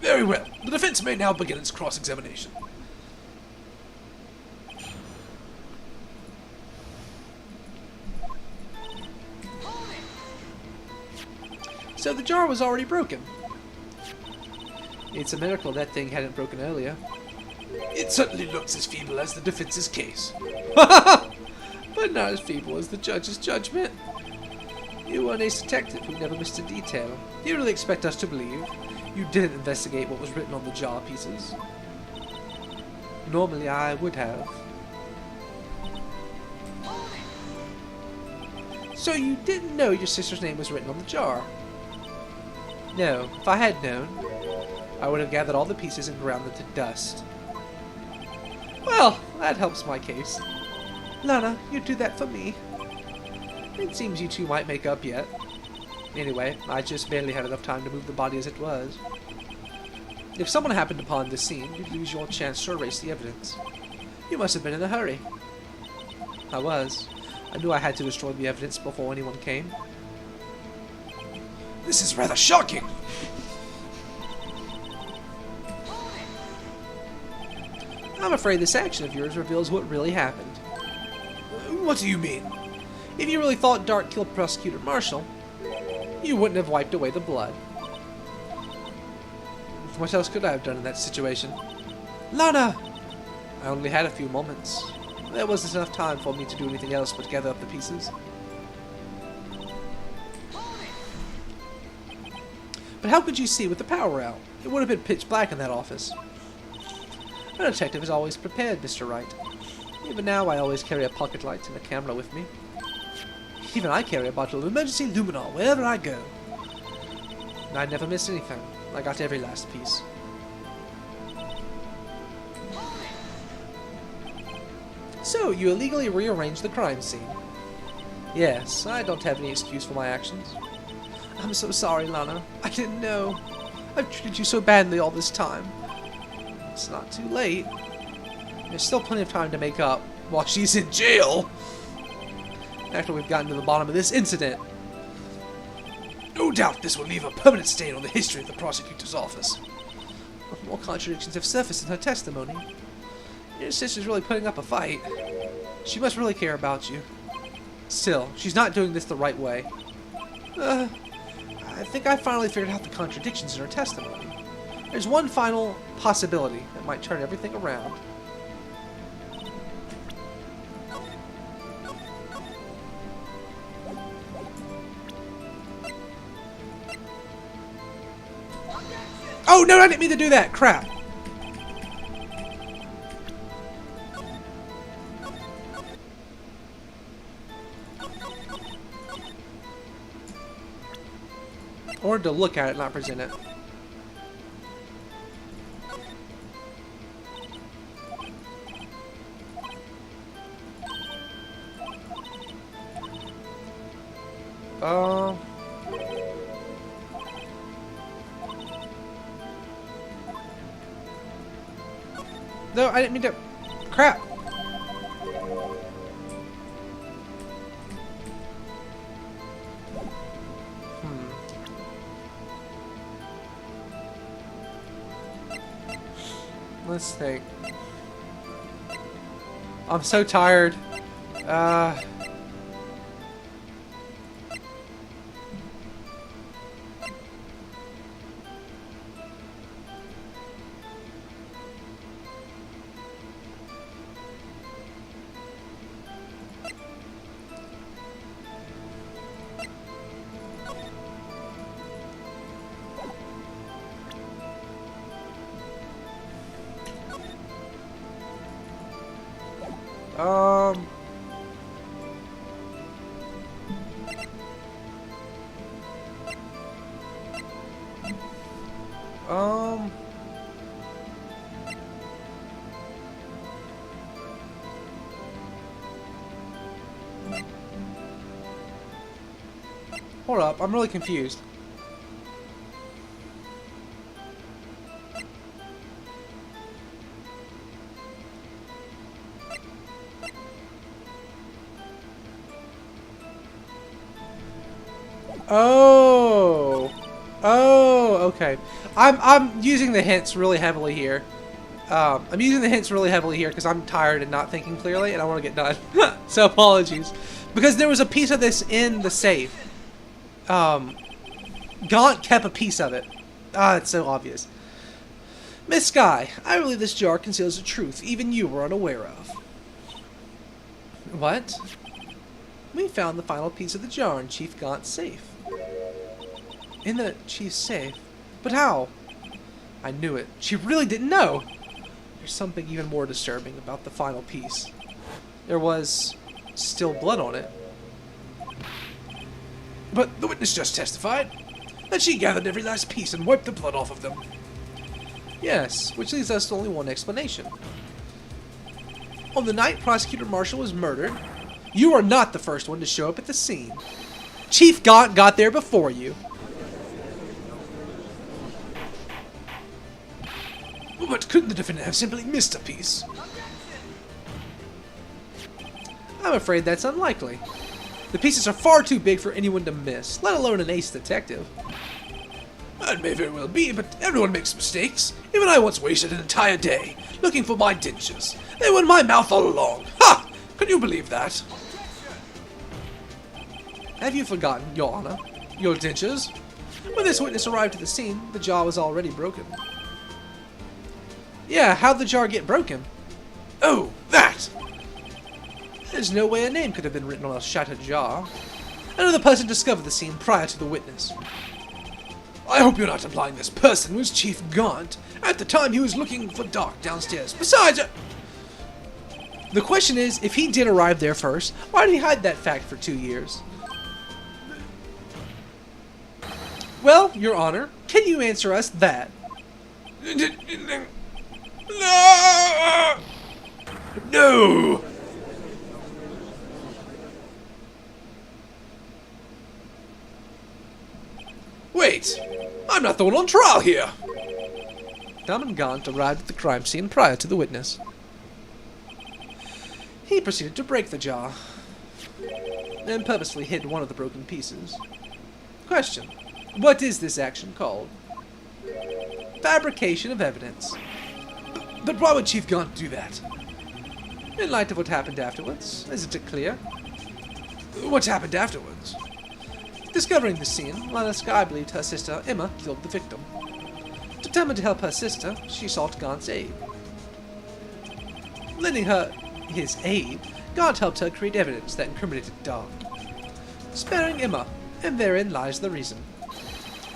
Very well. The defense may now begin its cross-examination. So the jar was already broken. It's a miracle that thing hadn't broken earlier. It certainly looks as feeble as the defense's case. But not as feeble as the judge's judgment. You were an ace detective who never missed a detail. You really expect us to believe you didn't investigate what was written on the jar pieces? Normally I would have. So you didn't know your sister's name was written on the jar? No, if I had known, I would have gathered all the pieces and ground them to dust. Well, that helps my case. Lana, you'd do that for me. It seems you two might make up yet. Anyway, I just barely had enough time to move the body as it was. If someone happened upon this scene, you'd lose your chance to erase the evidence. You must have been in a hurry. I was. I knew I had to destroy the evidence before anyone came. This is rather shocking. I'm afraid this action of yours reveals what really happened. What do you mean? If you really thought Dart killed Prosecutor Marshall, you wouldn't have wiped away the blood. What else could I have done in that situation? Lana! I only had a few moments. There wasn't enough time for me to do anything else but gather up the pieces. But how could you see with the power out? It would have been pitch black in that office. A detective is always prepared, Mr. Wright. Even now I always carry a pocket light and a camera with me. Even I carry a bottle of emergency luminol wherever I go. I never missed anything. I got every last piece. So, you illegally rearranged the crime scene. Yes, I don't have any excuse for my actions. I'm so sorry, Lana. I didn't know. I've treated you so badly all this time. It's not too late. There's still plenty of time to make up while she's in jail. After we've gotten to the bottom of this incident. No doubt this will leave a permanent stain on the history of the prosecutor's office. More contradictions have surfaced in her testimony. Your sister's really putting up a fight. She must really care about you. Still, she's not doing this the right way. I think I finally figured out the contradictions in her testimony. There's one final possibility that might turn everything around. Oh no, I didn't mean to do that! Crap! I wanted to look at it, not present it. No, I didn't mean to. Crap! Let's think. I'm so tired. Hold up, I'm really confused. Oh, okay. I'm using the hints really heavily here. I'm using the hints really heavily here because I'm tired and not thinking clearly, and I want to get done. So apologies, because there was a piece of this in the safe. Gaunt kept a piece of it. It's so obvious. Miss Skye, I believe this jar conceals a truth even you were unaware of. What? We found the final piece of the jar in Chief Gaunt's safe. In the Chief's safe? But how? I knew it. She really didn't know. There's something even more disturbing about the final piece. There was still blood on it. But the witness just testified that she gathered every last piece and wiped the blood off of them. Yes, which leads us to only one explanation. On the night Prosecutor Marshall was murdered, you are not the first one to show up at the scene. Chief Gaunt got there before you. But couldn't the defendant have simply missed a piece? I'm afraid that's unlikely. The pieces are far too big for anyone to miss, let alone an ace detective. That may very well be, but everyone makes mistakes. Even I once wasted an entire day looking for my dentures. They were in my mouth all along. Ha! Can you believe that? Have you forgotten, Your Honor? Your dentures? When this witness arrived at the scene, the jar was already broken. Yeah, how'd the jar get broken? Oh, that! There's no way a name could have been written on a shattered jar. Another person discovered the scene prior to the witness. I hope you're not implying this person was Chief Gaunt at the time he was looking for Doc downstairs. Besides, the question is, if he did arrive there first, why did he hide that fact for 2 years? Well, Your Honor, can you answer us that? No! No! Wait! I'm not the one on trial here! Damon Gaunt arrived at the crime scene prior to the witness. He proceeded to break the jar, and purposely hid one of the broken pieces. Question: what is this action called? Fabrication of evidence. But why would Chief Gaunt do that? In light of what happened afterwards, isn't it clear? What happened afterwards? Discovering the scene, Lana Skye believed her sister Emma killed the victim. Determined to help her sister, she sought Gaunt's aid. Lending her his aid, Gaunt helped her create evidence that incriminated Dark, sparing Emma, and therein lies the reason.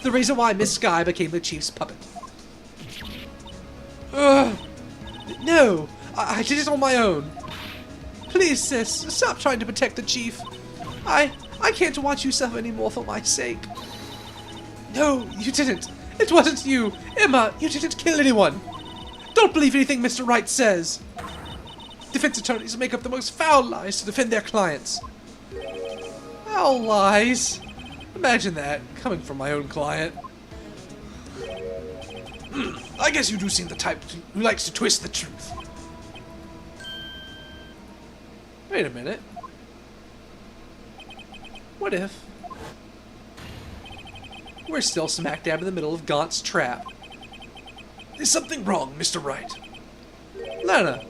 The reason why Miss Skye became the Chief's puppet. No! I did it on my own. Please, sis, stop trying to protect the Chief. I can't watch you suffer anymore for my sake. No, you didn't. It wasn't you. Emma, you didn't kill anyone. Don't believe anything Mr. Wright says. Defense attorneys make up the most foul lies to defend their clients. Foul lies? Imagine that, coming from my own client. I guess you do seem the type who likes to twist the truth. Wait a minute. What if we're still smack dab in the middle of Gaunt's trap? Is something wrong, Mr. Wright? Lana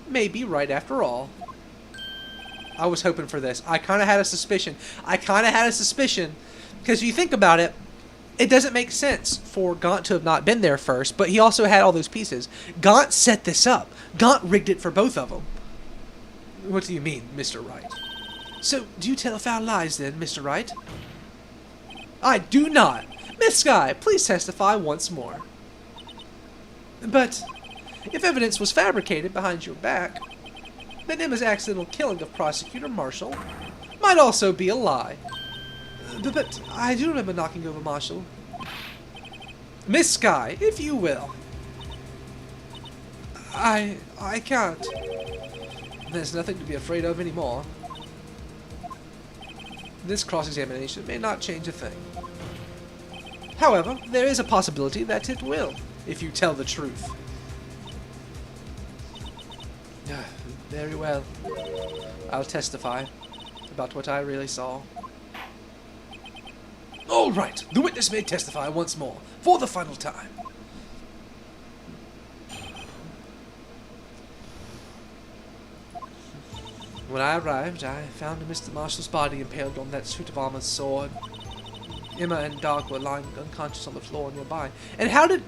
may be right after all. I was hoping for this. I kind of had a suspicion. Because if you think about it, it doesn't make sense for Gaunt to have not been there first, but he also had all those pieces. Gaunt set this up. Gaunt rigged it for both of them. What do you mean, Mr. Wright? So, do you tell foul lies then, Mr. Wright? I do not. Miss Skye, please testify once more. But if evidence was fabricated behind your back, then Emma's accidental killing of Prosecutor Marshall might also be a lie. But I do remember knocking over Marshall. Miss Skye, if you will. I can't. There's nothing to be afraid of anymore. This cross-examination may not change a thing. However, there is a possibility that it will, if you tell the truth. Very well. I'll testify about what I really saw. All right, the witness may testify once more, for the final time. When I arrived, I found Mr. Marshall's body impaled on that suit of armor's sword. Emma and Dark were lying unconscious on the floor nearby. And how did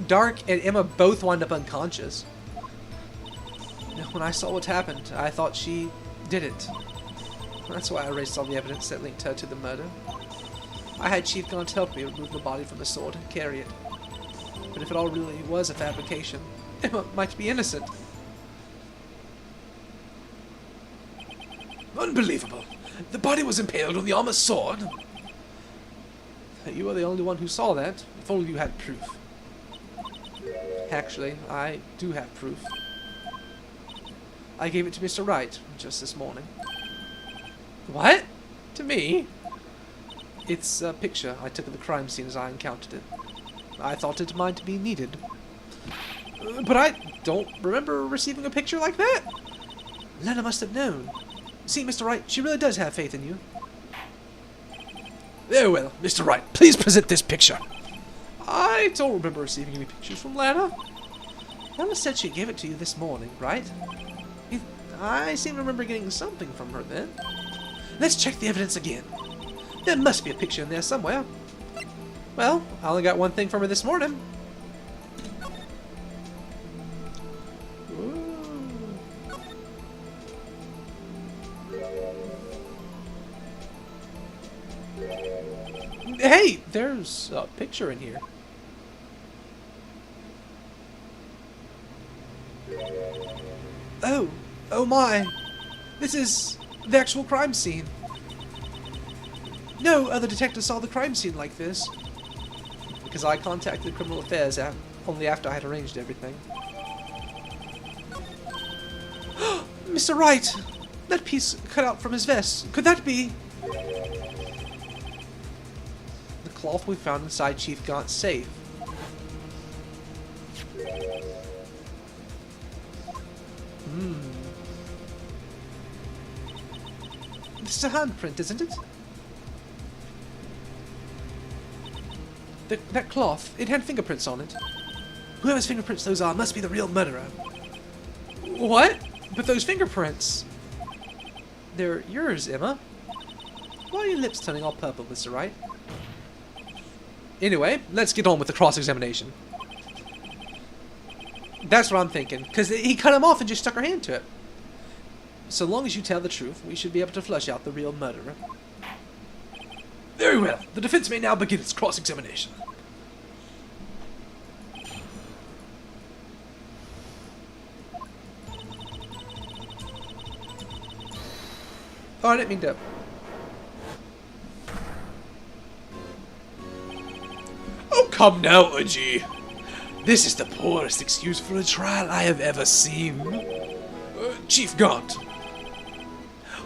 Dark and Emma both wind up unconscious? When I saw what happened, I thought she did it. That's why I erased all the evidence that linked her to the murder. I had Chief Gaunt help me remove the body from the sword and carry it. But if it all really was a fabrication, Emma might be innocent. Unbelievable. The body was impaled on the armor's sword. You are the only one who saw that. If only you had proof. Actually, I do have proof. I gave it to Mr. Wright just this morning. What? To me? It's a picture I took of the crime scene as I encountered it. I thought it might be needed. But I don't remember receiving a picture like that. Lena must have known. See, Mr. Wright, she really does have faith in you. Very well, Mr. Wright, please present this picture. I don't remember receiving any pictures from Lana. Lana said she gave it to you this morning, right? I seem to remember getting something from her then. Let's check the evidence again. There must be a picture in there somewhere. Well, I only got one thing from her this morning. Hey, there's a picture in here. Oh my. This is the actual crime scene. No other detective saw the crime scene like this. Because I contacted Criminal Affairs only after I had arranged everything. Mr. Wright! That piece cut out from his vest. Could that be... the cloth we found inside Chief Gaunt's safe. This is a handprint, isn't it? That cloth, it had fingerprints on it. Whoever's fingerprints those are must be the real murderer. What? But those fingerprints... they're yours, Emma. Why are your lips turning all purple, Mr. Wright? Anyway, let's get on with the cross-examination. That's what I'm thinking, because he cut him off and just stuck her hand to it. So long as you tell the truth, we should be able to flush out the real murderer. Very well. The defense may now begin its cross-examination. Oh, I didn't mean to... Oh, come now, Uji. This is the poorest excuse for a trial I have ever seen. Chief Gaunt.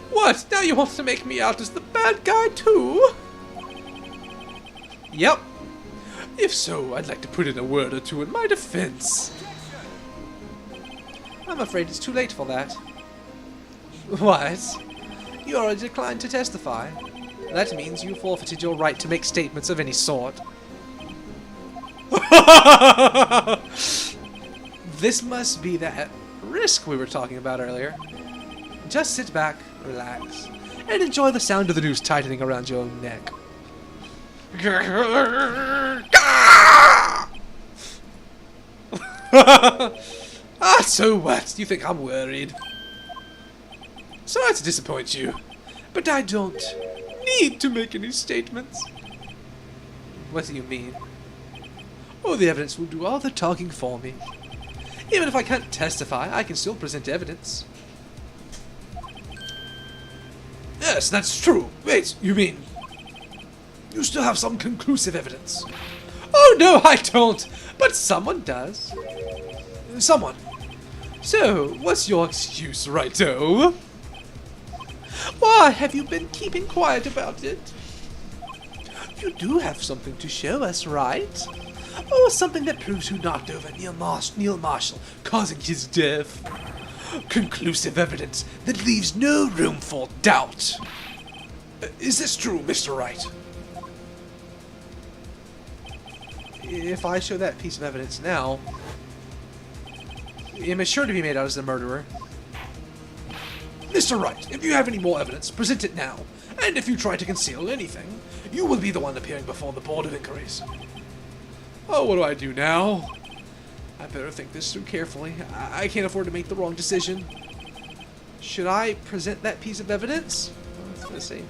What? Now you want to make me out as the bad guy, too? Yep. If so, I'd like to put in a word or two in my defense. I'm afraid it's too late for that. What? You already declined to testify. That means you forfeited your right to make statements of any sort. This must be that risk we were talking about earlier. Just sit back, relax, and enjoy the sound of the noose tightening around your own neck. So what? You think I'm worried? Sorry to disappoint you, but I don't need to make any statements. What do you mean? Oh, the evidence will do all the talking for me. Even if I can't testify, I can still present evidence. Yes, that's true. Wait, you mean you still have some conclusive evidence? Oh, no, I don't. But someone does. Someone. So, what's your excuse, Righto? Why have you been keeping quiet about it? You do have something to show us, right? Or something that proves who knocked over Neil Marshall, causing his death. Conclusive evidence that leaves no room for doubt. Is this true, Mr. Wright? If I show that piece of evidence now, Em is sure to be made out as the murderer. Mr. Wright, if you have any more evidence, present it now. And if you try to conceal anything, you will be the one appearing before the Board of Inquiries. Oh, what do I do now? I better think this through carefully. I can't afford to make the wrong decision. Should I present that piece of evidence? Let's see.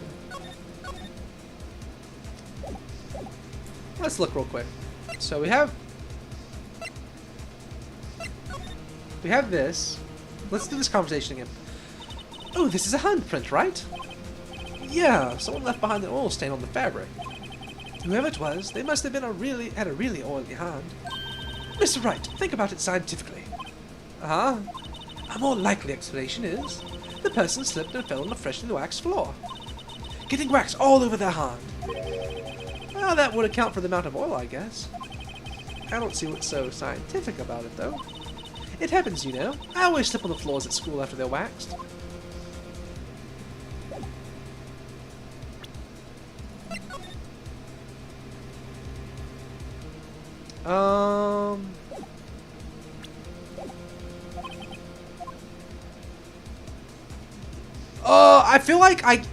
Let's look real quick. So we have this. Let's do this conversation again. Oh, this is a handprint, right? Yeah, someone left behind an oil stain on the fabric. Whoever it was, they must have been had a really oily hand. Mr. Wright, think about it scientifically. Uh-huh. A more likely explanation is the person slipped and fell on the freshly waxed floor, getting wax all over their hand. Well, that would account for the amount of oil, I guess. I don't see what's so scientific about it, though. It happens, you know. I always slip on the floors at school after they're waxed.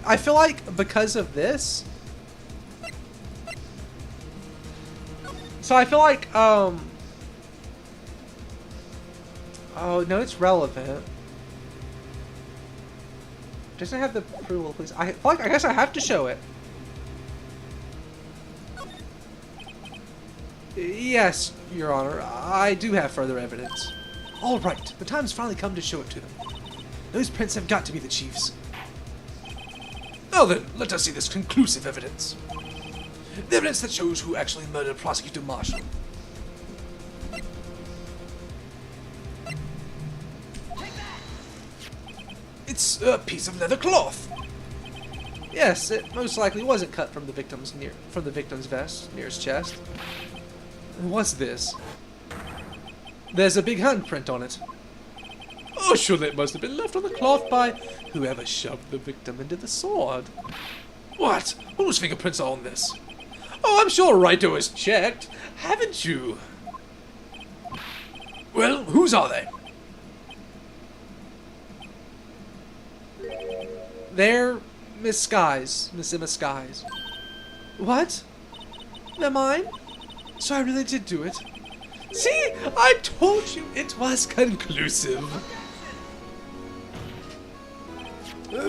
I feel like because of this. So I feel like oh no, it's relevant. Doesn't it have the approval, please? I feel like I guess I have to show it. Yes, Your Honor, I do have further evidence. All right, the time's finally come to show it to them. Those prints have got to be the Chief's. Now then, let us see this conclusive evidence. The evidence that shows who actually murdered Prosecutor Marshall. It's a piece of leather cloth. Yes, it most likely wasn't cut from the victim's vest near his chest. What's this? There's a big handprint on it. Oh, surely it must have been left on the cloth by whoever shoved the victim into the sword. What? Whose fingerprints are on this? Oh, I'm sure Raito has checked. Haven't you? Well, whose are they? They're Miss Sky's. Miss Emma Sky's. What? They're mine? So I really did do it. See? I told you it was conclusive.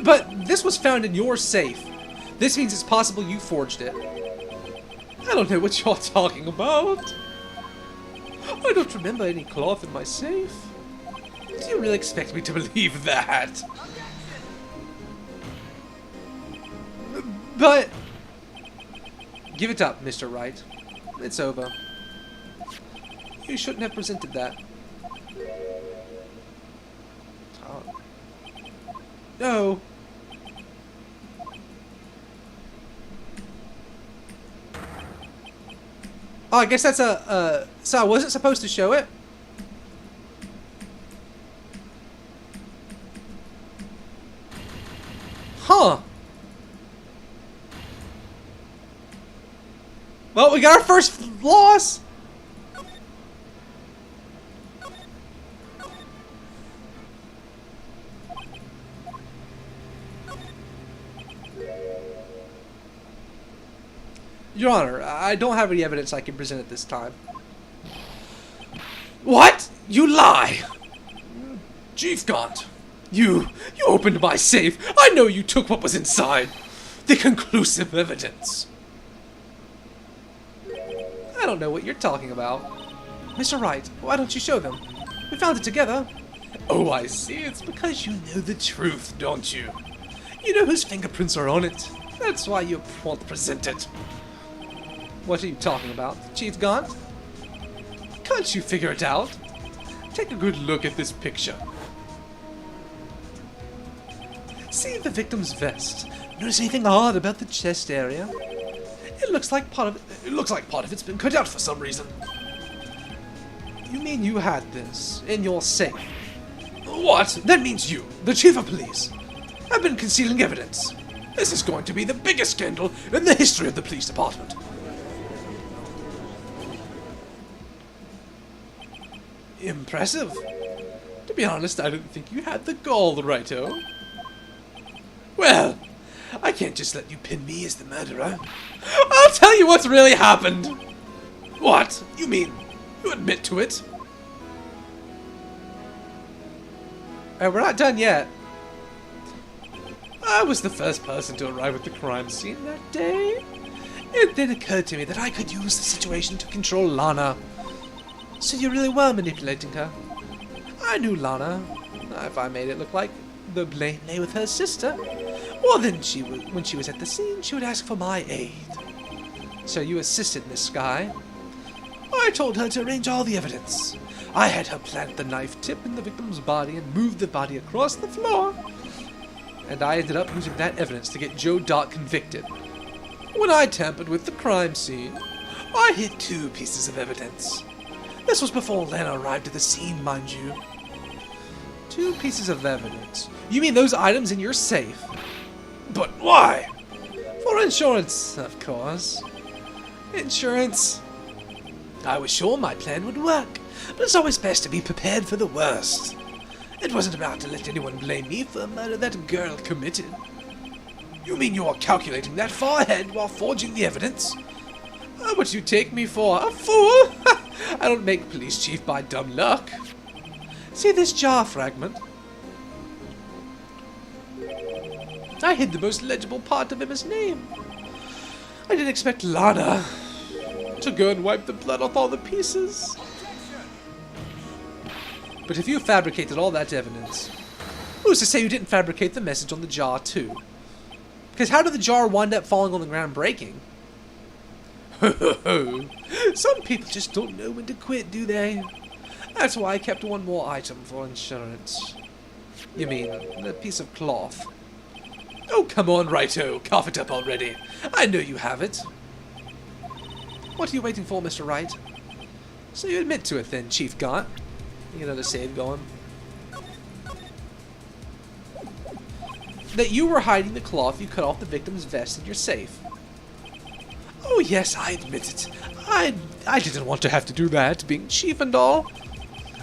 But this was found in your safe. This means it's possible you forged it. I don't know what you're talking about. I don't remember any cloth in my safe. Do you really expect me to believe that? But give it up, Mr. Wright. It's over. You shouldn't have presented that. Oh. No. Oh, I guess that's so I wasn't supposed to show it? Huh. Well, we got our first loss. Your Honor, I don't have any evidence I can present at this time. What? You lie! Chief Gaunt, you opened my safe. I know you took what was inside. The conclusive evidence. I don't know what you're talking about. Mr. Wright, why don't you show them? We found it together. Oh, I see. It's because you know the truth, don't you? You know whose fingerprints are on it. That's why you won't present it. What are you talking about, Chief Gaunt? Can't you figure it out? Take a good look at this picture. See the victim's vest. Notice anything odd about the chest area? It looks like part of it's been cut out for some reason. You mean you had this in your safe? What? That means you, the chief of police, have been concealing evidence. This is going to be the biggest scandal in the history of the police department. Impressive. To be honest, I didn't think you had the gall, Raito. Well, I can't just let you pin me as the murderer. I'll tell you what's really happened. What? You mean you admit to it? We're not done yet. I was the first person to arrive at the crime scene that day. It then occurred to me that I could use the situation to control Lana. So you really were manipulating her? I knew Lana. If I made it look like the blame lay with her sister, well then when she was at the scene, she would ask for my aid. So you assisted Miss Sky. I told her to arrange all the evidence. I had her plant the knife tip in the victim's body and move the body across the floor. And I ended up using that evidence to get Joe Dot convicted. When I tampered with the crime scene, I hid 2 pieces of evidence. This was before Lana arrived at the scene, mind you. 2 pieces of evidence? You mean those items in your safe? But why? For insurance, of course. Insurance? I was sure my plan would work, but it's always best to be prepared for the worst. It wasn't about to let anyone blame me for a murder that girl committed. You mean you're calculating that far ahead while forging the evidence? What you take me for, a fool? I don't make police chief by dumb luck. See this jar fragment? I hid the most legible part of Emma's name. I didn't expect Lana to go and wipe the blood off all the pieces. But if you fabricated all that evidence, who's to say you didn't fabricate the message on the jar too? Because how did the jar wind up falling on the ground and breaking? Some people just don't know when to quit, do they? That's why I kept one more item for insurance. You mean, the piece of cloth? Oh, come on, Righto. Cough it up already. I know you have it. What are you waiting for, Mr. Wright? So you admit to it then, Chief Gaunt. You get another save going. That you were hiding the cloth you cut off the victim's vest in your safe. Oh yes, I admit it. I didn't want to have to do that, being chief and all.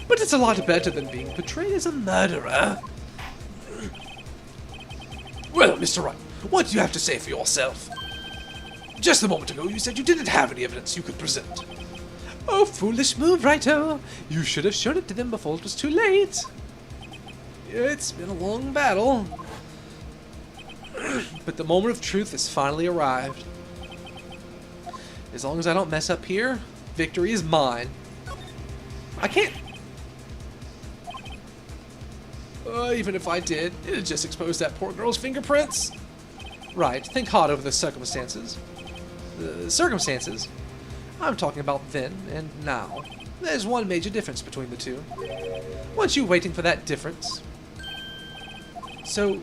But it's a lot better than being portrayed as a murderer. Well, Mr. Wright, what do you have to say for yourself? Just a moment ago, you said you didn't have any evidence you could present. Oh, foolish move, Righto. You should have shown it to them before it was too late. It's been a long battle. But the moment of truth has finally arrived. As long as I don't mess up here, victory is mine. I can't... even if I did, it'd just expose that poor girl's fingerprints. Right, think hard over the circumstances. The circumstances? I'm talking about then and now. There's one major difference between the two. Weren't you waiting for that difference? So...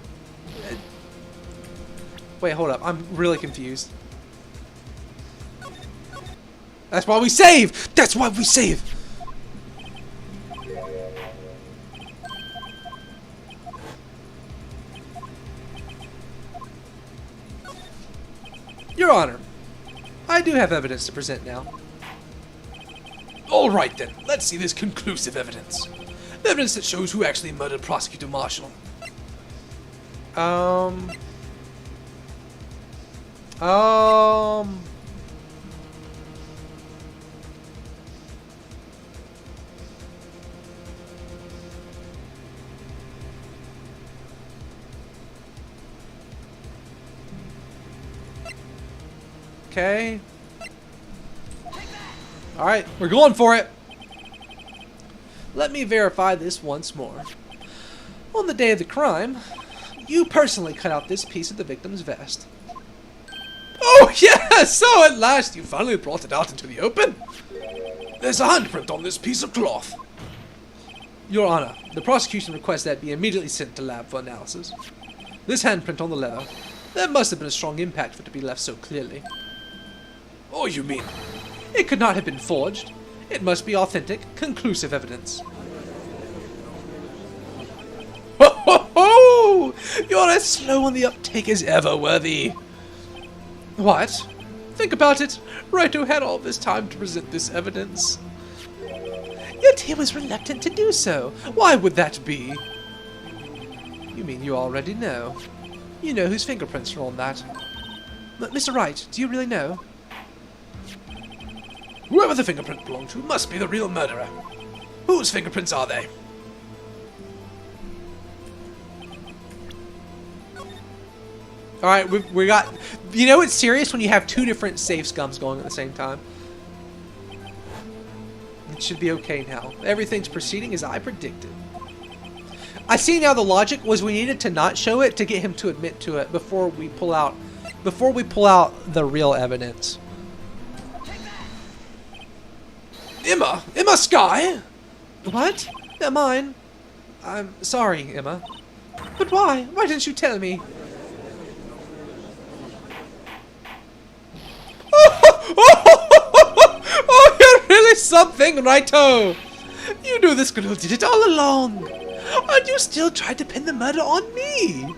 wait, hold up. I'm really confused. That's why we save! That's why we save! Your Honor, I do have evidence to present now. All right then, let's see this conclusive evidence. Evidence that shows who actually murdered Prosecutor Marshall. Okay. Alright, we're going for it. Let me verify this once more. On the day of the crime, you personally cut out this piece of the victim's vest. Oh yes! So at last you finally brought it out into the open. There's a handprint on this piece of cloth. Your Honor, the prosecution requests that be immediately sent to lab for analysis. This handprint on the leather, there must have been a strong impact for it to be left so clearly. Oh, you mean... It could not have been forged. It must be authentic, conclusive evidence. Ho ho ho! You're as slow on the uptake as ever, Worthy. What? Think about it. Righto had all this time to present this evidence. Yet he was reluctant to do so. Why would that be? You mean you already know? You know whose fingerprints are on that. But Mr. Wright, do you really know? Whoever the fingerprint belonged to must be the real murderer. Whose fingerprints are they? Alright, we got... You know it's serious when you have two different safe scums going at the same time. It should be okay now. Everything's proceeding as I predicted. I see now the logic was we needed to not show it to get him to admit to it before we pull out the real evidence. Emma Skye? What? They're mine. I'm sorry, Emma. But why? Why didn't you tell me? Oh, you're really something, Righto! You knew this girl did it all along, and you still tried to pin the murder on me.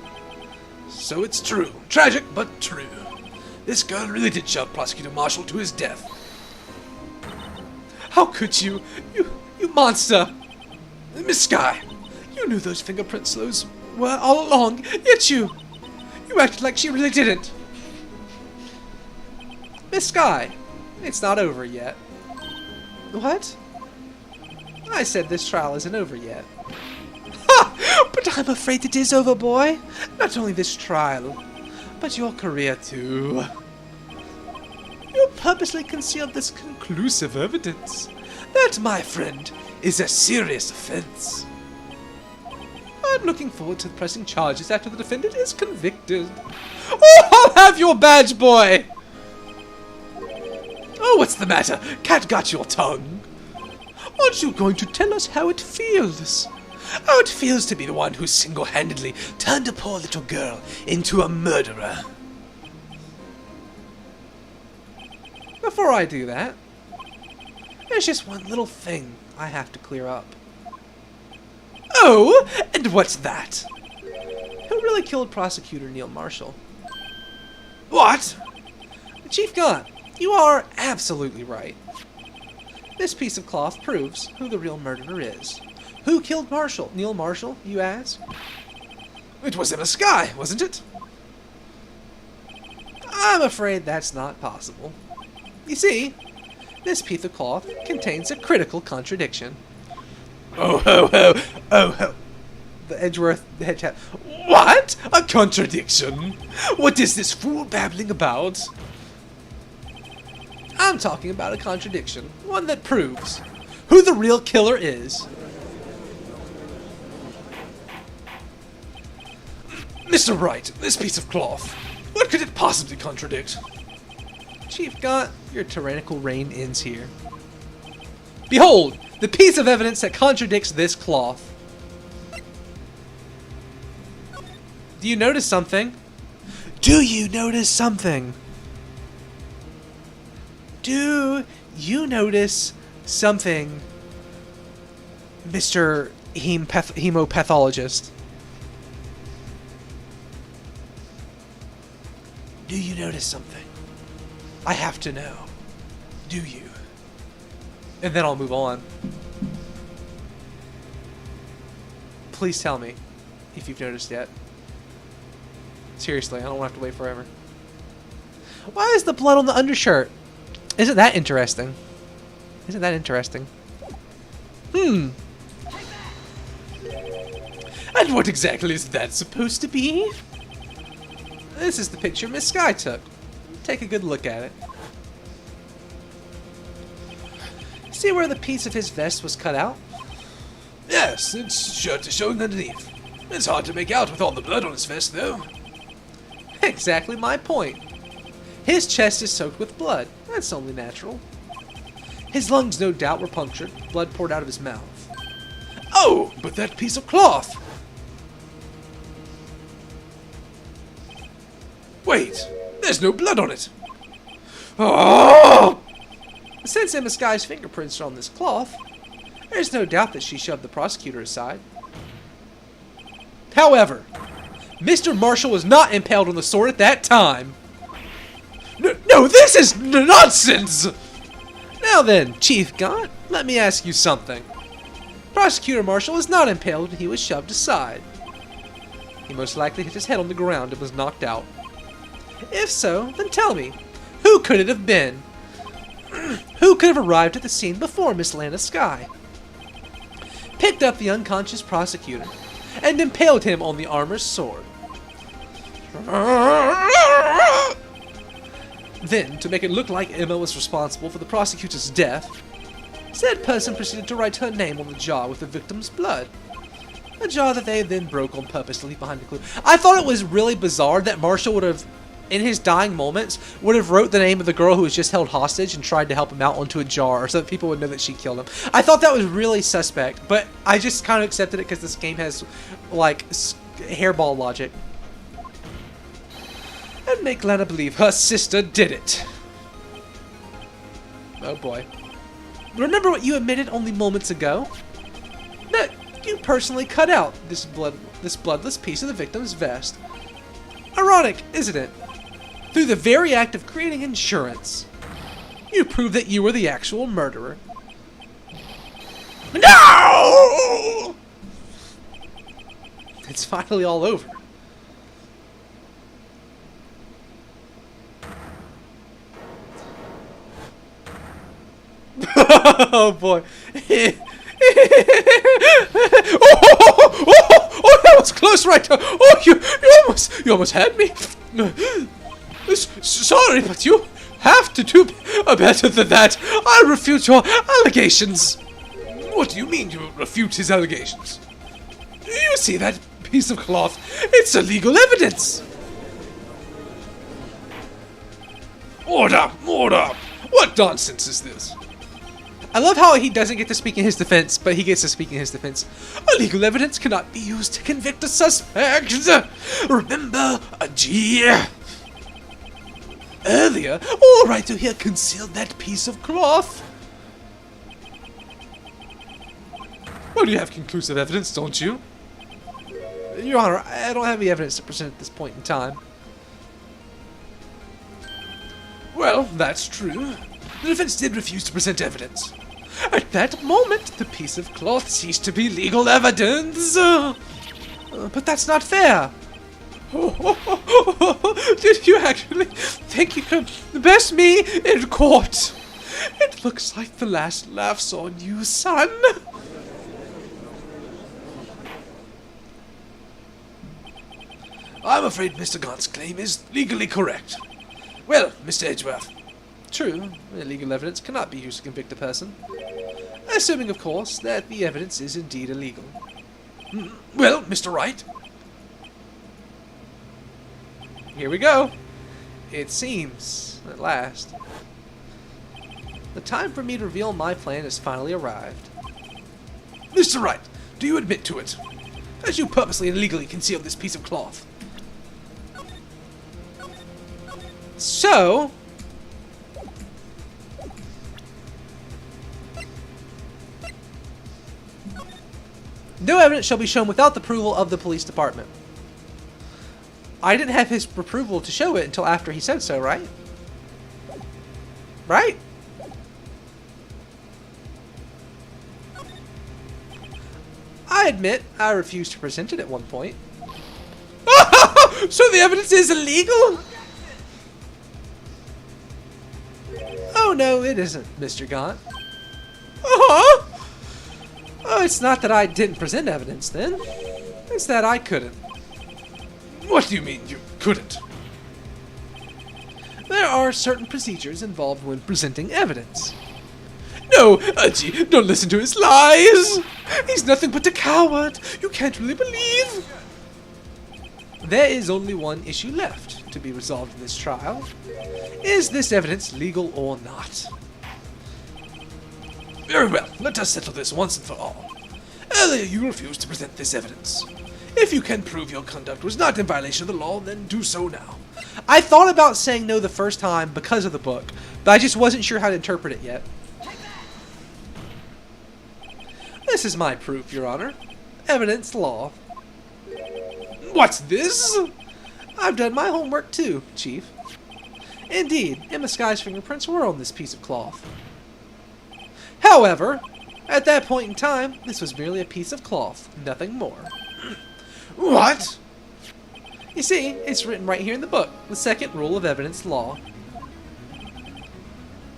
So it's true. Tragic, but true. This girl really did shove Prosecutor Marshall to his death. How could you? You monster! Miss Skye, you knew those fingerprint slows were all along, yet you acted like she really didn't. Miss Skye, it's not over yet. What? I said this trial isn't over yet. Ha! But I'm afraid it is over, boy. Not only this trial, but your career too. You purposely concealed this conclusive evidence. That, my friend, is a serious offense. I'm looking forward to pressing charges after the defendant is convicted. Oh, I'll have your badge, boy! Oh, what's the matter? Cat got your tongue. Aren't you going to tell us how it feels? How it feels to be the one who single-handedly turned a poor little girl into a murderer. Before I do that, there's just one little thing I have to clear up. Oh, and what's that? Who really killed Prosecutor Neil Marshall? What? Chief Gunn, you are absolutely right. This piece of cloth proves who the real murderer is. Who killed Marshall? Neil Marshall, you ask? It was Emma Skye, wasn't it? I'm afraid that's not possible. You see, this piece of cloth contains a critical contradiction. Oh ho ho, oh ho. The Edgeworth head tap. What? A contradiction? What is this fool babbling about? I'm talking about a contradiction. One that proves who the real killer is. Mr. Wright, this piece of cloth. What could it possibly contradict? Chief Gaunt, your tyrannical reign ends here. Behold, the piece of evidence that contradicts this cloth. Do you notice something? Do you notice something? Do you notice something, Mr. Hemopathologist? Do you notice something? I have to know. Do you? And then I'll move on. Please tell me if you've noticed yet. Seriously, I don't want to have to wait forever. Why is the blood on the undershirt? Isn't that interesting? Isn't that interesting? And what exactly is that supposed to be? This is the picture Miss Skye took. Take a good look at it. See where the piece of his vest was cut out? Yes, its shirt is showing underneath. It's hard to make out with all the blood on his vest, though. Exactly my point. His chest is soaked with blood. That's only natural. His lungs, no doubt, were punctured. Blood poured out of his mouth. Oh, but that piece of cloth! Wait, there's no blood on it. Oh! Since Emma Skye's fingerprints are on this cloth, there's no doubt that she shoved the prosecutor aside. However, Mr. Marshall was not impaled on the sword at that time. No, this is nonsense! Now then, Chief Gaunt, let me ask you something. Prosecutor Marshall was not impaled when he was shoved aside. He most likely hit his head on the ground and was knocked out. If so, then tell me, who could it have been? Who could have arrived at the scene before Miss Lana Skye? Picked up the unconscious prosecutor and impaled him on the armor's sword. Then, to make it look like Emma was responsible for the prosecutor's death, said person proceeded to write her name on the jar with the victim's blood. A jar that they then broke on purpose to leave behind a clue. I thought it was really bizarre that Marshall would have, in his dying moments, would have wrote the name of the girl who was just held hostage and tried to help him out onto a jar so that people would know that she killed him. I thought that was really suspect, but I just kind of accepted it because this game has, like, hairball logic. And make Lana believe her sister did it. Oh boy. Remember what you admitted only moments ago? That you personally cut out this bloodless piece of the victim's vest. Ironic, isn't it? Through the very act of creating insurance, you proved that you were the actual murderer. No! It's finally all over. Oh boy. Oh, that was close right there. Oh, you almost had me. Sorry, but you have to do better than that. I refute your allegations. What do you mean you refute his allegations? You see that piece of cloth? It's illegal evidence! Order! Order! What nonsense is this? I love how he doesn't get to speak in his defense, but he gets to speak in his defense. Illegal evidence cannot be used to convict a suspect. Remember, a G. Earlier, all right to here concealed that piece of cloth. Well, you have conclusive evidence, don't you? Your Honor, I don't have any evidence to present at this point in time. Well, that's true. The defense did refuse to present evidence. At that moment, the piece of cloth ceased to be legal evidence. But that's not fair. Did you actually think you could best me in court? It looks like the last laugh's on you, son. I'm afraid Mr. Gaunt's claim is legally correct. Well, Mr. Edgeworth. True, illegal evidence cannot be used to convict a person. Assuming, of course, that the evidence is indeed illegal. Well, Mr. Wright. Here we go. It seems, at last. The time for me to reveal my plan has finally arrived. Mr. Wright, do you admit to it? As you purposely and illegally concealed this piece of cloth? So, no evidence shall be shown without the approval of the police department. I didn't have his approval to show it until after he said so, right? Right? I admit I refused to present it at one point. So the evidence is illegal? Oh no, it isn't, Mr. Gaunt. Uh-huh. Oh, it's not that I didn't present evidence then. It's that I couldn't. What do you mean you couldn't? There are certain procedures involved when presenting evidence. No, Archie, don't listen to his lies. He's nothing but a coward. You can't really believe. There is only one issue left to be resolved in this trial. Is this evidence legal or not? Very well, let us settle this once and for all. Earlier you refused to present this evidence. If you can prove your conduct was not in violation of the law, then do so now. I thought about saying no the first time because of the book, but I just wasn't sure how to interpret it yet. This is my proof, Your Honor. Evidence law. What's this? I've done my homework too, Chief. Indeed, Emma Sky's fingerprints were on this piece of cloth. However, at that point in time, this was merely a piece of cloth, nothing more. What? You see, it's written right here in the book, the second rule of evidence law.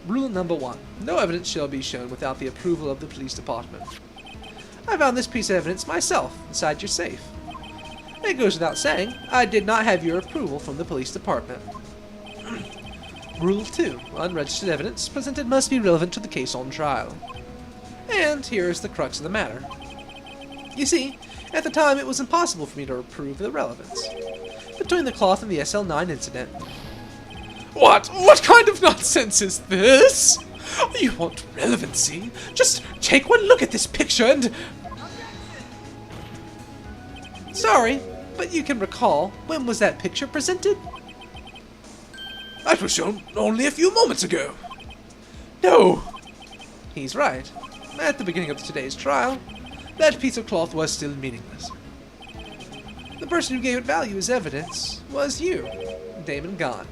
Rule number 1. No evidence shall be shown without the approval of the police department. I found this piece of evidence myself, inside your safe. It goes without saying, I did not have your approval from the police department. Rule 2. Unregistered evidence presented must be relevant to the case on trial. And here is the crux of the matter. You see, at the time it was impossible for me to prove the relevance between the cloth and the SL9 incident. What? What kind of nonsense is this? You want relevancy? Just take one look at this picture and... Sorry, but you can recall, when was that picture presented? That was shown only a few moments ago. No. He's right. At the beginning of today's trial, that piece of cloth was still meaningless. The person who gave it value as evidence was you, Damon Gaunt.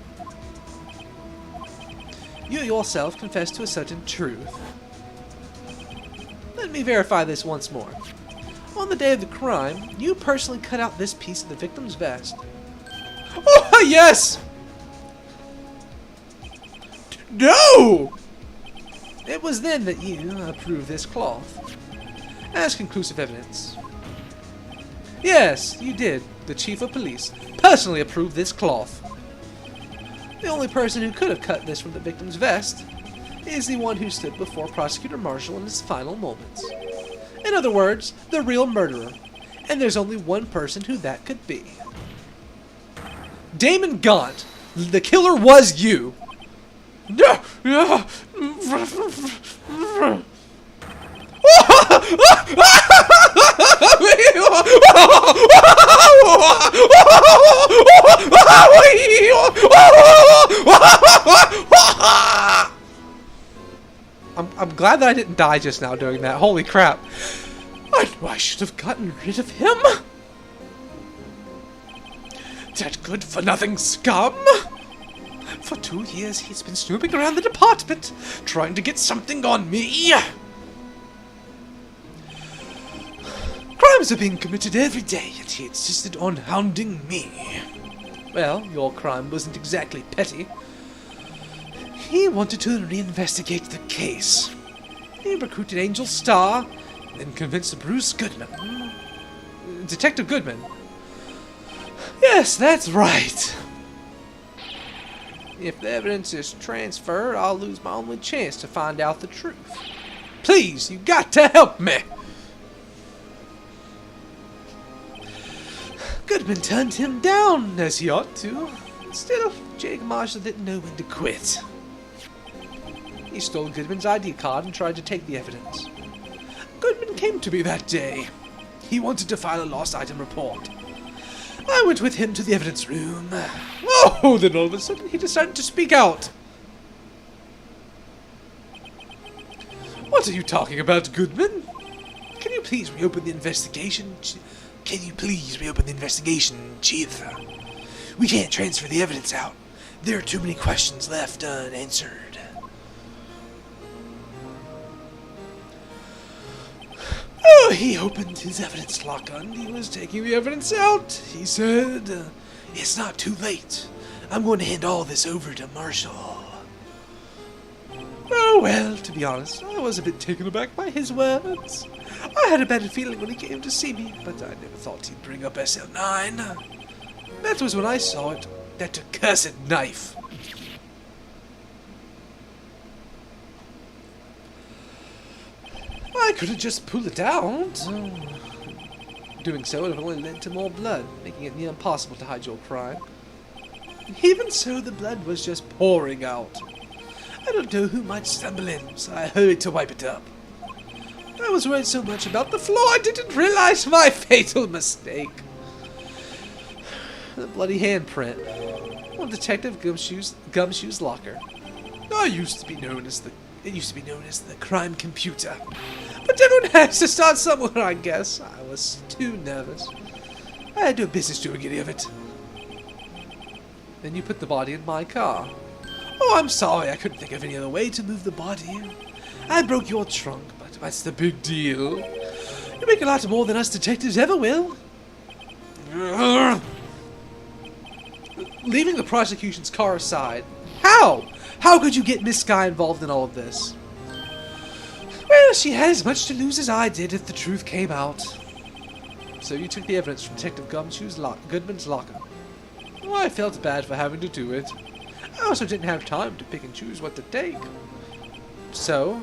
You yourself confessed to a certain truth. Let me verify this once more. On the day of the crime, you personally cut out this piece of the victim's vest. Oh, yes! No! It was then that you approved this cloth as conclusive evidence. Yes, you did. The chief of police personally approved this cloth. The only person who could have cut this from the victim's vest is the one who stood before Prosecutor Marshall in his final moments. In other words, the real murderer. And there's only one person who that could be. Damon Gaunt, the killer was you. No! I'm glad that I didn't die just now doing that. Holy crap. I knew I should have gotten rid of him. That good-for-nothing scum. For 2 years, he's been snooping around the department, trying to get something on me. Crimes are being committed every day, yet he insisted on hounding me. Well, your crime wasn't exactly petty. He wanted to reinvestigate the case. He recruited Angel Starr, then convinced Bruce Goodman. Detective Goodman. Yes, that's right. If the evidence is transferred, I'll lose my only chance to find out the truth. Please, you got to help me. Goodman turned him down, as he ought to. Still, Jake Marshall didn't know when to quit. He stole Goodman's ID card and tried to take the evidence. Goodman came to me that day. He wanted to file a lost item report. I went with him to the evidence room. Oh, then all of a sudden he decided to speak out. What are you talking about, Goodman? Can you please reopen the investigation? Chief? We can't transfer the evidence out. There are too many questions left unanswered. Oh, he opened his evidence locker and he was taking the evidence out. He said, it's not too late. I'm going to hand all this over to Marshall. Oh, well, to be honest, I was a bit taken aback by his words. I had a bad feeling when he came to see me, but I never thought he'd bring up SL9. That was when I saw it. That accursed knife. I could have just pulled it out. Doing so would have only led to more blood, making it near impossible to hide your crime. Even so, the blood was just pouring out. I don't know who might stumble in, so I hurried to wipe it up. I was worried so much about the floor, I didn't realize my fatal mistake. The bloody handprint on Detective Gumshoe's locker. It used to be known as the crime computer. But everyone has to start somewhere, I guess. I was too nervous. I had no business doing any of it. Then you put the body in my car. Oh, I'm sorry, I couldn't think of any other way to move the body. I broke your trunk, but what's the big deal? You make a lot more than us detectives ever will. Leaving the prosecution's car aside, how? How could you get Miss Sky involved in all of this? Well, she had as much to lose as I did if the truth came out. So you took the evidence from Detective Goodman's locker. Well, I felt bad for having to do it. I also didn't have time to pick and choose what to take. So,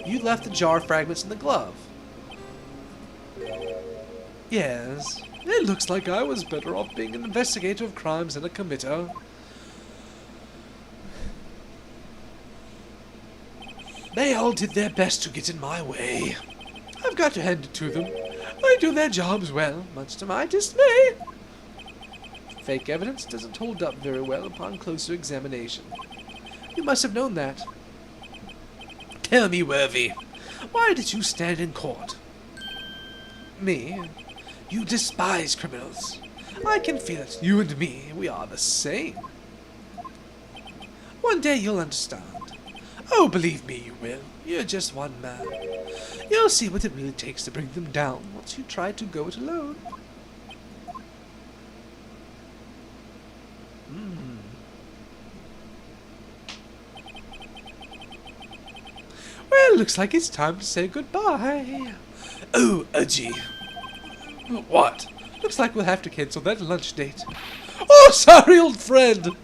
you left the jar fragments in the glove. Yes, it looks like I was better off being an investigator of crimes than a committer. They all did their best to get in my way. I've got to hand it to them. They do their jobs well, much to my dismay. Fake evidence doesn't hold up very well upon closer examination. You must have known that. Tell me, Worthy, why did you stand in court? Me? You despise criminals. I can feel it. You and me, we are the same. One day you'll understand. Oh, believe me, you will. You're just one man. You'll see what it really takes to bring them down once you try to go it alone. Well, looks like it's time to say goodbye. Oh, Udgy. What? Looks like we'll have to cancel that lunch date. Oh, sorry, old friend.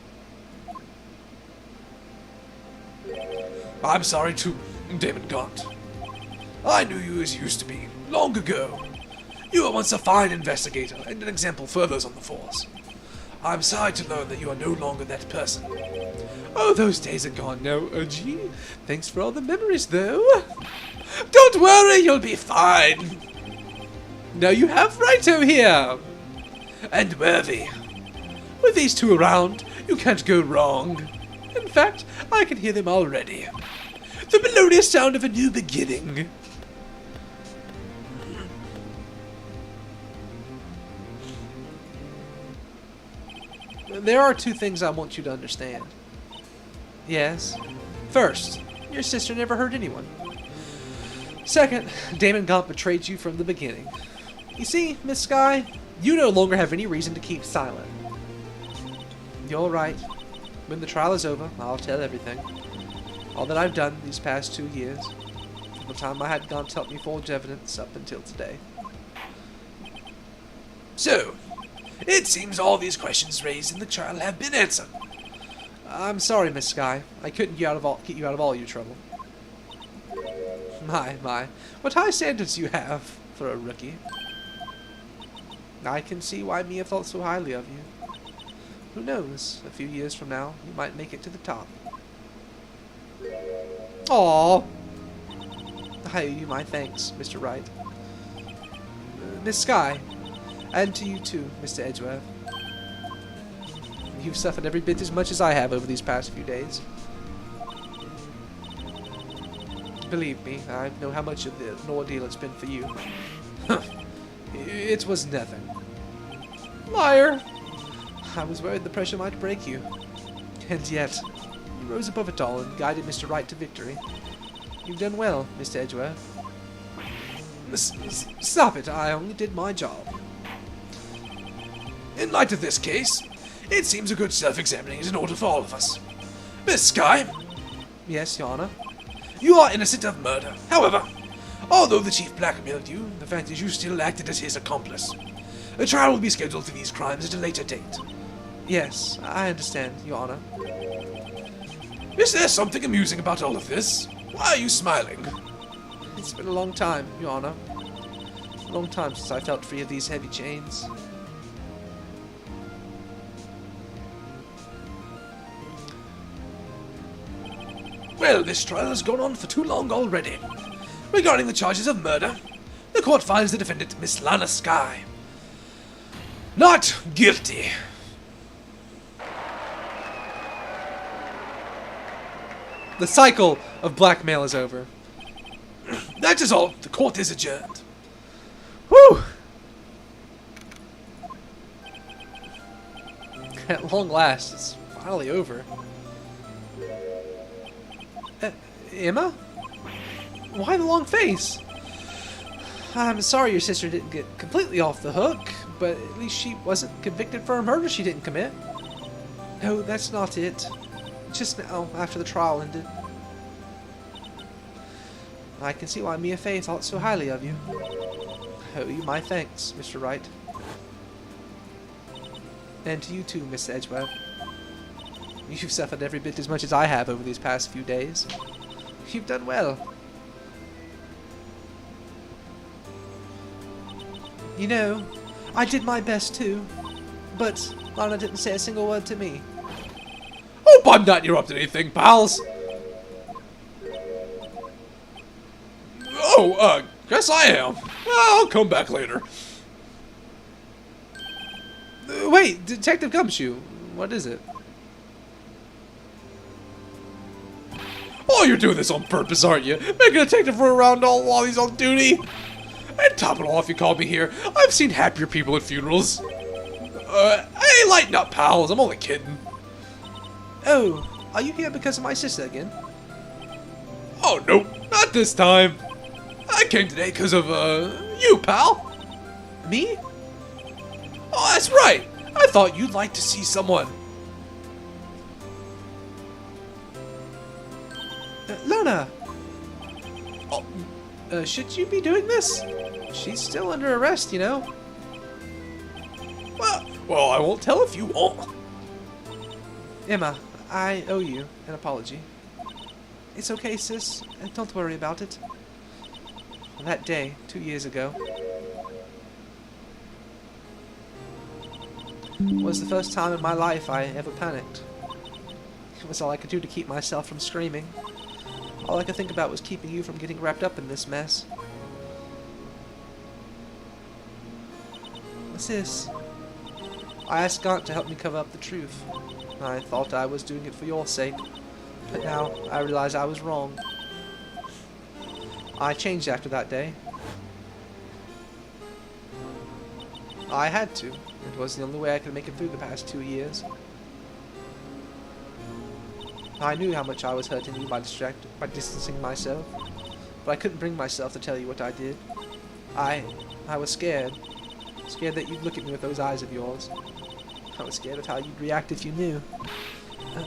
I'm sorry too, Damon Gaunt. I knew you as you used to be, long ago. You were once a fine investigator and an example for others on the force. I'm sorry to learn that you are no longer that person. Oh, those days are gone now, Gee. Thanks for all the memories, though. Don't worry, you'll be fine. Now you have Raito here. And Worthy. With these two around, you can't go wrong. In fact, I can hear them already. The melodious sound of a new beginning. There are two things I want you to understand. Yes. First, your sister never hurt anyone. Second, Damon Gaunt betrayed you from the beginning. You see, Miss Sky, you no longer have any reason to keep silent. You're right. When the trial is over, I'll tell everything. All that I've done these past 2 years, from the time I had Gaunt help me forge evidence up until today. So, it seems all these questions raised in the trial have been answered. I'm sorry, Miss Sky. I couldn't get you out of all your trouble. My. What high standards you have for a rookie. I can see why Mia thought so highly of you. Who knows? A few years from now, you might make it to the top. Aww. I owe you my thanks, Mr. Wright. Miss Sky. And to you too, Mr. Edgeworth. You've suffered every bit as much as I have over these past few days. Believe me, I know how much of an ordeal it's been for you. It was nothing. Liar! I was worried the pressure might break you. And yet, you rose above it all and guided Mr. Wright to victory. You've done well, Mr. Edgeworth. Stop it, I only did my job. In light of this case, it seems a good self-examining is in order for all of us. Miss Sky? Yes, Your Honor? You are innocent of murder. However, although the chief blackmailed you, the fact is you still acted as his accomplice. A trial will be scheduled for these crimes at a later date. Yes, I understand, Your Honor. Is there something amusing about all of this? Why are you smiling? It's been a long time, Your Honor. A long time since I felt free of these heavy chains. Well, this trial has gone on for too long already. Regarding the charges of murder, the court finds the defendant, Miss Lana Sky, not guilty. The cycle of blackmail is over. That is all. The court is adjourned. Whew! At long last, it's finally over. Emma? Why the long face? I'm sorry your sister didn't get completely off the hook, but at least she wasn't convicted for a murder she didn't commit. No, that's not it. Just now, after the trial ended. I can see why Mia Fey thought so highly of you. I owe you my thanks, Mr. Wright. And to you too, Miss Edgeworth. You've suffered every bit as much as I have over these past few days. You've done well. You know, I did my best too, but Lana didn't say a single word to me. Hope I'm not interrupting anything, pals. Oh, guess I am. Well, I'll come back later. Wait, Detective Gumshoe, what is it? Oh, you're doing this on purpose, aren't you? Making a detective run around all while he's on duty? And top it all, if you called me here, I've seen happier people at funerals. Hey, lighten up, pals. I'm only kidding. Oh, are you here because of my sister again? Oh, nope. Not this time. I came today because of, you, pal. Me? Oh, that's right. I thought you'd like to see someone. Lana! Oh, should you be doing this? She's still under arrest, you know. Well, I won't tell if you won't. Emma, I owe you an apology. It's okay, sis. Don't worry about it. That day, 2 years ago, It was the first time in my life I ever panicked. It was all I could do to keep myself from screaming. All I could think about was keeping you from getting wrapped up in this mess. What's this? I asked Gaunt to help me cover up the truth. I thought I was doing it for your sake, but now I realize I was wrong. I changed after that day. I had to. It was the only way I could make it through the past 2 years. I knew how much I was hurting you by distancing myself, but I couldn't bring myself to tell you what I did. I was scared. Scared that you'd look at me with those eyes of yours. I was scared of how you'd react if you knew.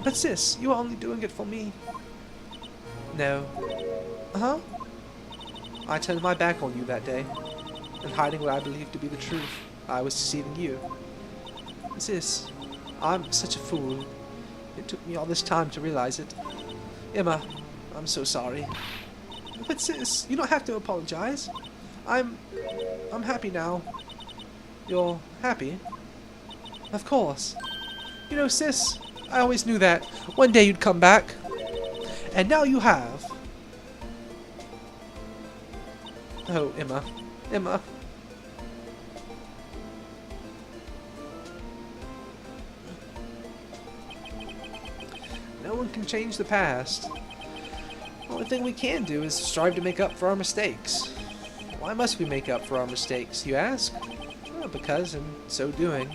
But sis, you were only doing it for me. No. Uh-huh. I turned my back on you that day, and hiding what I believed to be the truth, I was deceiving you. Sis, I'm such a fool. It took me all this time to realize it. Emma, I'm so sorry. But sis, you don't have to apologize. I'm happy now. You're happy? Of course. You know, sis, I always knew that one day you'd come back. And now you have. Oh, Emma. Emma. No one can change the past. The only thing we can do is strive to make up for our mistakes. Why must we make up for our mistakes, you ask? Well, because in so doing,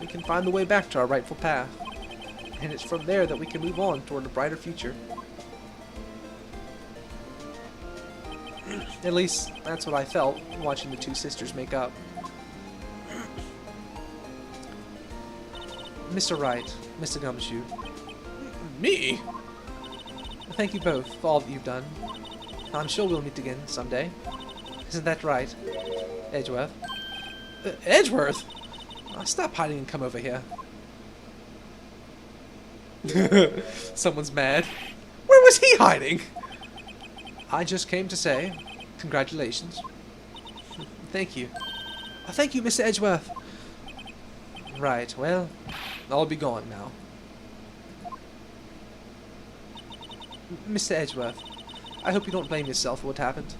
we can find the way back to our rightful path. And it's from there that we can move on toward a brighter future. At least, that's what I felt watching the two sisters make up. Mr. Wright, Mr. Gumshoe. Me? Thank you both for all that you've done. I'm sure we'll meet again someday. Isn't that right, Edgeworth? Edgeworth? Oh, stop hiding and come over here. Someone's mad. Where was he hiding? I just came to say, congratulations. Thank you. Oh, thank you, Mr. Edgeworth. Right, well, I'll be gone now. Mr. Edgeworth, I hope you don't blame yourself for what happened.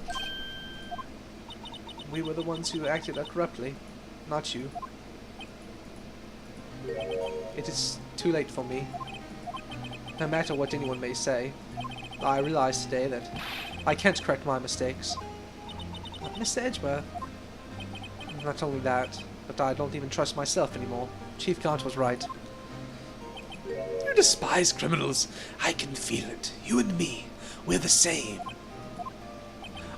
We were the ones who acted corruptly, not you. It is too late for me. No matter what anyone may say, I realize today that I can't correct my mistakes. Mr. Edgeworth. Not only that, but I don't even trust myself anymore. Chief Gaunt was right. You despise criminals. I can feel it. You and me, we're the same.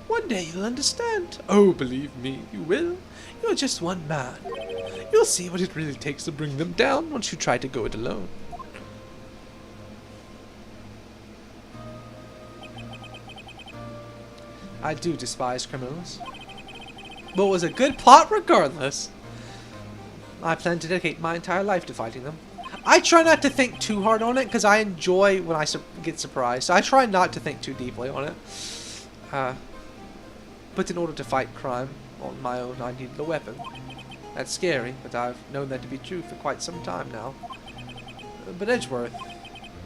One day you'll understand. Oh, believe me, you will. You're just one man. You'll see what it really takes to bring them down once you try to go it alone. I do despise criminals. But it was a good plot regardless. I plan to dedicate my entire life to fighting them. I try not to think too hard on it because I enjoy when I get surprised. So I try not to think too deeply on it. But in order to fight crime on my own, I needed a weapon. That's scary, but I've known that to be true for quite some time now. But Edgeworth,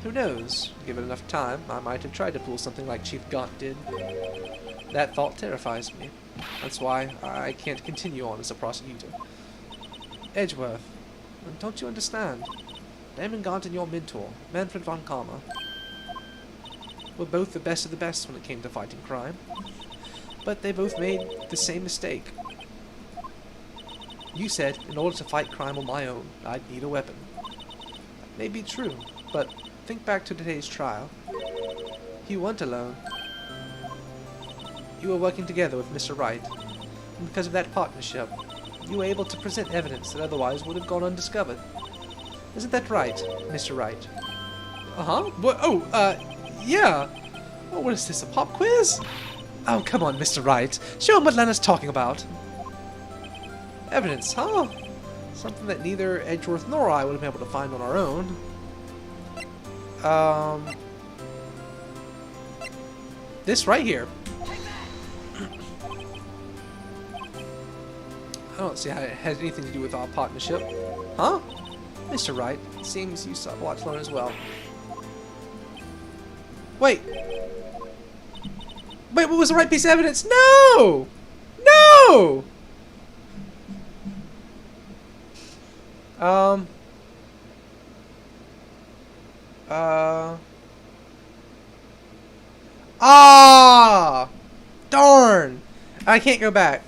who knows? Given enough time, I might have tried to pull something like Chief Gaunt did. That thought terrifies me. That's why I can't continue on as a prosecutor. Edgeworth, don't you understand? Damon Gaunt and your mentor, Manfred von Karma, were both the best of the best when it came to fighting crime. But they both made the same mistake. You said, in order to fight crime on my own, I'd need a weapon. That may be true, but think back to today's trial. You weren't alone. You were working together with Mr. Wright, and because of that partnership, you were able to present evidence that otherwise would have gone undiscovered. Isn't that right, Mr. Wright? Uh-huh. What? Oh, yeah. Oh, what is this, a pop quiz? Oh, come on, Mr. Wright. Show him what Lena's talking about. Evidence, huh? Something that neither Edgeworth nor I would have been able to find on our own. This right here. I don't see how it has anything to do with our partnership. Huh? Mr. Wright, it seems you still have a lot to learn as well. Wait. Wait, what was the right piece of evidence? No! No! Ah! Darn! I can't go back.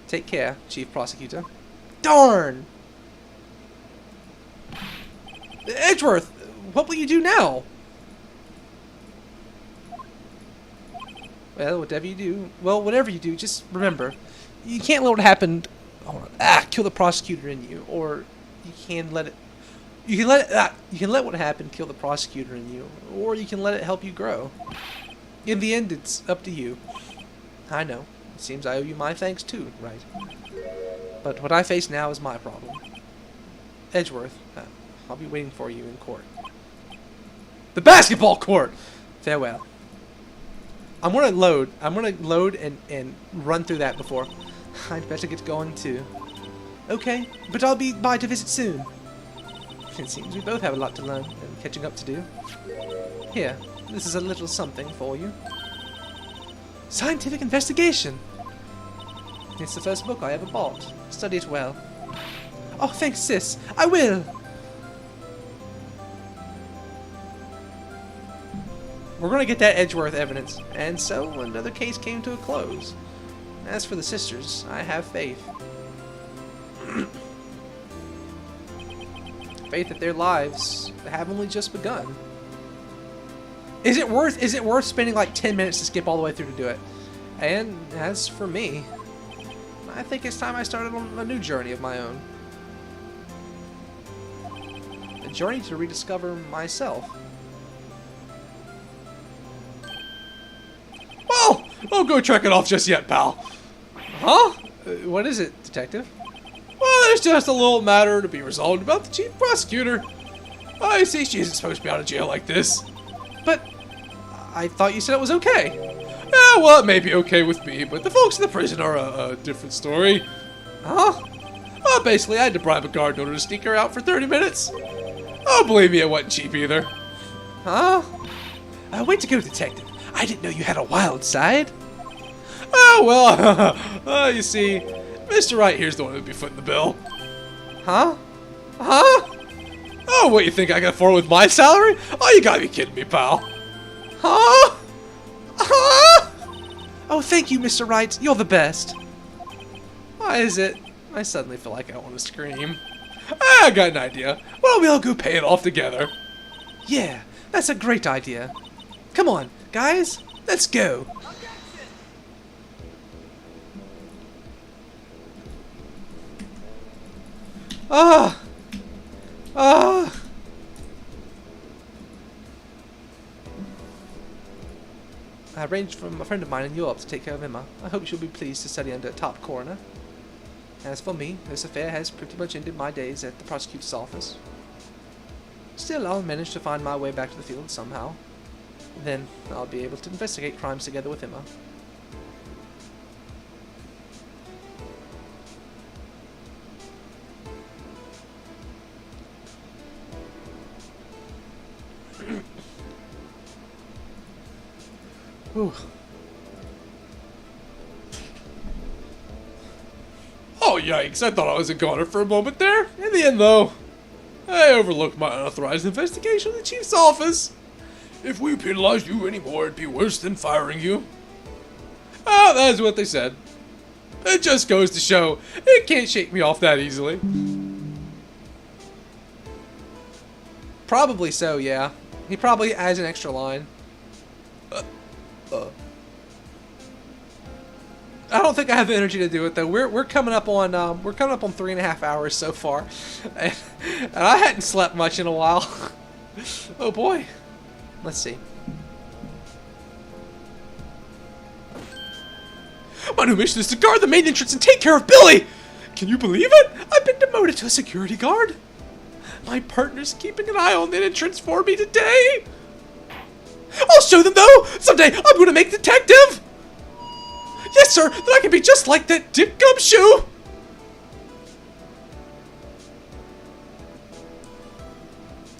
Take care, Chief Prosecutor. Darn! Edgeworth, what will you do now? Well, whatever you do, whatever you do, just remember, you can't let what happened, kill the prosecutor in you, or you can let it, you can let what happened kill the prosecutor in you, or you can let it help you grow. In the end, it's up to you. I know. It seems I owe you my thanks too, right? But what I face now is my problem. Edgeworth, I'll be waiting for you in court. The basketball court! Farewell. I'm gonna load and run through that before. I'd better get going too. Okay, but I'll be by to visit soon. It seems we both have a lot to learn and catching up to do. Here, this is a little something for you. Scientific investigation! It's the first book I ever bought. Study it well. Oh, thanks, sis. I will! We're gonna get that Edgeworth evidence. And so, another case came to a close. As for the sisters, I have faith. Faith that their lives have only just begun. Is it worth spending like 10 minutes to skip all the way through to do it? And as for me, I think it's time I started on a new journey of my own. A journey to rediscover myself. Well, don't go check it off just yet, pal. Huh? What is it, detective? Well, there's just a little matter to be resolved about the chief prosecutor. I see she isn't supposed to be out of jail like this. But I thought you said it was okay. Yeah, well, it may be okay with me, but the folks in the prison are a different story. Huh? Basically, I had to bribe a guard in order to sneak her out for 30 minutes. Oh, believe me, it wasn't cheap either. Huh? Way to go, detective. I didn't know you had a wild side. Oh, well, you see, Mr. Wright here's the one who'd be footing the bill. Huh? Huh? Oh, what, you think I got afford with my salary? Oh, you gotta be kidding me, pal. Huh? Huh? Oh, thank you, Mr. Wright. You're the best. Why is it? I suddenly feel like I want to scream. I got an idea. Why don't we all go pay it off together? Yeah, that's a great idea. Come on, guys, let's go. Ah! Ah! I arranged from a friend of mine in Europe to take care of Emma. I hope she'll be pleased to study under a top coroner. As for me, this affair has pretty much ended my days at the prosecutor's office. Still, I'll manage to find my way back to the field somehow. Then, I'll be able to investigate crimes together with Emma. Whew. Oh, yikes. I thought I was a goner for a moment there. In the end, though, I overlooked my unauthorized investigation of the chief's office. If we penalized you anymore, it'd be worse than firing you. Ah, that is what they said. It just goes to show, it can't shake me off that easily. Probably so, yeah. He probably has an extra line. I don't think I have the energy to do it though. We're coming up on 3.5 hours so far, and I hadn't slept much in a while. Oh boy, let's see. My new mission is to guard the main entrance and take care of Billy. Can you believe it? I've been demoted to a security guard. My partner's keeping an eye on the entrance for me today. I'll show them though. Someday I'm going to make detective. Yes, sir. Then I can be just like that Dick Gumshoe.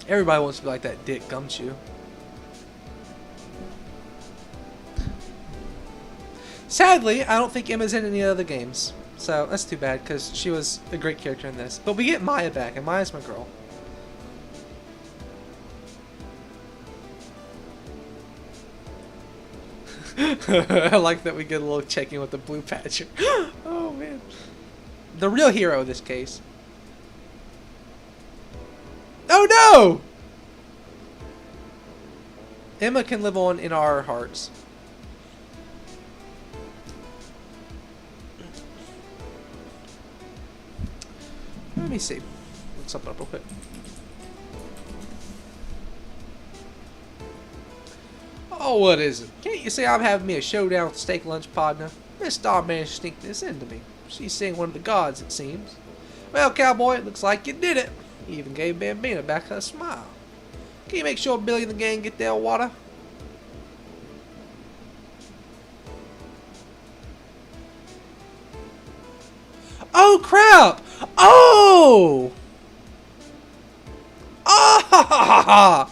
Everybody wants to be like that Dick Gumshoe. Sadly, I don't think Emma's in any other games. So that's too bad, because she was a great character in this. But we get Maya back, and Maya's my girl. I like that we get a little check-in with the blue patcher. Oh, man. The real hero in this case. Oh, no! Emma can live on in our hearts. Let me see. Look something up real quick. Oh, what is it? Can't you see I'm having me a showdown with the steak lunch partner? Miss Star managed to sneak this into me. She's seeing one of the gods, it seems. Well, cowboy, it looks like you did it. You even gave Bambina back her smile. Can you make sure Billy and the gang get their water? Oh, crap! Oh! Ah!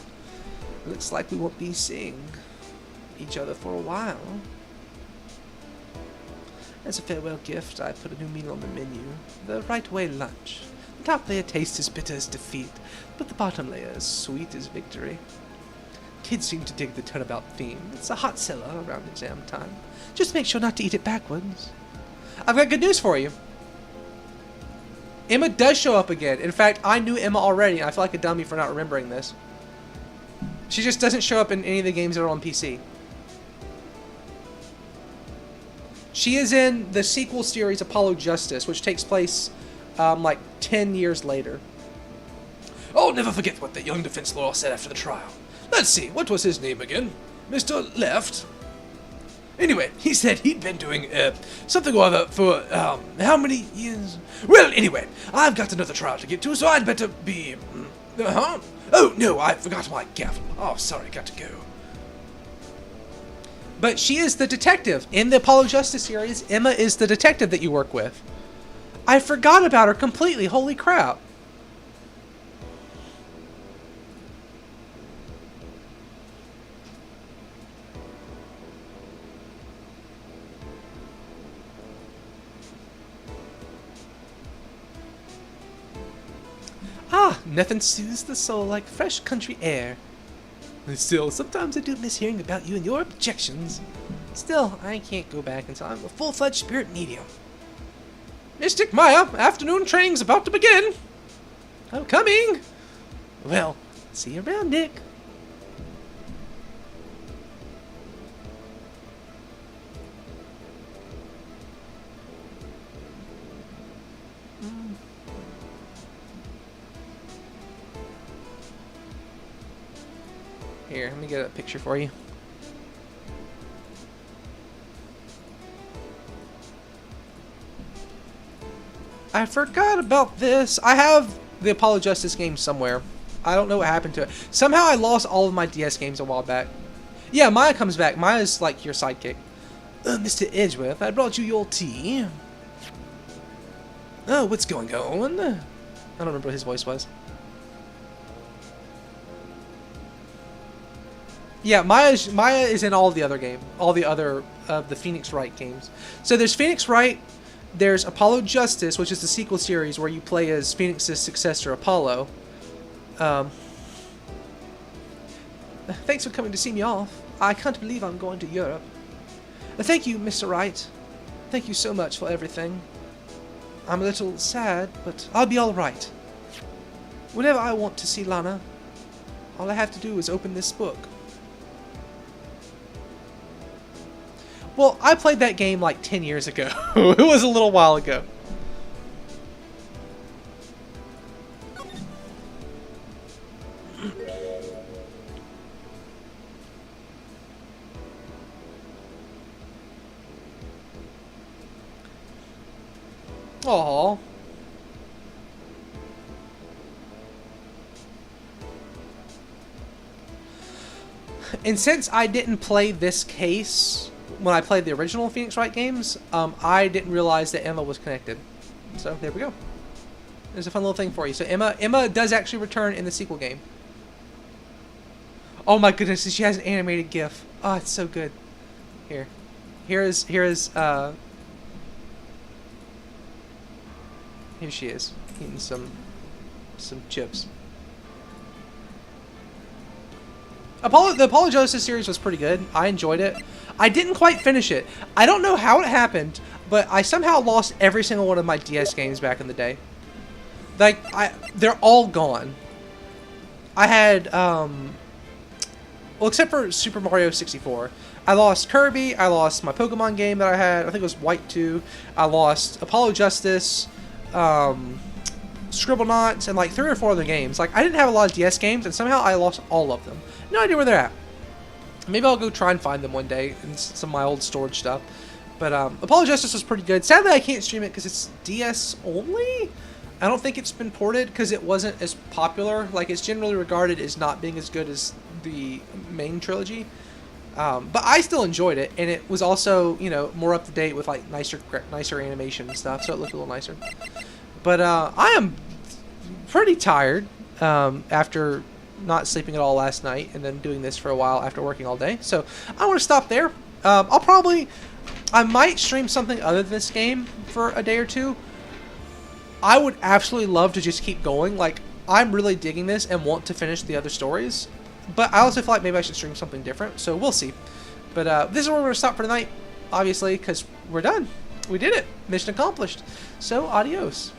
Looks like we won't be seeing each other for a while. As a farewell gift, I put a new meal on the menu. The right way lunch. The top layer tastes as bitter as defeat, but the bottom layer as sweet as victory. Kids seem to dig the turnabout theme. It's a hot seller around exam time. Just make sure not to eat it backwards. I've got good news for you. Emma does show up again. In fact, I knew Emma already, and I feel like a dummy for not remembering this. She just doesn't show up in any of the games that are on PC. She is in the sequel series Apollo Justice, which takes place like 10 years later. I'll never forget what the young defense lawyer said after the trial. Let's see, what was his name again? Mr. Left? Anyway, he said he'd been doing something or other for how many years? Well, anyway, I've got another trial to get to, so I'd better be... Oh, no, I forgot my gavel. Oh, sorry, got to go. But she is the detective. In the Apollo Justice series, Emma is the detective that you work with. I forgot about her completely. Holy crap. Ah, nothing soothes the soul like fresh country air. Still, sometimes I do miss hearing about you and your objections. Still, I can't go back until I'm a full-fledged spirit medium. Mystic Maya, afternoon training's about to begin. I'm coming. Well, see you around, Nick. Here, let me get a picture for you. I forgot about this. I have the Apollo Justice game somewhere. I don't know what happened to it. Somehow I lost all of my DS games a while back. Yeah, Maya comes back. Maya's like your sidekick. Mr. Edgeworth, I brought you your tea. Oh, what's going on? I don't remember what his voice was. Yeah, Maya is in all the other the Phoenix Wright games. So there's Phoenix Wright, there's Apollo Justice, which is the sequel series where you play as Phoenix's successor, Apollo. Thanks for coming to see me off. I can't believe I'm going to Europe. Thank you, Mr. Wright. Thank you so much for everything. I'm a little sad, but I'll be all right. Whenever I want to see Lana, all I have to do is open this book. Well, I played that game like 10 years ago. It was a little while ago. Aww. And since I didn't play this case when I played the original Phoenix Wright games, I didn't realize that Emma was connected. So there we go. There's a fun little thing for you. So Emma does actually return in the sequel game. Oh my goodness, and she has an animated GIF. Oh, it's so good. Here. Here she is, eating some chips. The Apollo Genesis series was pretty good. I enjoyed it. I didn't quite finish it. I don't know how it happened, but I somehow lost every single one of my DS games back in the day. Like, they're all gone. I had, well, except for Super Mario 64. I lost Kirby, I lost my Pokemon game that I had, I think it was White 2. I lost Apollo Justice, Scribblenauts, and like 3 or 4 other games. Like, I didn't have a lot of DS games, and somehow I lost all of them. No idea where they're at. Maybe I'll go try and find them one day in some of my old storage stuff. But Apollo Justice was pretty good. Sadly, I can't stream it because it's DS only. I don't think it's been ported because it wasn't as popular. Like, it's generally regarded as not being as good as the main trilogy. But I still enjoyed it, and it was also, you know, more up to date with like nicer animation and stuff, so it looked a little nicer. But I am pretty tired after not sleeping at all last night and then doing this for a while after working all day. So I want to stop there. I might stream something other than this game for a day or two. I would absolutely love to just keep going. Like, I'm really digging this and want to finish the other stories. But I also feel like maybe I should stream something different. So we'll see. But this is where we're going to stop for tonight, obviously, because we're done. We did it. Mission accomplished. So, adios.